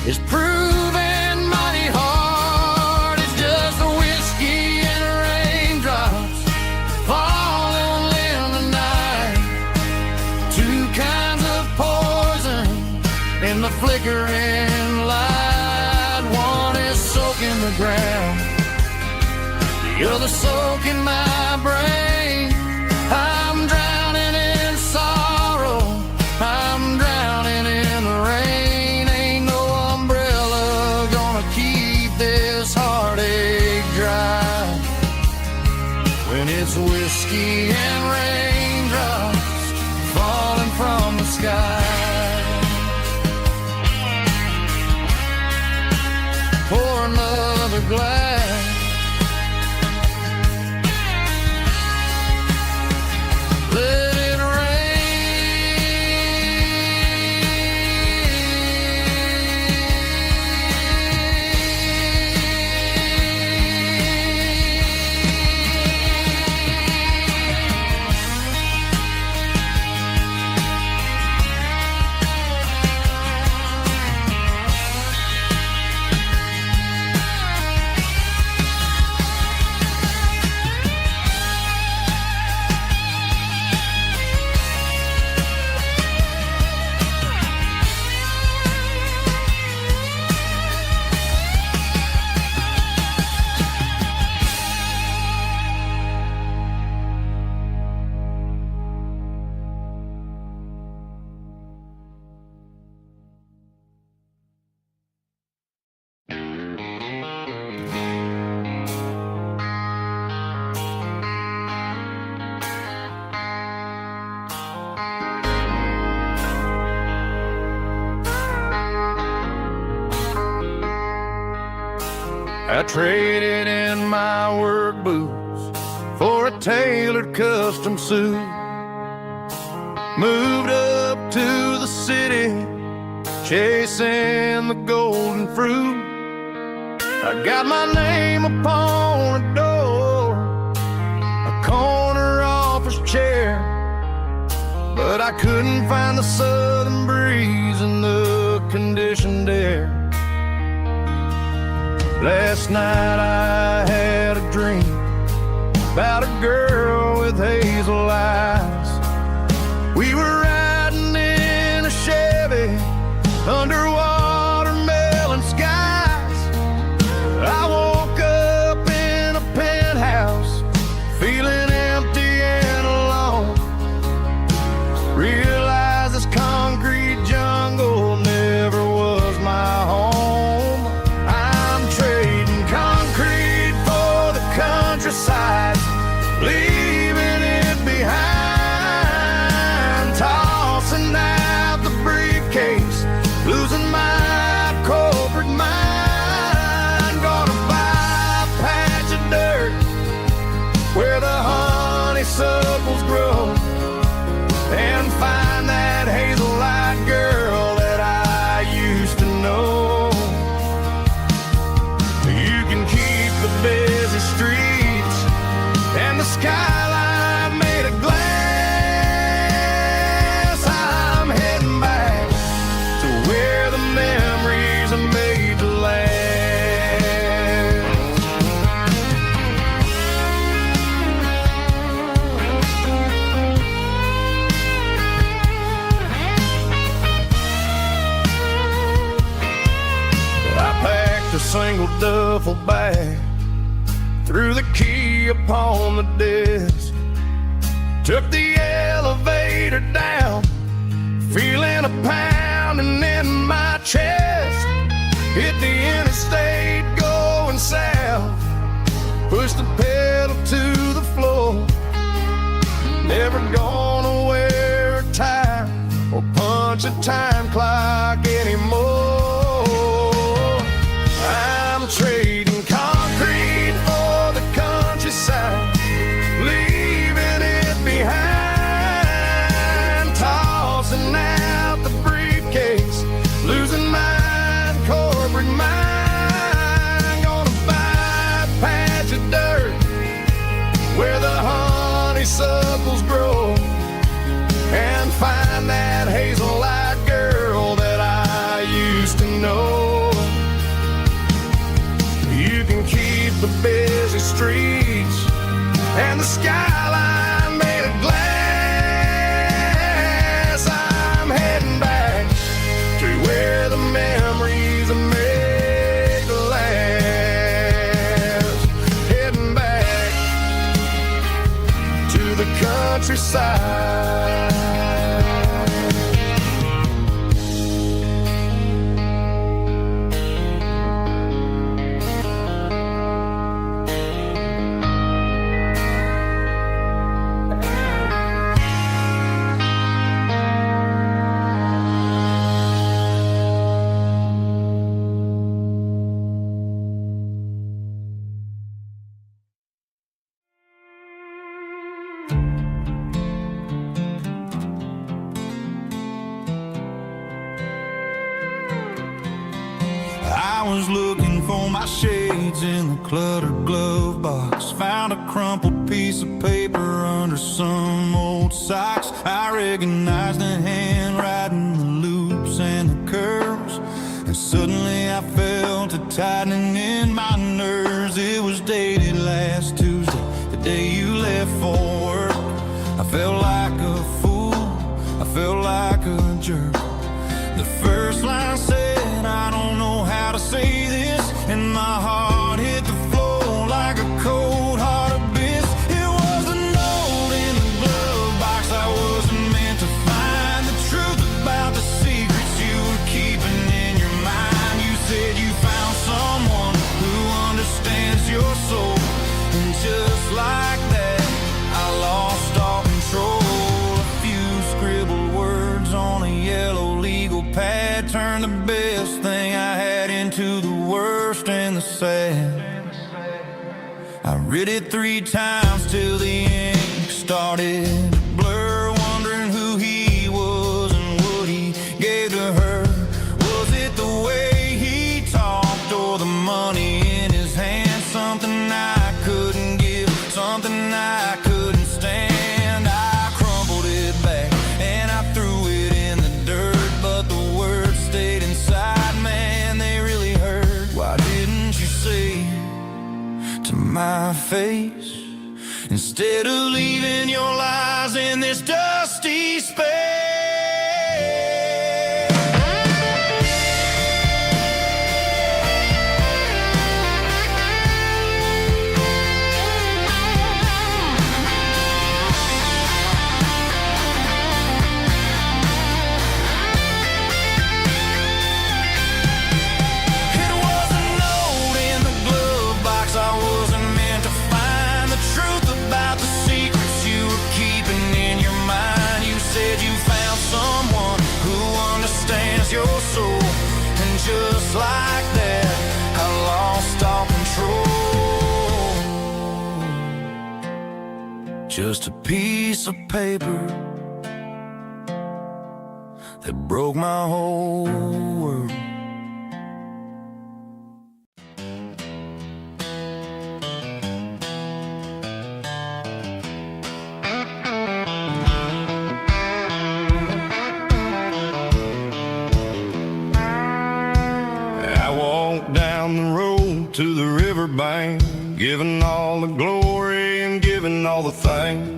is proving mighty hard. It's just the whiskey and raindrops falling in the night, two kinds of poison in the flickering light. One is soaking the ground, the other soaking my brain. I'm drowning in sorrow, I'm drowning in the rain. Ain't no umbrella gonna keep this heartache dry when it's whiskey and raindrops falling from the sky. Pour another glass, let it I traded in my work boots for a tailored custom suit, moved up to the city, chasing the golden fruit. I got my name upon a door, a corner office chair, but I couldn't find the southern breeze in the conditioned air. Last night I had a dream about a girl with hazel eyes. We were riding in a Chevy under watermelon skies. I woke up in a single duffel bag, threw the key upon the desk, took the elevator down, feeling a pounding in my chest. Hit the interstate going south, pushed the pedal to the floor. Never gonna wear a tie or punch a time clock anymore. I'm trading concrete for the countryside, leaving it behind, tossing out the briefcase, losing my corporate mind. Gonna buy a patch of dirt where the honeysuckles grow, and find that hazel-eyed girl that I used to know. You can keep the busy streets and the skyline made of glass. I'm heading back to where the memories are made to last. Heading back to the countryside. I was looking for my shades in the cluttered glove box, found a crumpled piece of paper under some old socks. I recognized the handwriting, the loops and the curves, and suddenly I felt a tightening in my nerves. It was dated last Tuesday, the day you left for work. I felt like a fool, I felt like a jerk. The first line said, I don't know how to say this, and my heart hit the floor like a cold heart abyss. It was a note in the glove box I wasn't meant to find, the truth about the secrets you were keeping in your mind. You said you found someone who understands your soul, and just like that I lost all control. A few scribbled words on a yellow legal pad turned the best thing I had into the worst and the sad. I read it 3 times till the ink started to blur, wondering who he was and what he gave to her. Was it the way he talked or the money in his hand? Something I couldn't give, something I couldn't stand. I crumpled it back and I threw it in the dirt, but the words stayed inside, man, they really hurt. Why didn't you say to my face, instead of leaving your lies in this dusty space? It was a note in the glove box I wasn't meant to find, the truth about the secrets you were keeping in your mind. You said you found someone who understands your soul, and just like that I lost all control. Just a piece of paper that broke my whole world. I walked down the road to the riverbank, giving all the glory and giving all the thanks.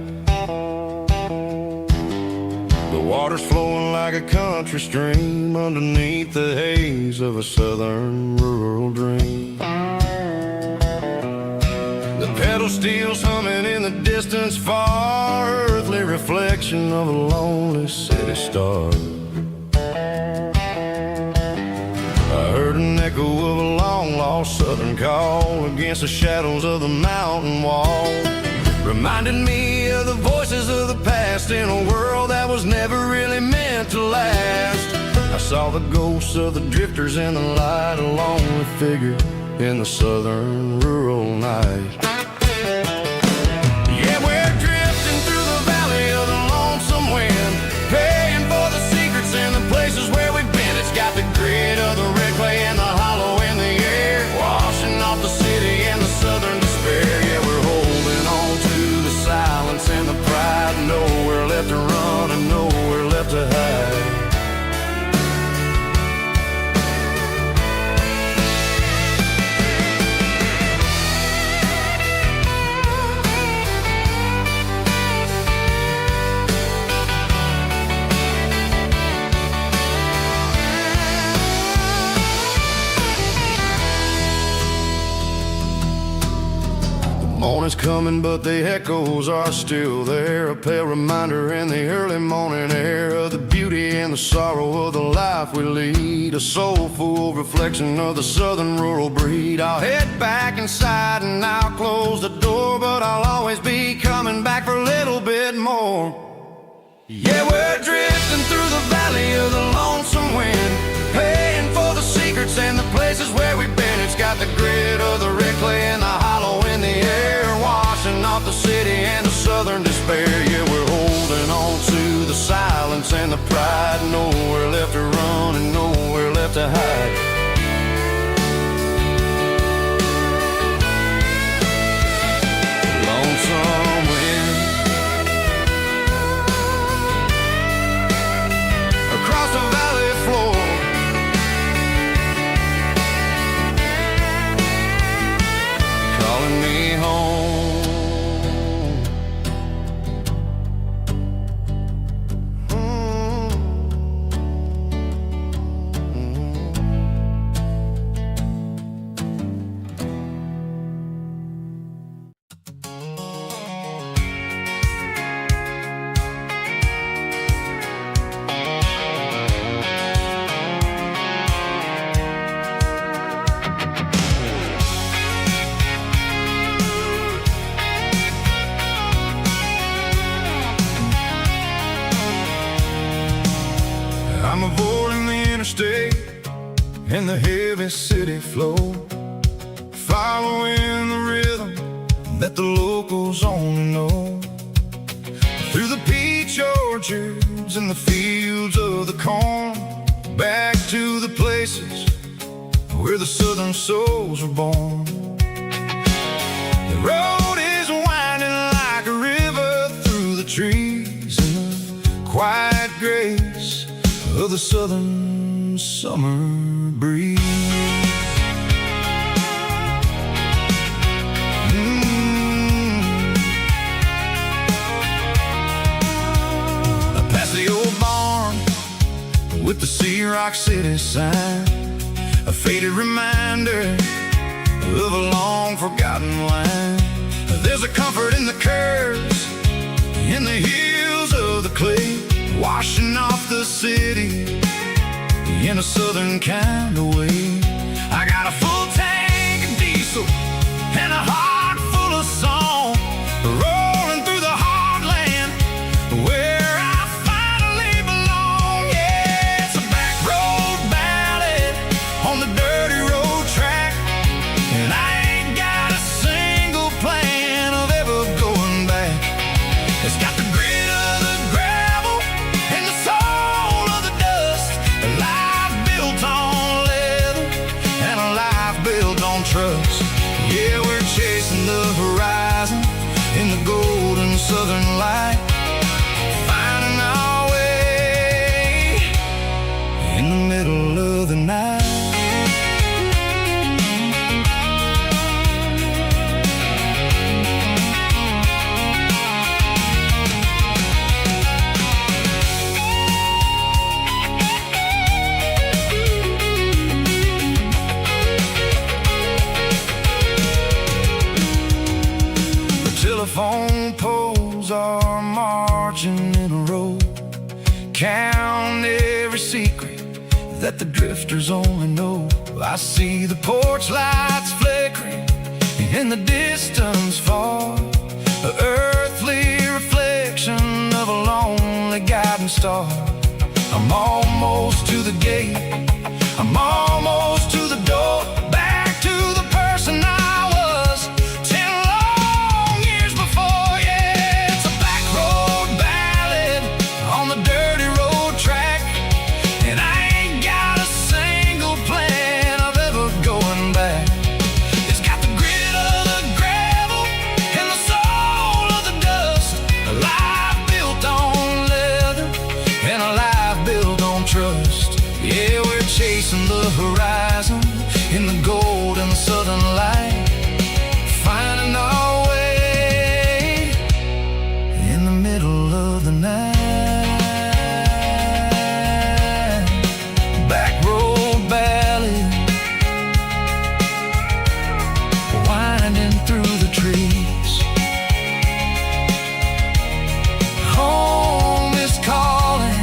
The water's flowing like a country stream underneath the haze of a southern rural dream. The pedal steel's humming in the distance far, earthly reflection of a lonely city star. I heard an echo of a long-lost southern call against the shadows of the mountain wall, reminded me of the voices of the past in a world that was never really meant to last. I saw the ghosts of the drifters in the light, a lonely figure in the southern rural night. Yeah, we're drifting through the valley of the lonesome wind, paying for the secrets and the places where we've been. It's got the grit of the red clay and the hollow in the air, washing off the city and the southern despair. Yeah, we're holding on to the silence and the pride, nowhere left to run and nowhere left to hide. Morning's coming, but the echoes are still there, a pale reminder in the early morning air of the beauty and the sorrow of the life we lead, a soulful reflection of the southern rural breed. I'll head back inside and I'll close the door, but I'll always be coming back for a little bit more. Yeah, we're drifting through the valley of the lonesome wind, paying for the secrets and the places where we've been. It's got the grit of the red clay and the hollow in the air, washing off the city and the southern despair. Yeah, we're holding on to the silence and the pride, nowhere left to run and nowhere left to hide. Lonesome wind across the valley floor, calling me home. I'm avoiding the interstate and the heavy city flow, following the rhythm that the locals only know. Through the peach orchards and the fields of the corn, back to the places where the southern souls were born. The road is winding like a river through the trees in the quiet grace of the southern summer breeze. I pass the old barn with the Sea Rock City sign, a faded reminder of a long forgotten line. There's a comfort in the curves, in the hills of the clay, washing off the city in a southern kind of way. I got a full tank of diesel and a heart full of song, rolling through the heartland where I finally belong. Yeah, it's a back road ballad on the dirty road track, and I ain't got a single plan of ever going back. It's got the grit of the gravel and the soul of the dust, a life built on leather secret that the drifters only know. I see the porch lights flickering in the distance far, an earthly reflection of a lonely guiding star. I'm almost to the gate, I'm almost to the door, back to the person I was 10 long years before. Yeah, it's a back road ballad on the dirty road track, and I ain't got a single plan of ever going back. It's got the grit of the gravel and the soul of the dust, a life built on leather and a life built on trust. Yeah, we're chasing the horizon in the golden southern light, finding our way in the middle of the night. Back road ballad, winding through the trees. Home is calling.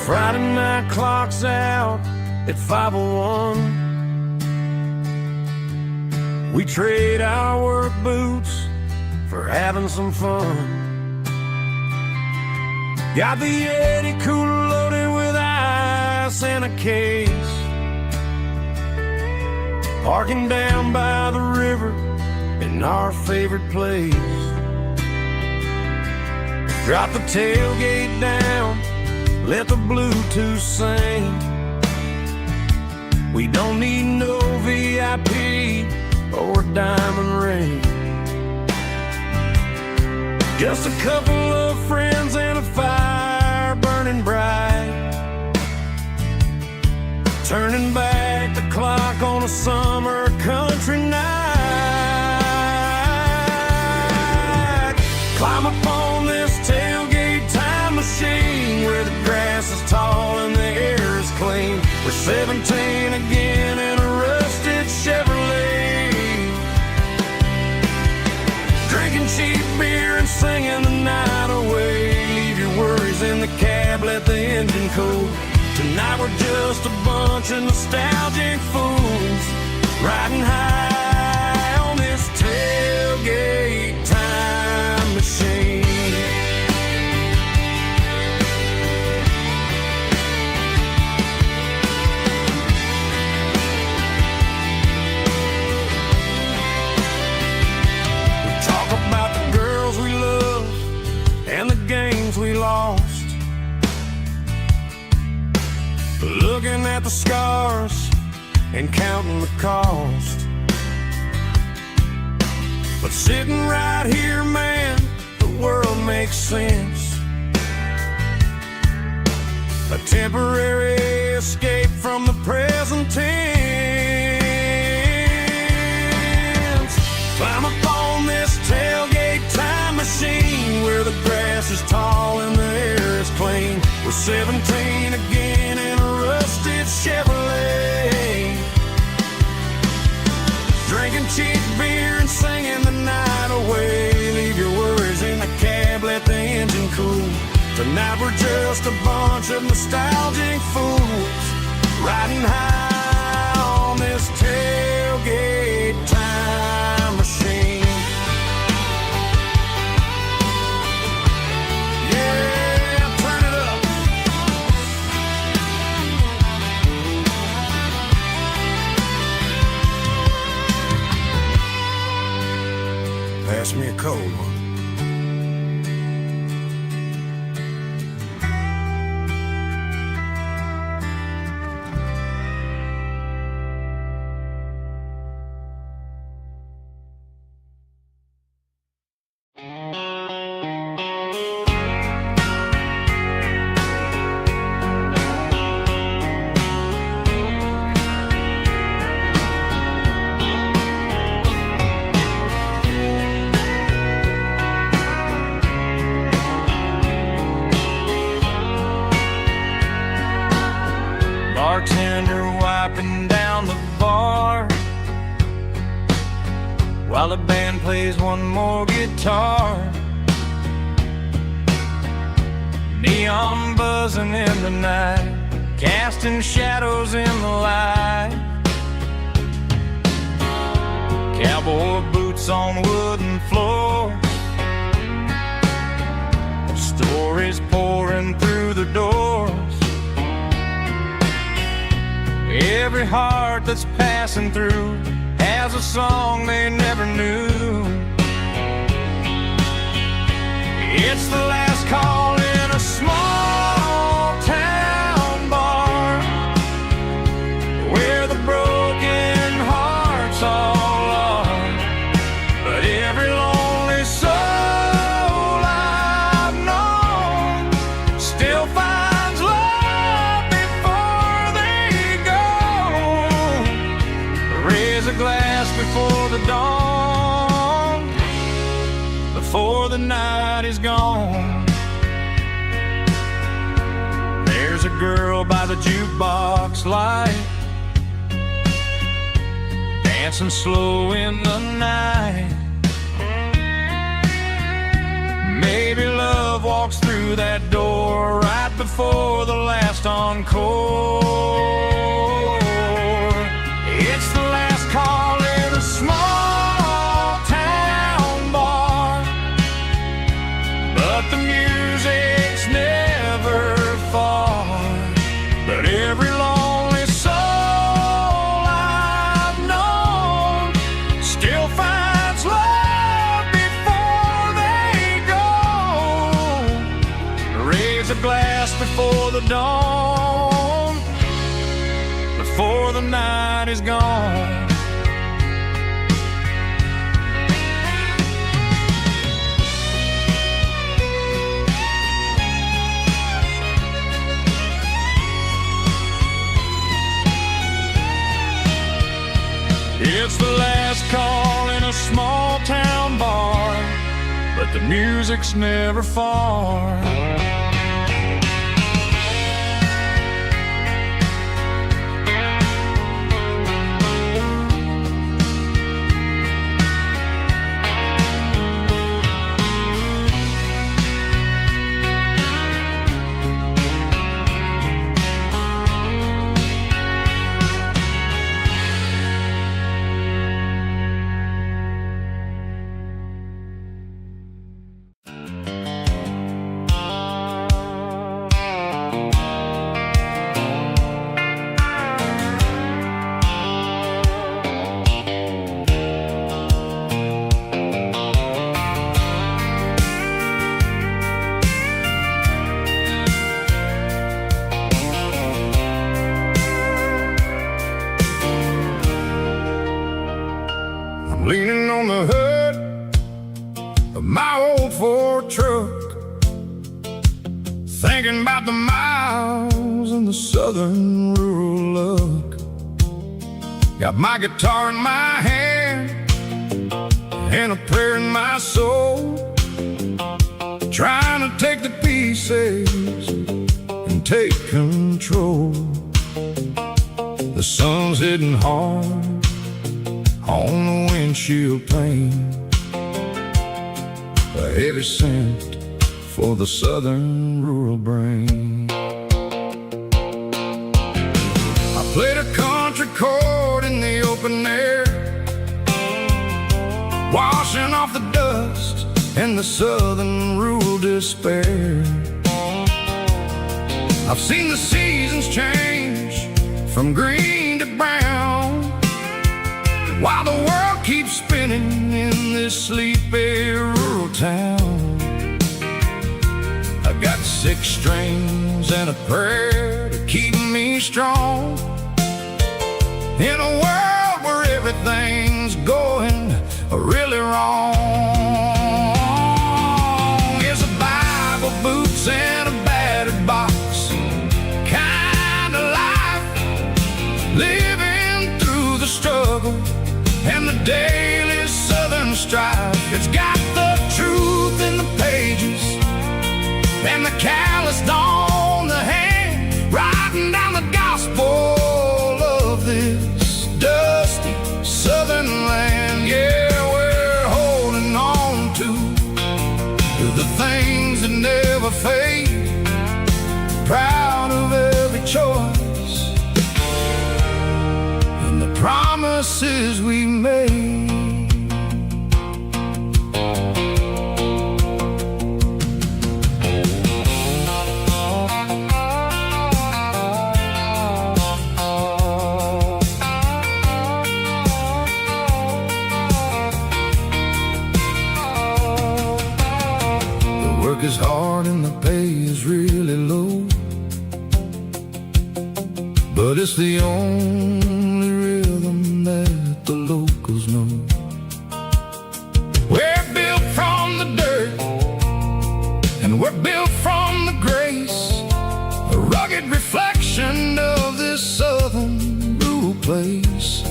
Friday night clock's out at 5:01. We trade our work boots for having some fun. Got the Yeti cooler loaded with ice and a case, parking down by the river in our favorite place. Drop the tailgate down, let the Bluetooth sing. We don't need no VIP or a diamond ring. Just a couple of friends and a fire burning bright, turning back the clock on a summer country night. Climb up on this tailgate time machine where the grass is tall and the air is clean. We're 17 again in a rusted Chevrolet, drinking cheap beer and singing the night away. Leave your worries in the cab, let the engine cool. Tonight we're just a bunch of nostalgic fools, riding high on this tailgate time machine. We lost, looking at the scars and counting the cost. But sitting right here, man, the world makes sense. A temporary escape from the present tense. Climb up on this tailgate time machine where the grass is tall and the air is clean. We're 17 again in a rusted Chevrolet, drinking cheap beer and singing the night away. Leave your worries in the cab, let the engine cool. Tonight we're just a bunch of nostalgic fools, riding high on this tailgate time machine. Pass me a cold one. while the band plays one more guitar. Neon buzzing in the night, casting shadows in the light. Cowboy boots on wooden floors, stories pouring through the doors. Every heart that's passing through has a song they never knew. It's the last call in a small town bar, where the broken hearts all are. But every lonely soul I've known still finds love before they go. Raise a glass before the dawn, before the night is gone. There's a girl by the jukebox light, dancing slow in the night. Maybe love walks through that door right before the last encore. It's the last call in a small town bar, but the music's never far. But every lonely soul I've known still finds love before they go. Raise a glass before the dawn, before the night is gone. It's the last call in a small town bar, but the music's never far. Leaning on the hood of my old Ford truck, thinking about the miles and the southern rural look. Got my guitar in my hand and a prayer in my soul, trying to take the pieces and take control. The sun's hitting hard on the windshield pane, a heavy scent for the southern rural brain. I played a country chord in the open air, washing off the dust and the southern rural despair. I've seen the seasons change from green to brown, while the world keeps spinning in this sleepy rural town. I've got 6 strings and a prayer to keep me strong, in a world where everything's going really wrong. It's a Bible, boots, and a battered box kind of life, living through the struggle and the daily southern strife. It's got the truth in the pages and the calloused on the hand, writing down the gospel of this dusty southern land. Yeah, where promises we made. The work is hard and the pay is really low, but it's the only rhythm that the locals know. We're built from the dirt, and we're built from the grace, a rugged reflection of this southern rural place.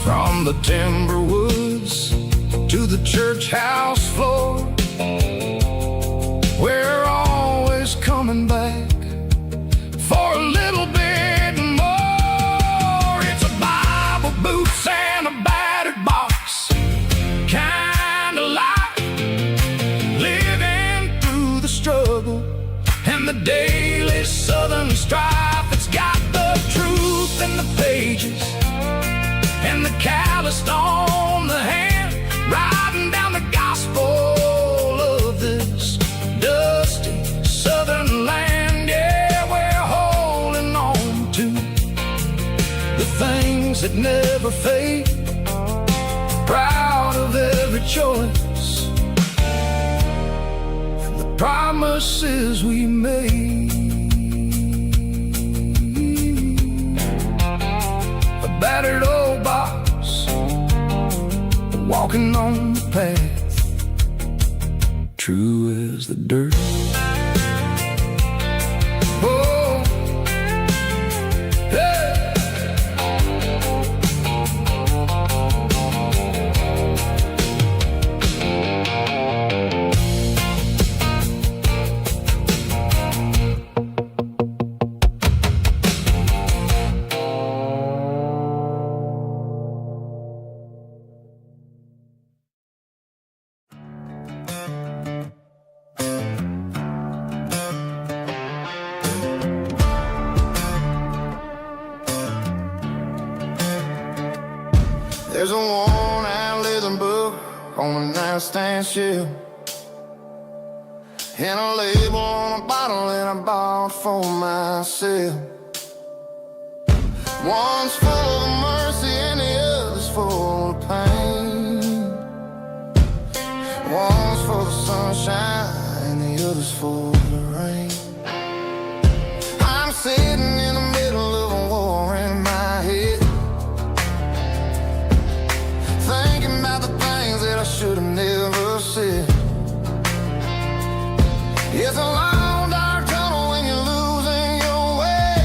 From the timber woods to the church house floor, we're always coming back for a little bit more. It's a Bible, boots, and a battered box kind of life, living through the struggle and the daily southern strife. It's got the truth in the pages and the calloused on the hand, riding down the gospel of this dusty southern land. Yeah, we're holding on to the things that never fade, proud of every choice and the promises we made. A battered old box, walking on the path, true as the dirt. Oh, hey. There's a worn-out leather book on the nightstand shelf, and a label on a bottle that I bought for myself. One's full of mercy and the other's full of pain. One's for the sunshine and the other's for the rain. I'm sitting in the middle of a war in my head, thinking about the things that I should have never said. It's a long dark tunnel when you're losing your way,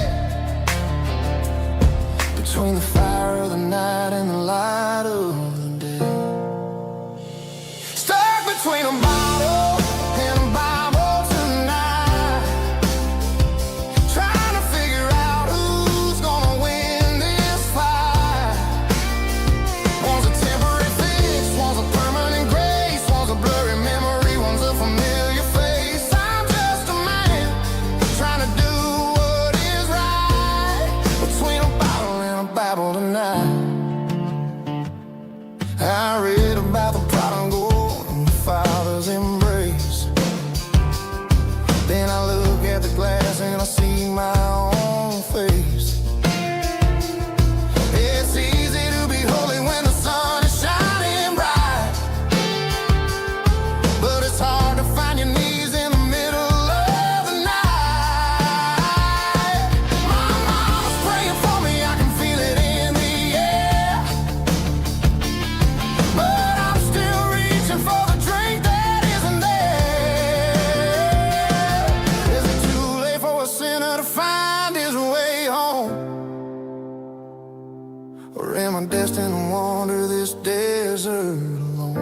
between the fire of the night and the light of the day. Stuck between a bottle and a Bible tonight, trying to figure out who's gonna win this fight. One's a temporary fix, one's a permanent grace, one's a blurry memory, one's a familiar face. I'm just a man trying to do what is right, between a bottle and a Bible tonight. I read about the prodigal and the father's embrace. Then I look at the glass and I see my own face. It's easy to be holy when the sun is shining bright, but it's hard to find your knees in the middle of the night. My mama's praying for me, I can feel it in the air, but I'm still reaching for the drink that isn't there. Is it too late for a sinner to find his way home? Or am I destined to wander this desert alone?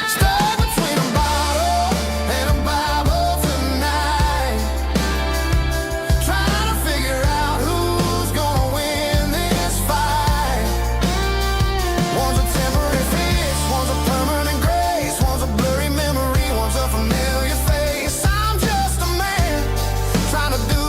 Stuck between a bottle and a Bible tonight, trying to figure out who's gonna win this fight. One's a temporary fix, one's a permanent grace, one's a blurry memory, one's a familiar face. I'm just a man trying to do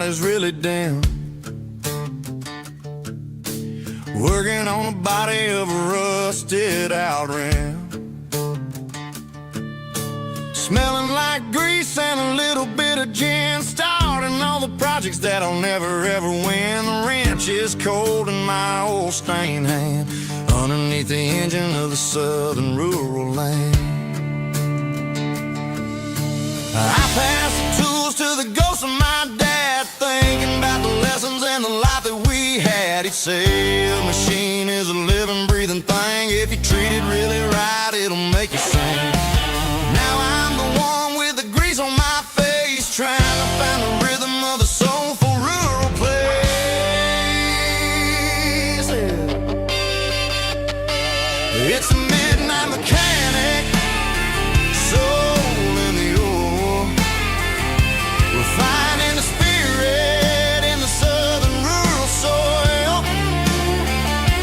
is really dim. Working on the body of a rusted out rim. Smelling like grease and a little bit of gin. Starting all the projects that'll never ever win. The wrench is cold in my old stained hand underneath the engine of the southern rural land. I pass the tools to the ghost of my dad, thinking about the lessons and the life that we had. He'd say a machine is a living, breathing thing. If you treat it really right, it'll make you sing. Now I'm the one with the grease on my face, trying to find the rhythm of a soulful rural place. It's a midnight mechanic, soul in the ore, refining the spirit in the southern rural soil.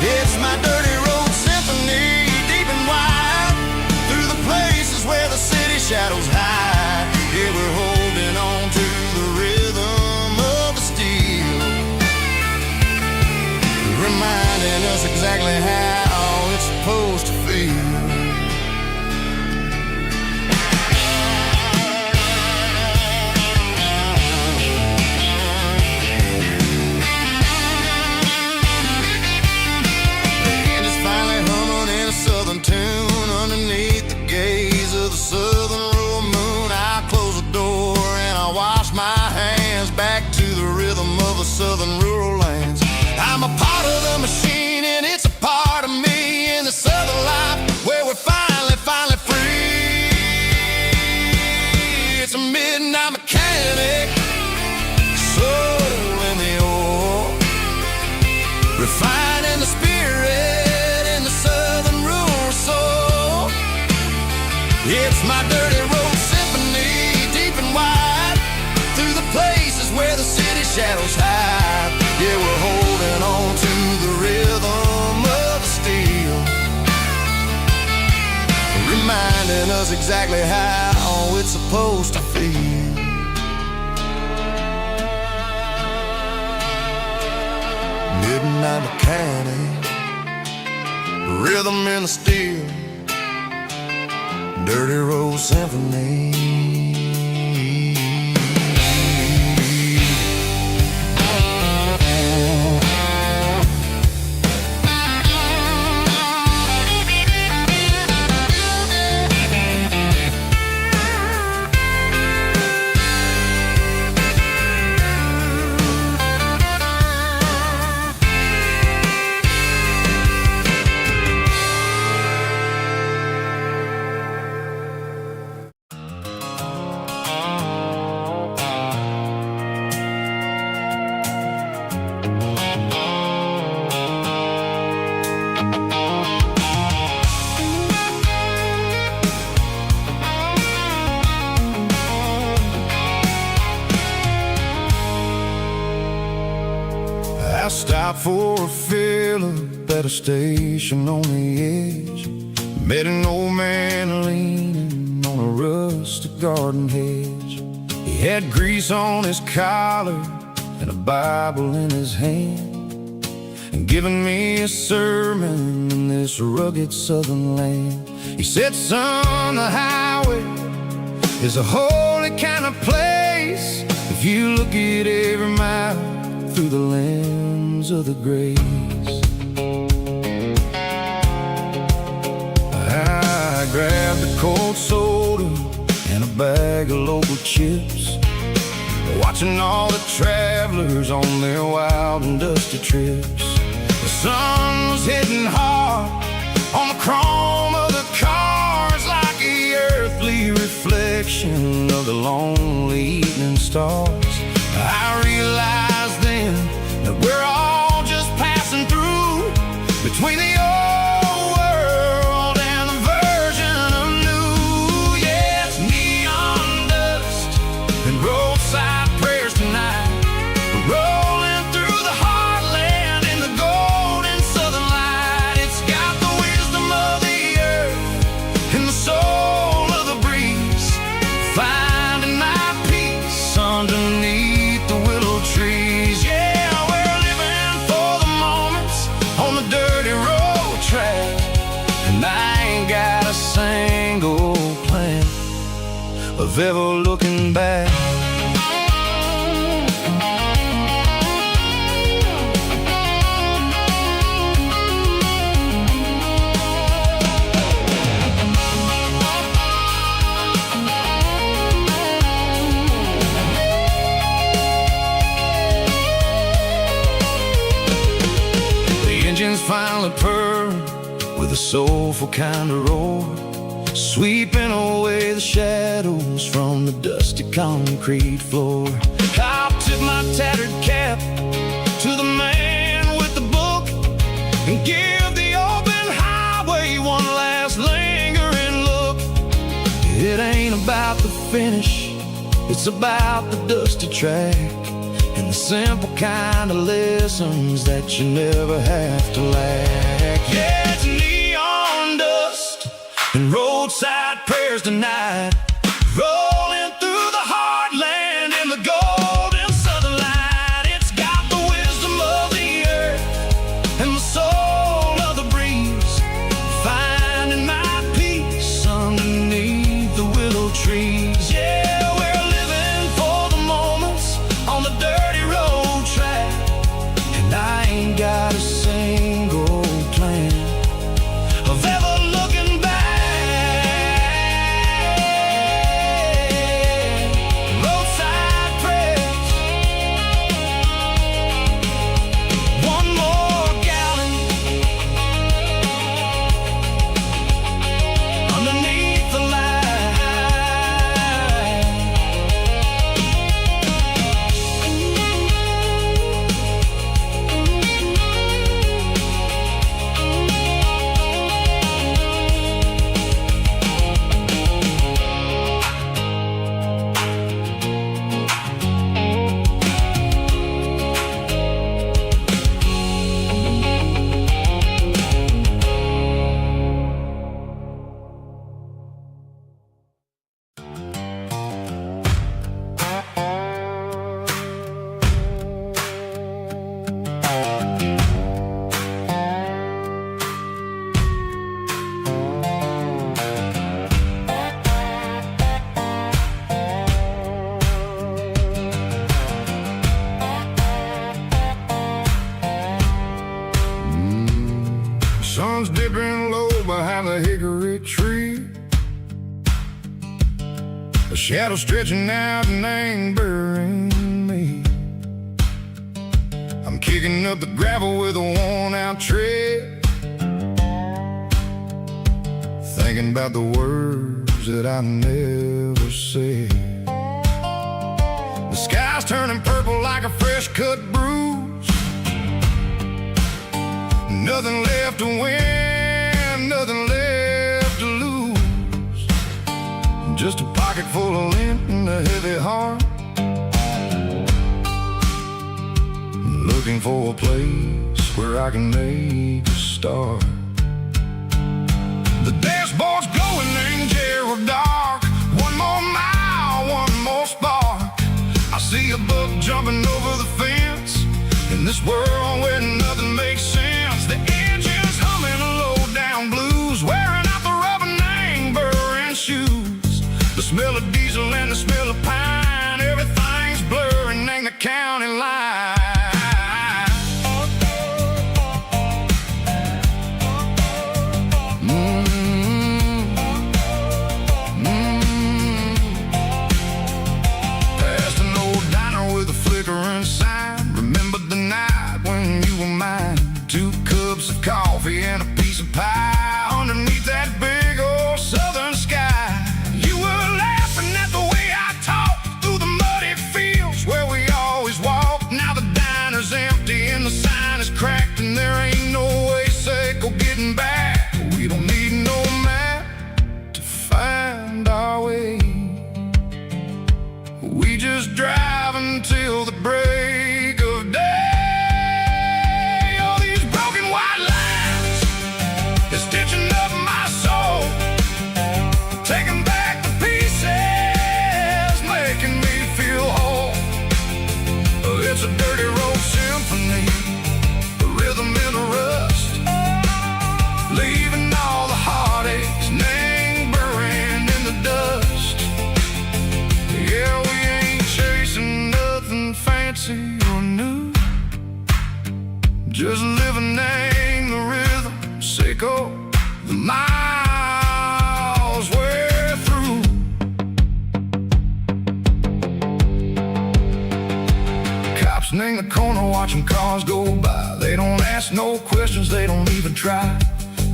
It's my dirty road symphony, deep and wide, through the places where the city shadows hide. Yeah, we're holding on to the rhythm of the steel, reminding us exactly how it's supposed to feel. Tune underneath the gaze of the southern rural moon. I close the door and I wash my hands back to the rhythm of the southern rural lands. I'm a part of the machine and it's a part of me in the southern life where we're finally free. It's a midnight mechanic, soul in the ore, refining the spirit in the southern rural soul. It's my dirty road symphony, deep and wide, through the places where the city shadows hide. Yeah, we're holding on to the rhythm of the steel, reminding us exactly how it's supposed to feel. Midnight mechanic, rhythm in the steel, dirty road symphony. I stopped for a fill-up at a station on the edge. Met an old man leaning on a rusted garden hedge. He had grease on his collar and a Bible in his hand, and giving me a sermon in this rugged southern land. He said, son, the highway is a holy kind of place if you look at every mile through the lens of the grace. I grabbed a cold soda and a bag of local chips, watching all the travelers on their wild and dusty trips. The sun was hitting hard on the chrome of the cars, like the earthly reflection of the lonely evening stars. I realized then that we're all just passing through between the old world and the version of new. Yeah, it's neon dust and roadside prayers tonight. We're rolling through the heartland in the golden southern light. It's got the wisdom of the earth and the soul of the breeze, finding my peace underneath of ever looking back. Finally purr with a soulful kind of roar, sweeping away the shadows from the dusty concrete floor. I'll tip my tattered cap to the man with the book and give the open highway one last lingering look. It ain't about the finish, it's about the dusty track and the simple kind of lessons that you never have to lack. Yeah, it's neon dust and roadside prayers tonight, rolling through the heartland in the golden southern light. It's got the wisdom of the earth and the soul of the breeze, finding my peace underneath the willow trees. Yeah, we're living for the moments on the dirty road track, and I ain't got a single plan of ever looking back. Roadside prayers, one more gallon underneath the light. Sun's dipping low behind the hickory tree, a shadow stretching out and angering me. I'm kicking up the gravel with a worn-out tread, thinking about the words that I never said. The sky's turning purple like a fresh-cut bruise, nothing left to win, nothing left to lose, just a pocket full of lint and a heavy heart, looking for a place where I can make a start. The dashboard's glowing in Gerald dark, one more mile, one more spark. I see a buck jumping over the fence in this world where nothing makes sense. The engine's humming a low-down blues, wearing out the rubber name burring shoes. The smell of diesel and the smell of pine, everything's blurring in the county line. Past an old diner with a flickering sign, remember the night when you were mine. 2 cups of coffee and a piece of pie underneath that big old southern sky. You were laughing at the way I talked through the muddy fields where we always walked. Now the diner's empty and the sign is cracked, and there ain't no way safe or getting back. We don't need no map to find our way, we just drive until the break of day. It's name, the rhythm, Seiko, the miles we're through. Cops in the corner watching cars go by. They don't ask no questions, they don't even try.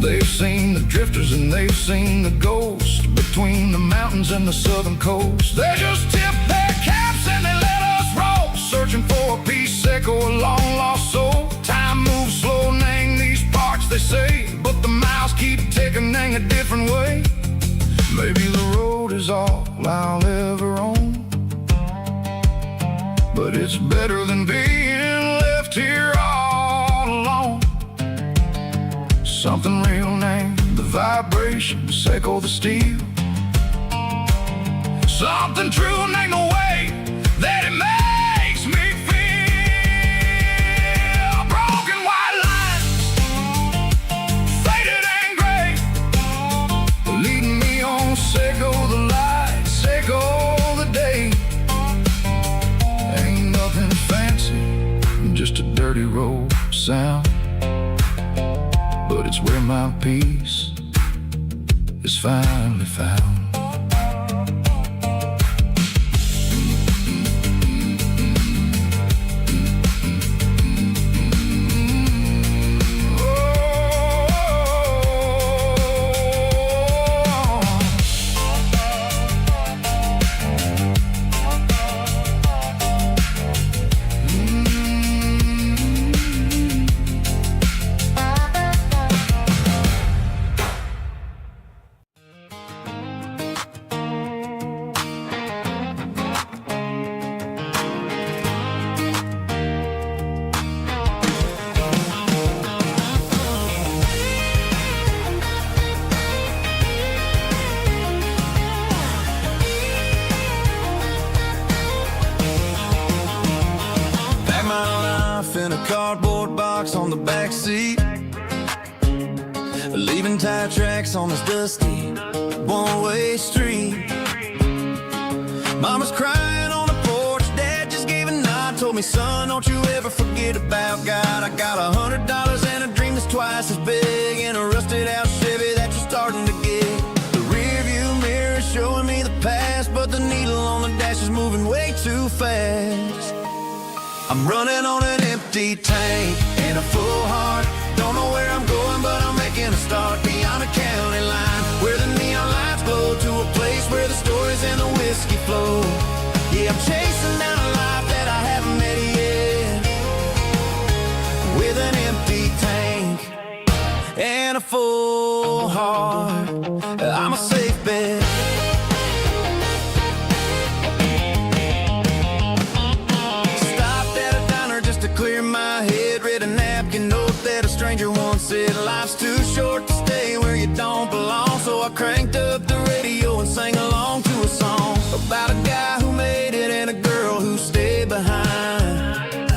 They've seen the drifters and they've seen the ghosts between the mountains and the southern coast. They just tip their caps and they let us roll, searching for a piece, echo, a long lost soul. Time moves slow, Nang, these parts they say, but the miles keep ticking, Nang, a different way. Maybe the road is all I'll ever own, but it's better than being left here all alone. Something real, Nang, the vibrations echo the steel. Something true, Nang, the way that it makes me feel. Broken white lines, faded and gray, leading me on, Seiko the light, Seiko the day. Ain't nothing fancy, just a dirty road sound, but it's where my peace is finally found. In a cardboard box on the back seat, leaving tire tracks on this dusty one-way street. Mama's crying on the porch, Dad just gave a nod, told me, son, don't you ever forget about God. I got $100 and a dream that's twice as big, in a rusted out Chevy that you're starting to get. The rear view mirror is showing me the past, but the needle on the dash is moving way too fast. I'm running on an empty tank and a full heart. Don't know where I'm going, but I'm making a start beyond the county line, where the neon lights glow, to a place where the stories and the whiskey flow. Yeah, I'm chasing down a life that I haven't met yet, with an empty tank and a full heart. I'm a safe bet. Clear my head, read a napkin note that a stranger once said, life's too short to stay where you don't belong. So I cranked up the radio and sang along to a song about a guy who made it and a girl who stayed behind.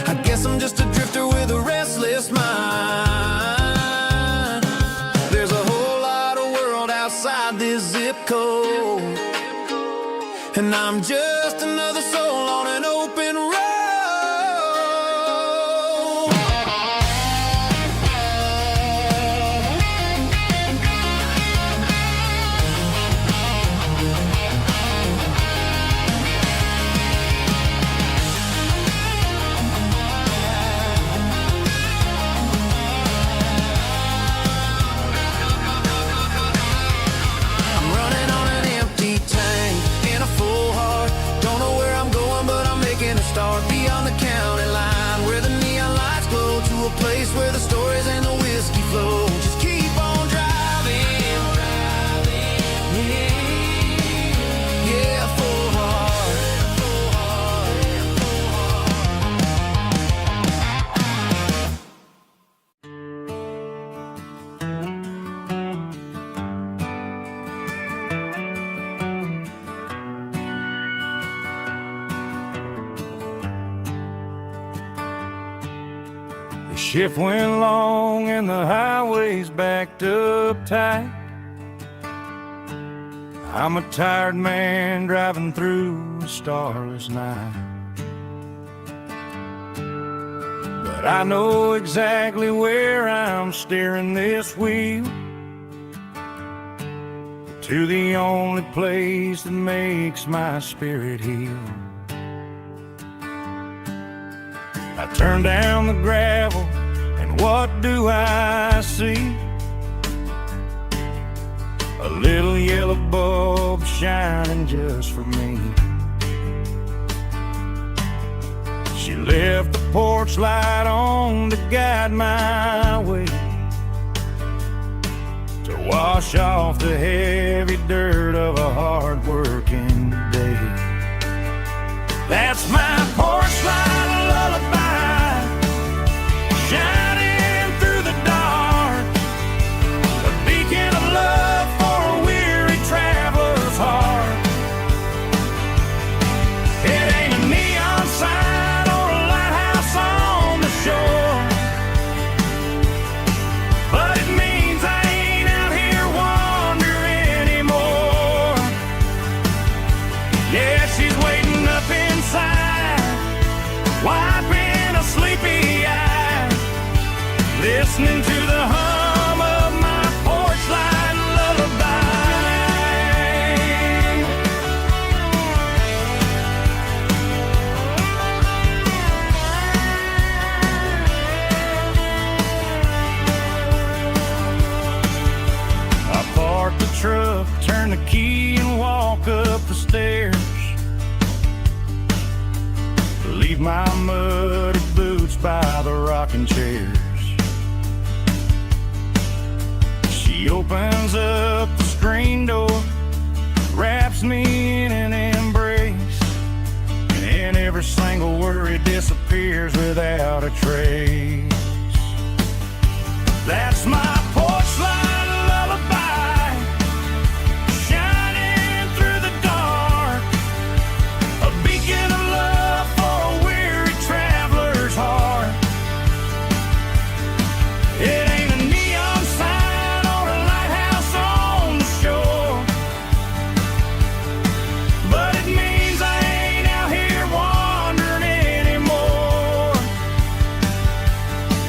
I guess I'm just a drifter with a restless mind. There's a whole lot of world outside this zip code, and I'm just another soul on an open road. Start beyond the county line, where the neon lights glow, to a place where the stories and the whiskey flow. Just keep on driving, yeah, full heart. Shift went long and the highway's backed up tight. I'm a tired man driving through a starless night. But but I know exactly where I'm steering this wheel, to the only place that makes my spirit heal. I turn down the gravel, and what do I see? A little yellow bulb shining just for me. She left the porch light on to guide my way, to wash off the heavy dirt of a hard-working day. That's my porch light lullaby, shining through the dark, a beacon of love for a weary traveler's heart. It ain't a neon sign or a lighthouse on the shore, but it means I ain't out here wandering anymore. Yeah, she's waiting up inside, wiping a sleepy eye, listening to the hum of my porch light lullaby. I park the truck, turn the key, and walk up the stairs. Leave my muddy boots by the rocking chairs. She opens up the screen door, wraps me in an embrace, and every single worry disappears without a trace. That's my porch light lullaby, shining through the dark, a beacon of love for a weary traveler's heart. It ain't a neon sign or a lighthouse on the shore, but it means I ain't out here wandering anymore.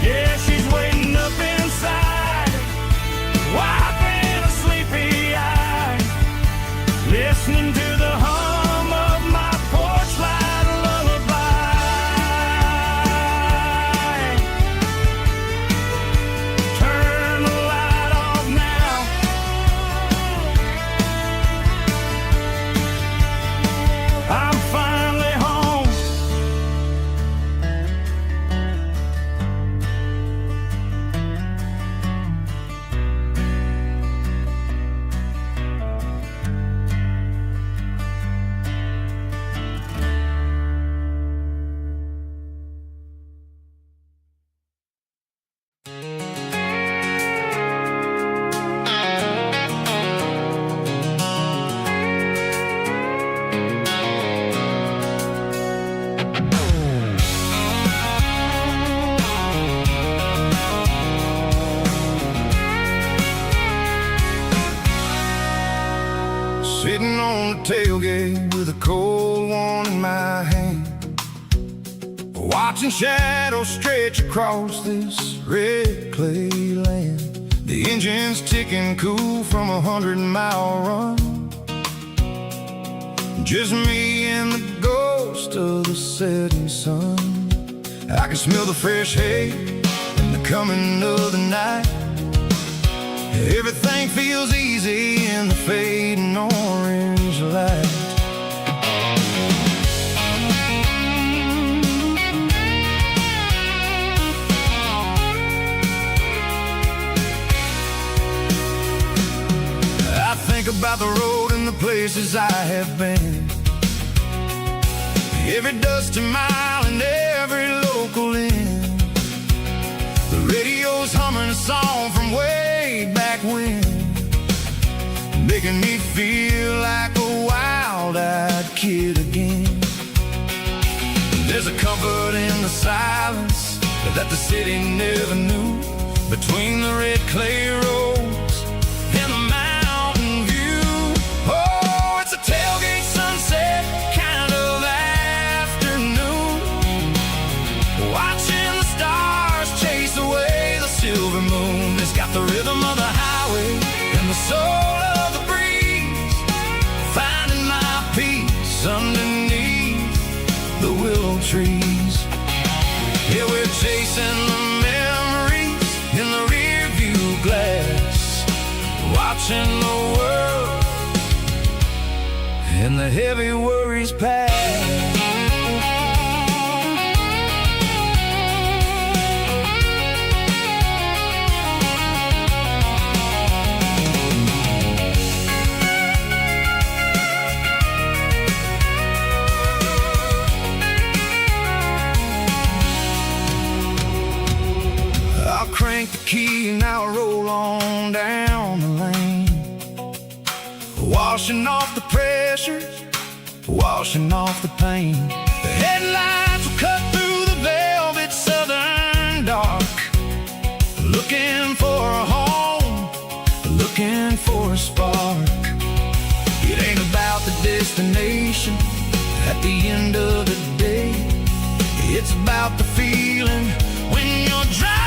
Yeah, she's waiting up inside, wiping a sleepy eye, listening to the hum of my porch light lullaby. Turn the light off now, I'm finally home. Sitting on the tailgate with a cold one in my hand, watching shadows stretch across this red clay land. The engine's ticking cool from 100-mile run, just me and the ghost of the setting sun. I can smell the fresh hay and the coming of the night. Everything feels easy in the fading orange light. I think about the road and the places I have been, every dusty mile and every local inn. The radio's humming a song from way back when, making me feel like a wild-eyed kid again. There's a comfort in the silence that the city never knew, between the red clay roads and the mountain view. Oh, it's a tailgate sunset kind of afternoon, watching the stars watching the world and the heavy worries pass. Crank the key and I'll roll on down the lane, washing off the pressure, washing off the pain. The headlights will cut through the velvet southern dark, looking for a home, looking for a spark. It ain't about the destination at the end of the day, it's about the feeling when you're driving.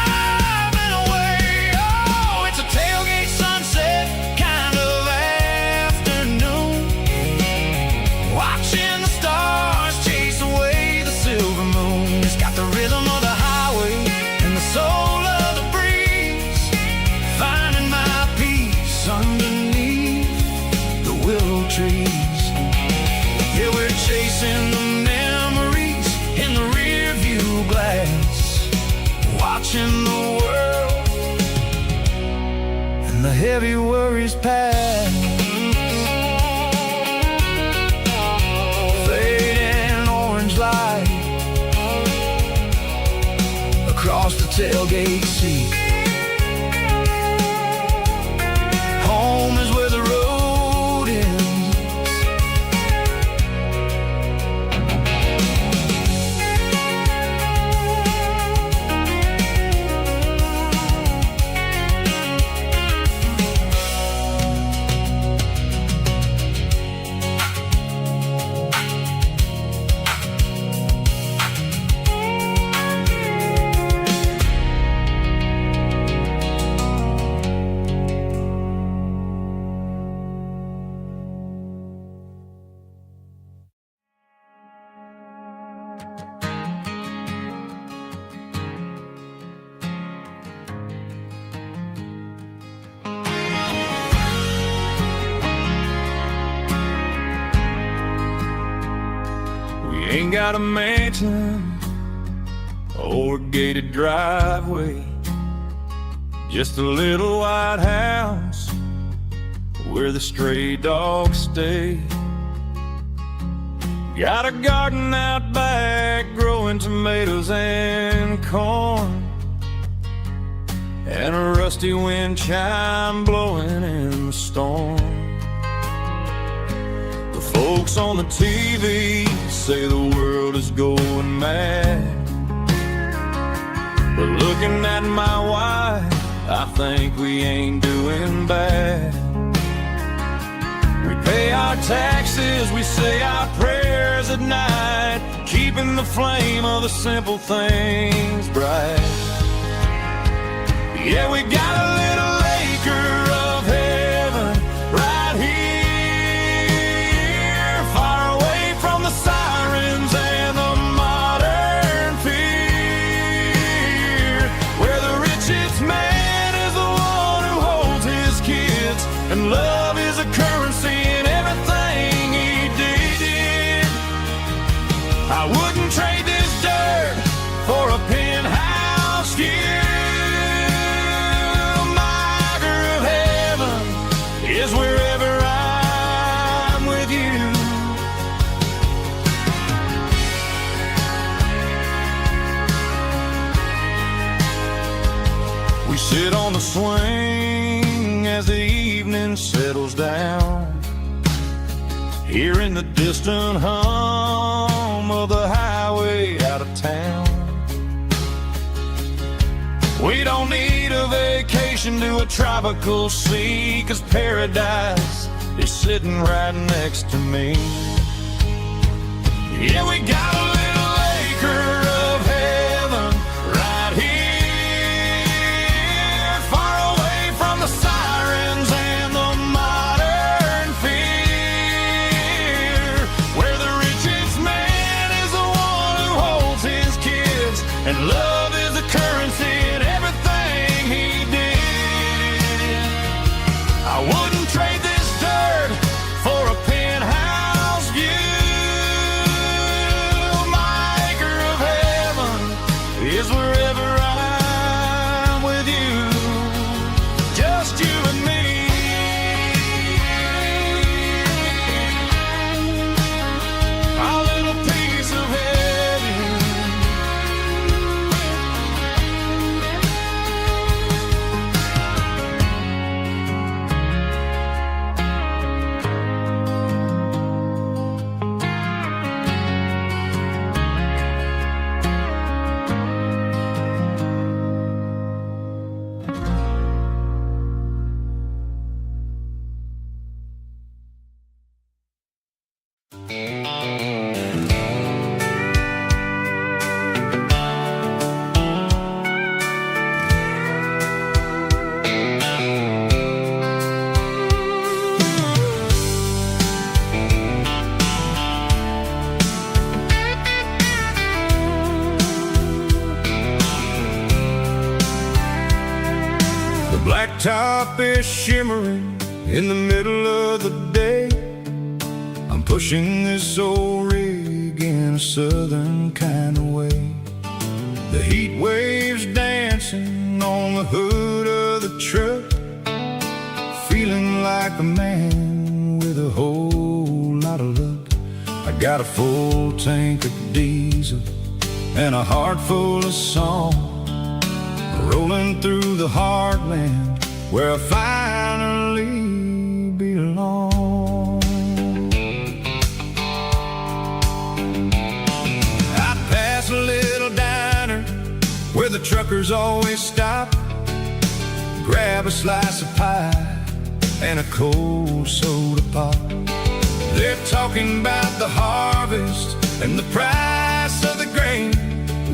Tailgate sunset kind of afternoon, watching the stars chase away the silver moon. It's got the rhythm of the highway and the soul of the breeze, finding my peace underneath the willow trees. Yeah, we're chasing the memories in the rear view glass, watching the world, the heavy worries pass. Fading orange light across the tailgate seat. Home is where the road ends. ain't got a mansion or a gated driveway, just a little white house where the stray dogs stay. Got a garden out back growing tomatoes and corn, and a rusty wind chime blowing in the storm. The folks on the TV say the world is going mad, but looking at my wife, I think we ain't doing bad. We pay our taxes, we say our prayers at night, keeping the flame of the simple things bright. Yeah, we got a little acre of heaven right here, far away from the sirens and the modern fear, where the richest man is the one who holds his kids, and love is a currency in everything he did. I wouldn't trade this dirt for a penthouse here. Is wherever I'm with you. We sit on the swing as the evening settles down, hearing the distant hum of the highway out of town. We don't need a vacation to a tropical sea, 'cause paradise is sitting right next to me. Yeah, we got a little acre of heaven right here, far away from the sirens and the modern fear, where the richest man is the one who holds his kids, and love is the currency in everything he did. I wouldn't Blacktop is shimmering in the middle of the day. I'm pushing this old rig in a southern kind of way. The heat waves dancing on the hood of the truck, feeling like a man with a whole lot of luck. I got a full tank of diesel and a heart full of song, rolling through the heartland where I finally belong. I pass a little diner where the truckers always stop, grab a slice of pie and a cold soda pop. They're talking about the harvest and the price of the grain,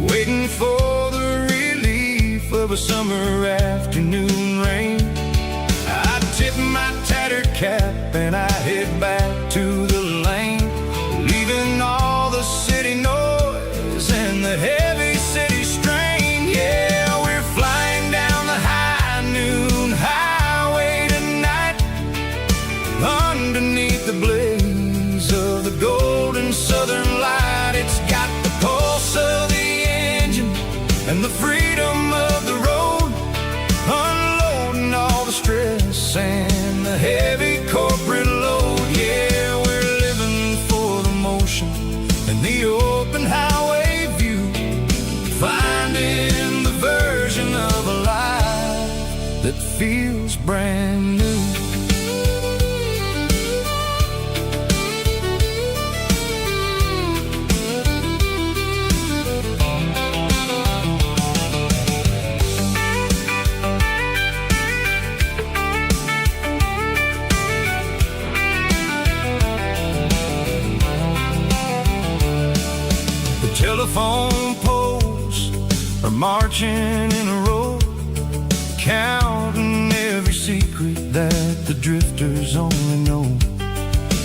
waiting for the relief of a summer afternoon rain. I tip my tattered cap and I head back to the lane, leaving all the city noise and the heavy city strain. Yeah, we're flying down the high noon highway tonight, underneath the blaze of the golden southern light. It's got the pulse of the engine and the freedom of the road, unloading all the stress and the heavy corporate load. Yeah, we're living for the motion and the open highway view, finding the version of a life that feels brand new. Telephone poles are marching in a row, counting every secret that the drifters only know.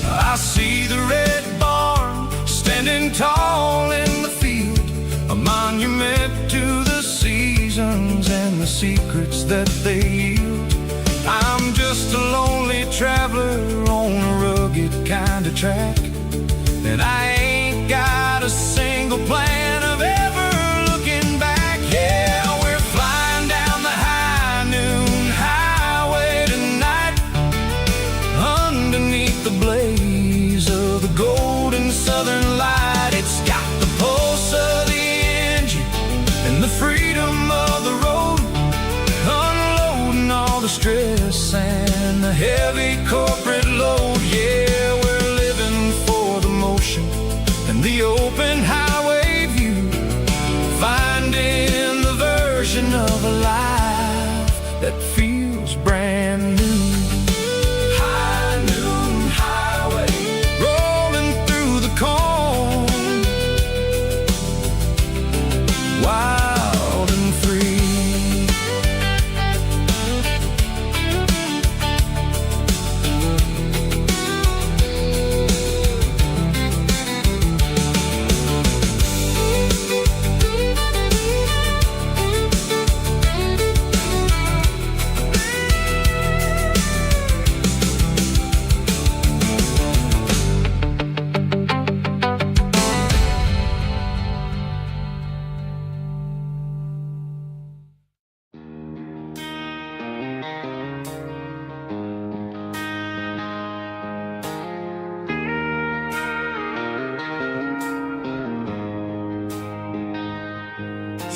I see the red barn standing tall in the field, a monument to the seasons and the secrets that they yield. I'm just a lonely traveler on a rugged kind of track, and I ain't got a single plan of ever looking back. Yeah, we're flying down the high noon highway tonight, underneath the blaze of the golden southern light. It's got the pulse of the engine and the freedom of the road, unloading all the stress and the heavy corporate load. Yeah, we're living for the motion and the open highway view, finding the version of a life that feels brand new. High noon highway, rolling through the corn, wild and free.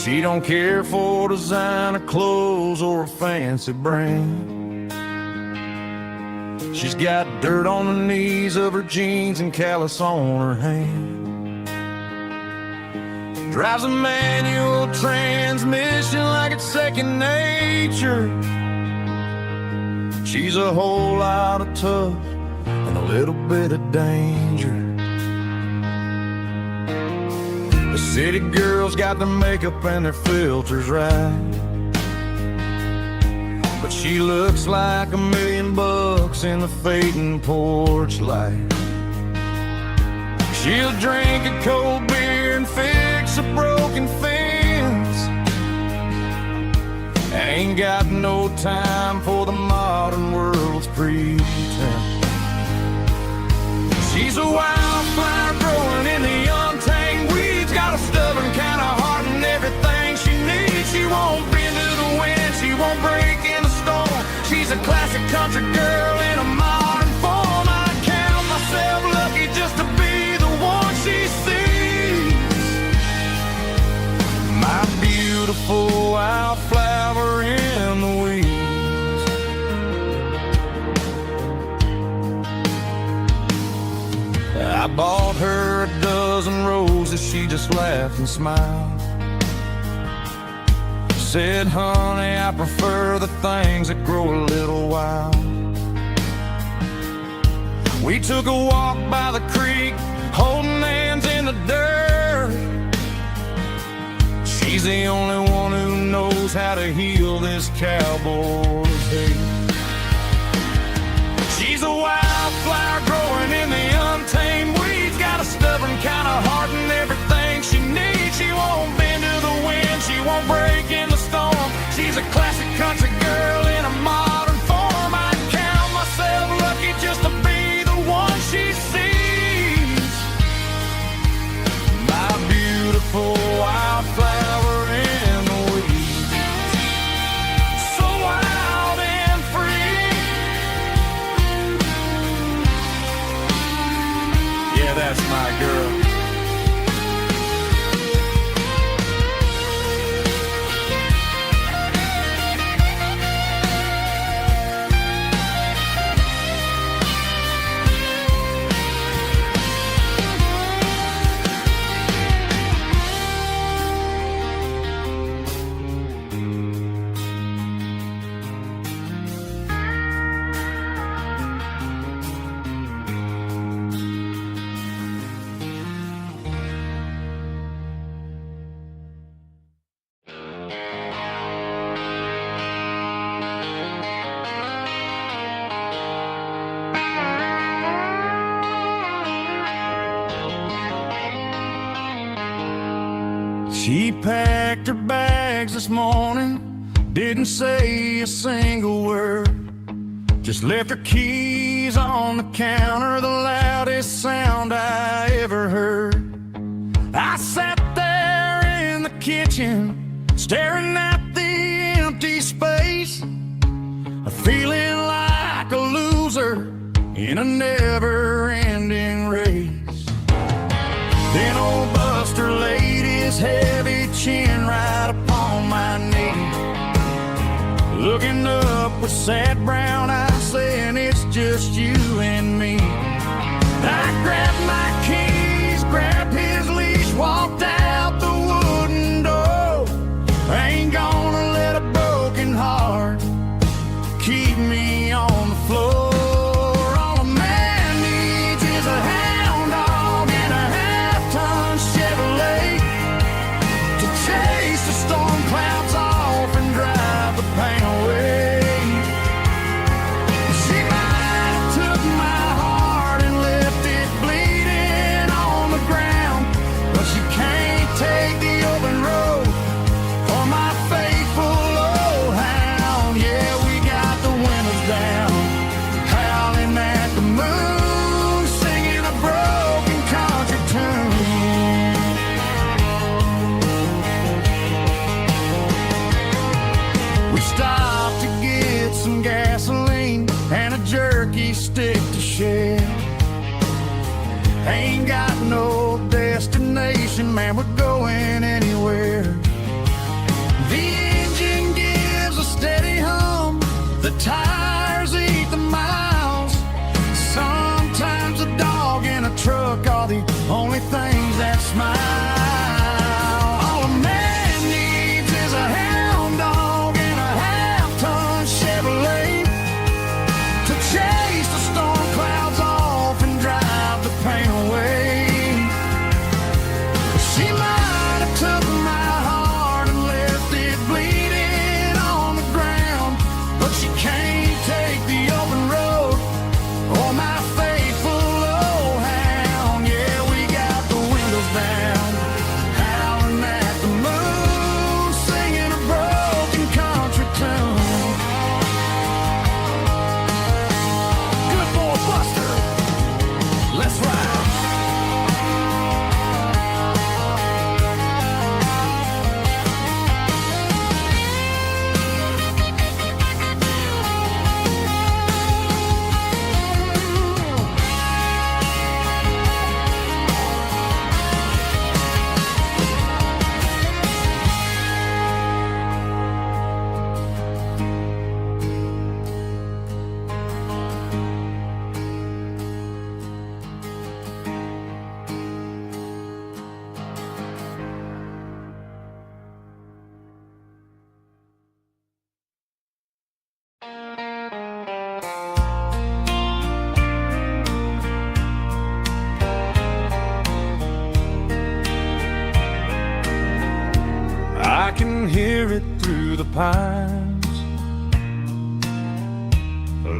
She don't care for designer clothes or a fancy brand. She's got dirt on the knees of her jeans and callus on her hand. Drives a manual transmission like it's second nature. She's a whole lot of tough and a little bit of danger. The city girls got their makeup and their filters right, but she looks like $1 million in the fading porch light. She'll drink a cold beer and fix a broken fence, Ain't got no time for the modern world's pretense. She's a wildflower growing in the untamed weeds. Got a stubborn kind of heart and everything she needs. She won't bend to the wind, she won't break in the storm. She's a classic country girl in a modern form. I count myself lucky just to be the one she sees. My beautiful wildflower in the weeds. I bought her a dozen roses, she just laughed and smiled. Said, honey, I prefer the things that grow a little wild. We took a walk by the creek, holding hands in the dirt. She's the only one who knows how to heal this cowboy's hate. She's a wildflower growing in the untamed weeds. Got a stubborn kind of heart and everything she needs. She won't bend to the wind, she won't break in the storm. She's a classic country girl in a modern form. I count myself lucky just to be the one she sees. My beautiful wildflower in the weeds. So wild and free. Yeah, that's my girl. She packed her bags this morning, didn't say a single word. Just left her keys on the counter, the loudest sound I ever heard. I sat there in the kitchen, staring at the empty space, feeling like a loser in a never-ending race. Then old Buster laid his heavy chin right upon my knee, looking up with sad brown eyes, saying it's just you and me. I grabbed my keys, grabbed his leash, walked out the wooden door. I ain't gonna let a broken heart keep me on the floor. All a man needs is a hound dog and a half-ton Chevrolet to chase the storm clouds off and drive the pain away. She might have took my heart and left it bleeding on the ground, but she can't take the open road for my faithful old hound. Yeah, we got the windows down, howling at the moon, singing a broken country tune. We stopped to get some gasoline and a jerky stick to share. Ain't got no destination, man, we're going anywhere. The engine gives a steady hum, the tires eat the miles. Sometimes a dog and a truck are the only things that smile. All a man needs is a hound dog and a half-ton Chevrolet to chase the storm clouds off and drive the pain away. pines,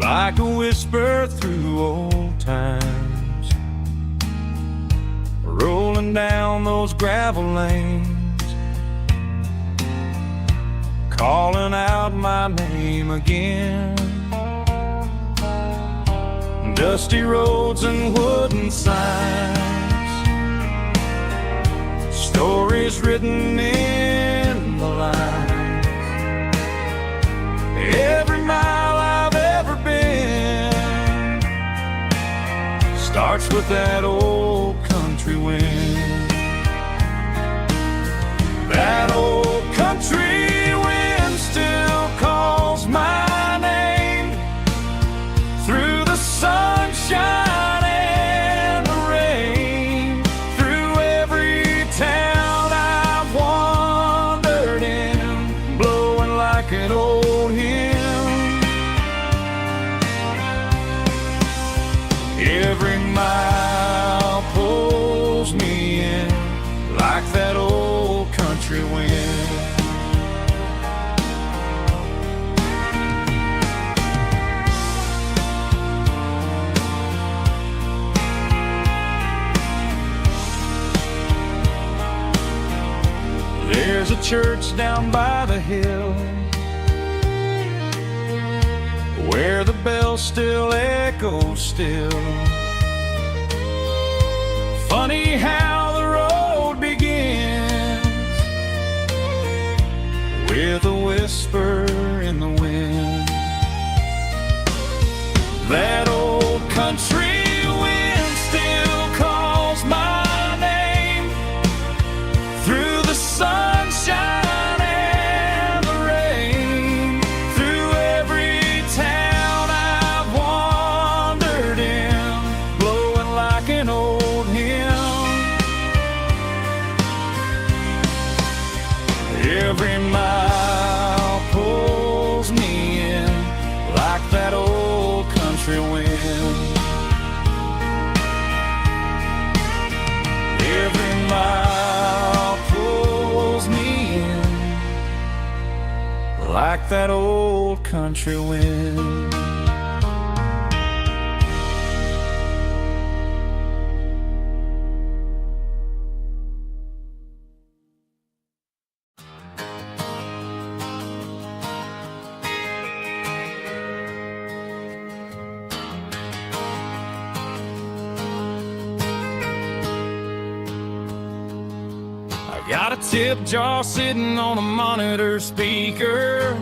like a whisper through old times, rolling down those gravel lanes, calling out my name again. Dusty roads and wooden signs, stories written in the lines. Every mile I've ever been starts with that old country wind. That old country wind still calls my name through the sunshine and the rain, through every town I've wandered in, blowing like an old hymn. Every mile pulls me in like that old country wind. There's a church down by the hill where the bells still echo still. Funny how the road begins with a whisper in the wind. That old country wind still calls my name through the sunshine and the rain, through every town I've wandered in, blowing like an old hymn. Every mile pulls me in like that old country wind. Every mile pulls me in like that old country wind. Got a tip jar sitting on a monitor speaker,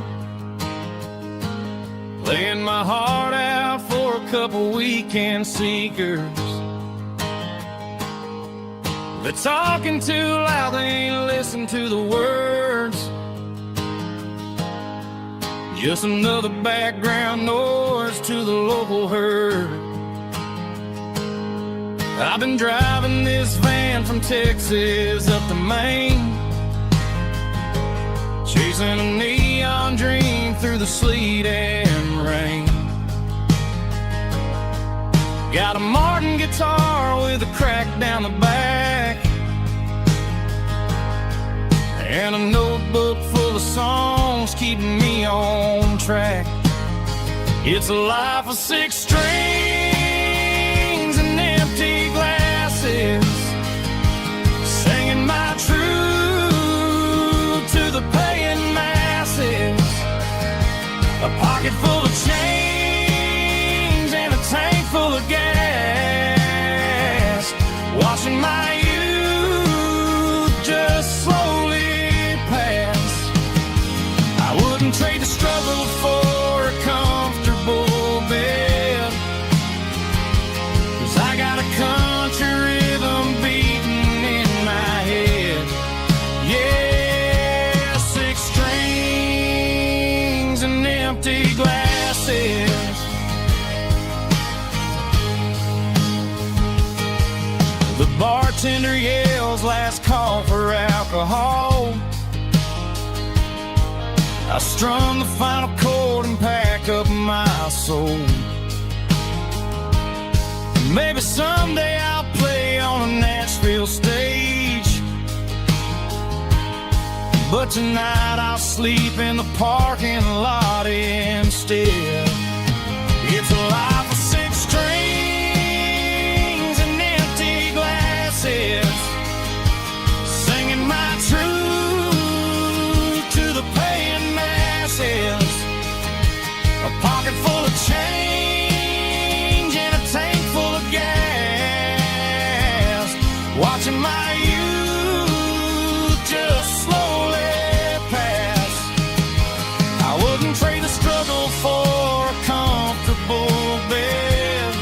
playing my heart out for a couple weekend seekers. They're talking too loud, they ain't listen to the words. Just another background noise to the local herd. I've been driving this van from Texas up to Maine, chasing a neon dream through the sleet and rain. Got a Martin guitar with a crack down the back, and a notebook full of songs keeping me on track. It's a life of 6 strings and empty glasses, singing my truth to the paying masses. A pocket full of change and a tank full of gas, watching my youth just slowly pass. I wouldn't trade the struggle for a comfortable bed, 'cause I got a country rhythm beating in my head. Yeah, 6 strings and empty glasses. The bartender yells last call for alcohol. I strum the final chord and pack up my soul. Maybe someday I'll play on a Nashville stage, but tonight I'll sleep in the parking lot instead. It's a life of 6 strings and empty glasses, singing my truth to the paying masses. A pocket full of change and a tank full of gas, watching my youth just slowly pass. I wouldn't trade the struggle for a comfortable bed,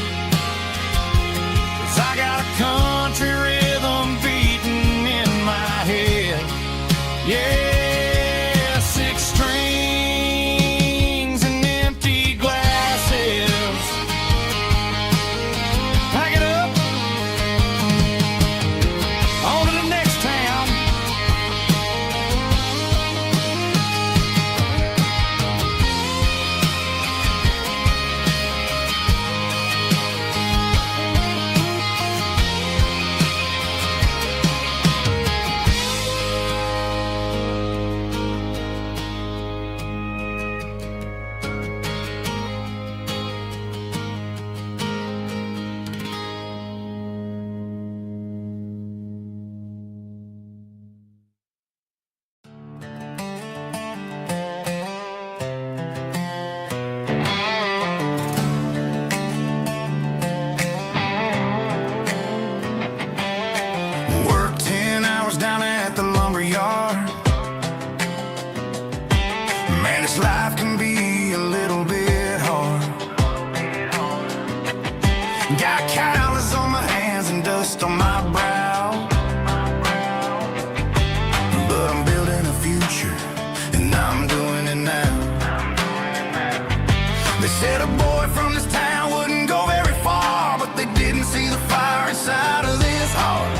'cause I got a country rhythm beating in my head. Yeah, 6 strings and empty glasses. Pack it up, on to the next town. Work 10 hours down at the lumber yard. Man, this life can be a little bit hard. Got calluses on my hands and dust on my brow, but I'm building a future and I'm doing it now. They said a boy from this town wouldn't go very far, but they didn't see the fire inside of this heart.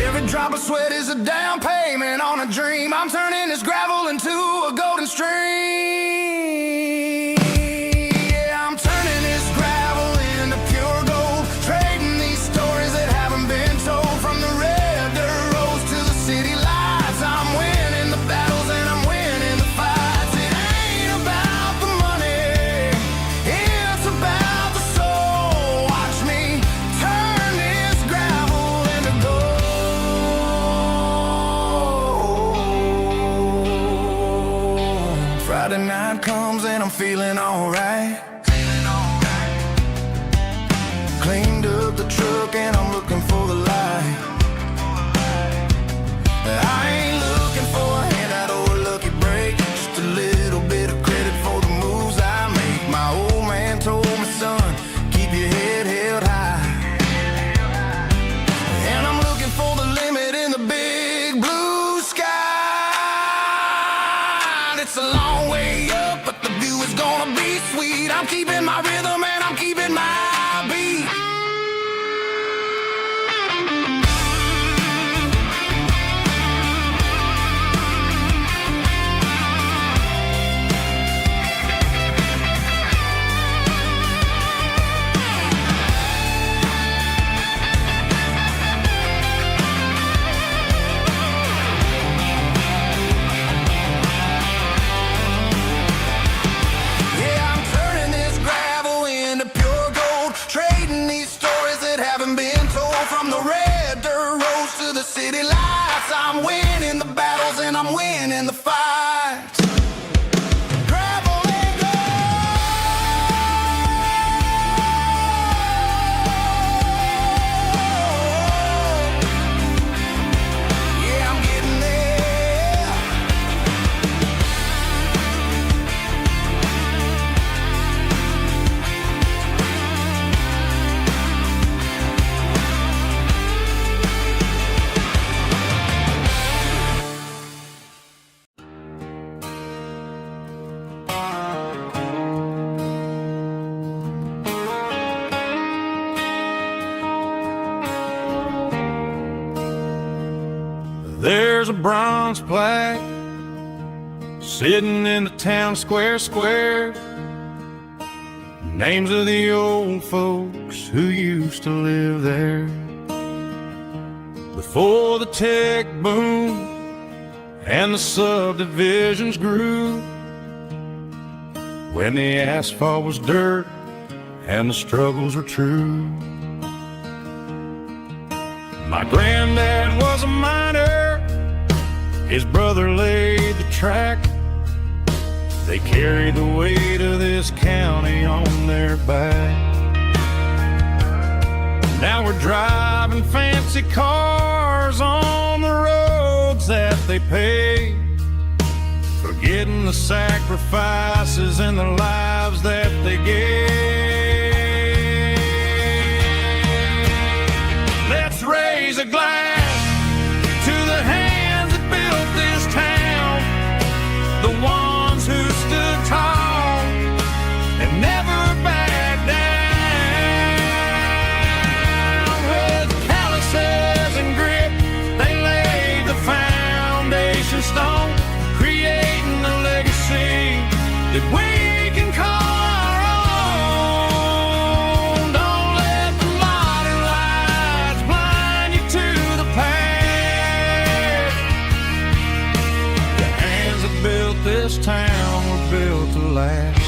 Every drop of sweat is a down payment on a dream. I'm turning this gravel into a golden stream. Yeah, I'm turning this gravel into pure gold, trading these stories that haven't been told. From the red dirt roads to the city lights, I'm winning the battles and I'm winning the fights. It ain't about the money, it's about the soul. Watch me turn this gravel into gold. Friday night comes and I'm feeling alright. Cleaned up the truck and I'm looking for the light. I ain't looking for a handout or a lucky break, just a little bit of credit for the moves I make. My old man told me, son, keep your head held high. And I'm looking for the limit in the big blue sky. It's a long way up, but the view is gonna be sweet. I'm keeping my rhythm and I'm keeping my beat. Yeah, I'm turning this gravel into pure gold, trading these stories that haven't been told. From the red dirt roads to the city lights, I'm winning the battles and I'm winning the fights. Gravel and gold. Yeah, I'm getting there. There's a bronze plaque sitting in the town square. Names of the old folks who used to live there. Before the tech boom and the subdivisions grew, when the asphalt was dirt and the struggles were true. My granddad was a miner, his brother laid the track. They carried the weight of this county on their back. Now we're driving fancy cars on the roads that they paved, forgetting the sacrifices and the lives that they gave. Let's raise a glass to the hands that built this town, the ones who stood tall and never backed down. With calluses and grit, they laid the foundation stone, creating a legacy that we can call our own. Don't let the modern lights blind you to the past. The hands that built this town were built to last.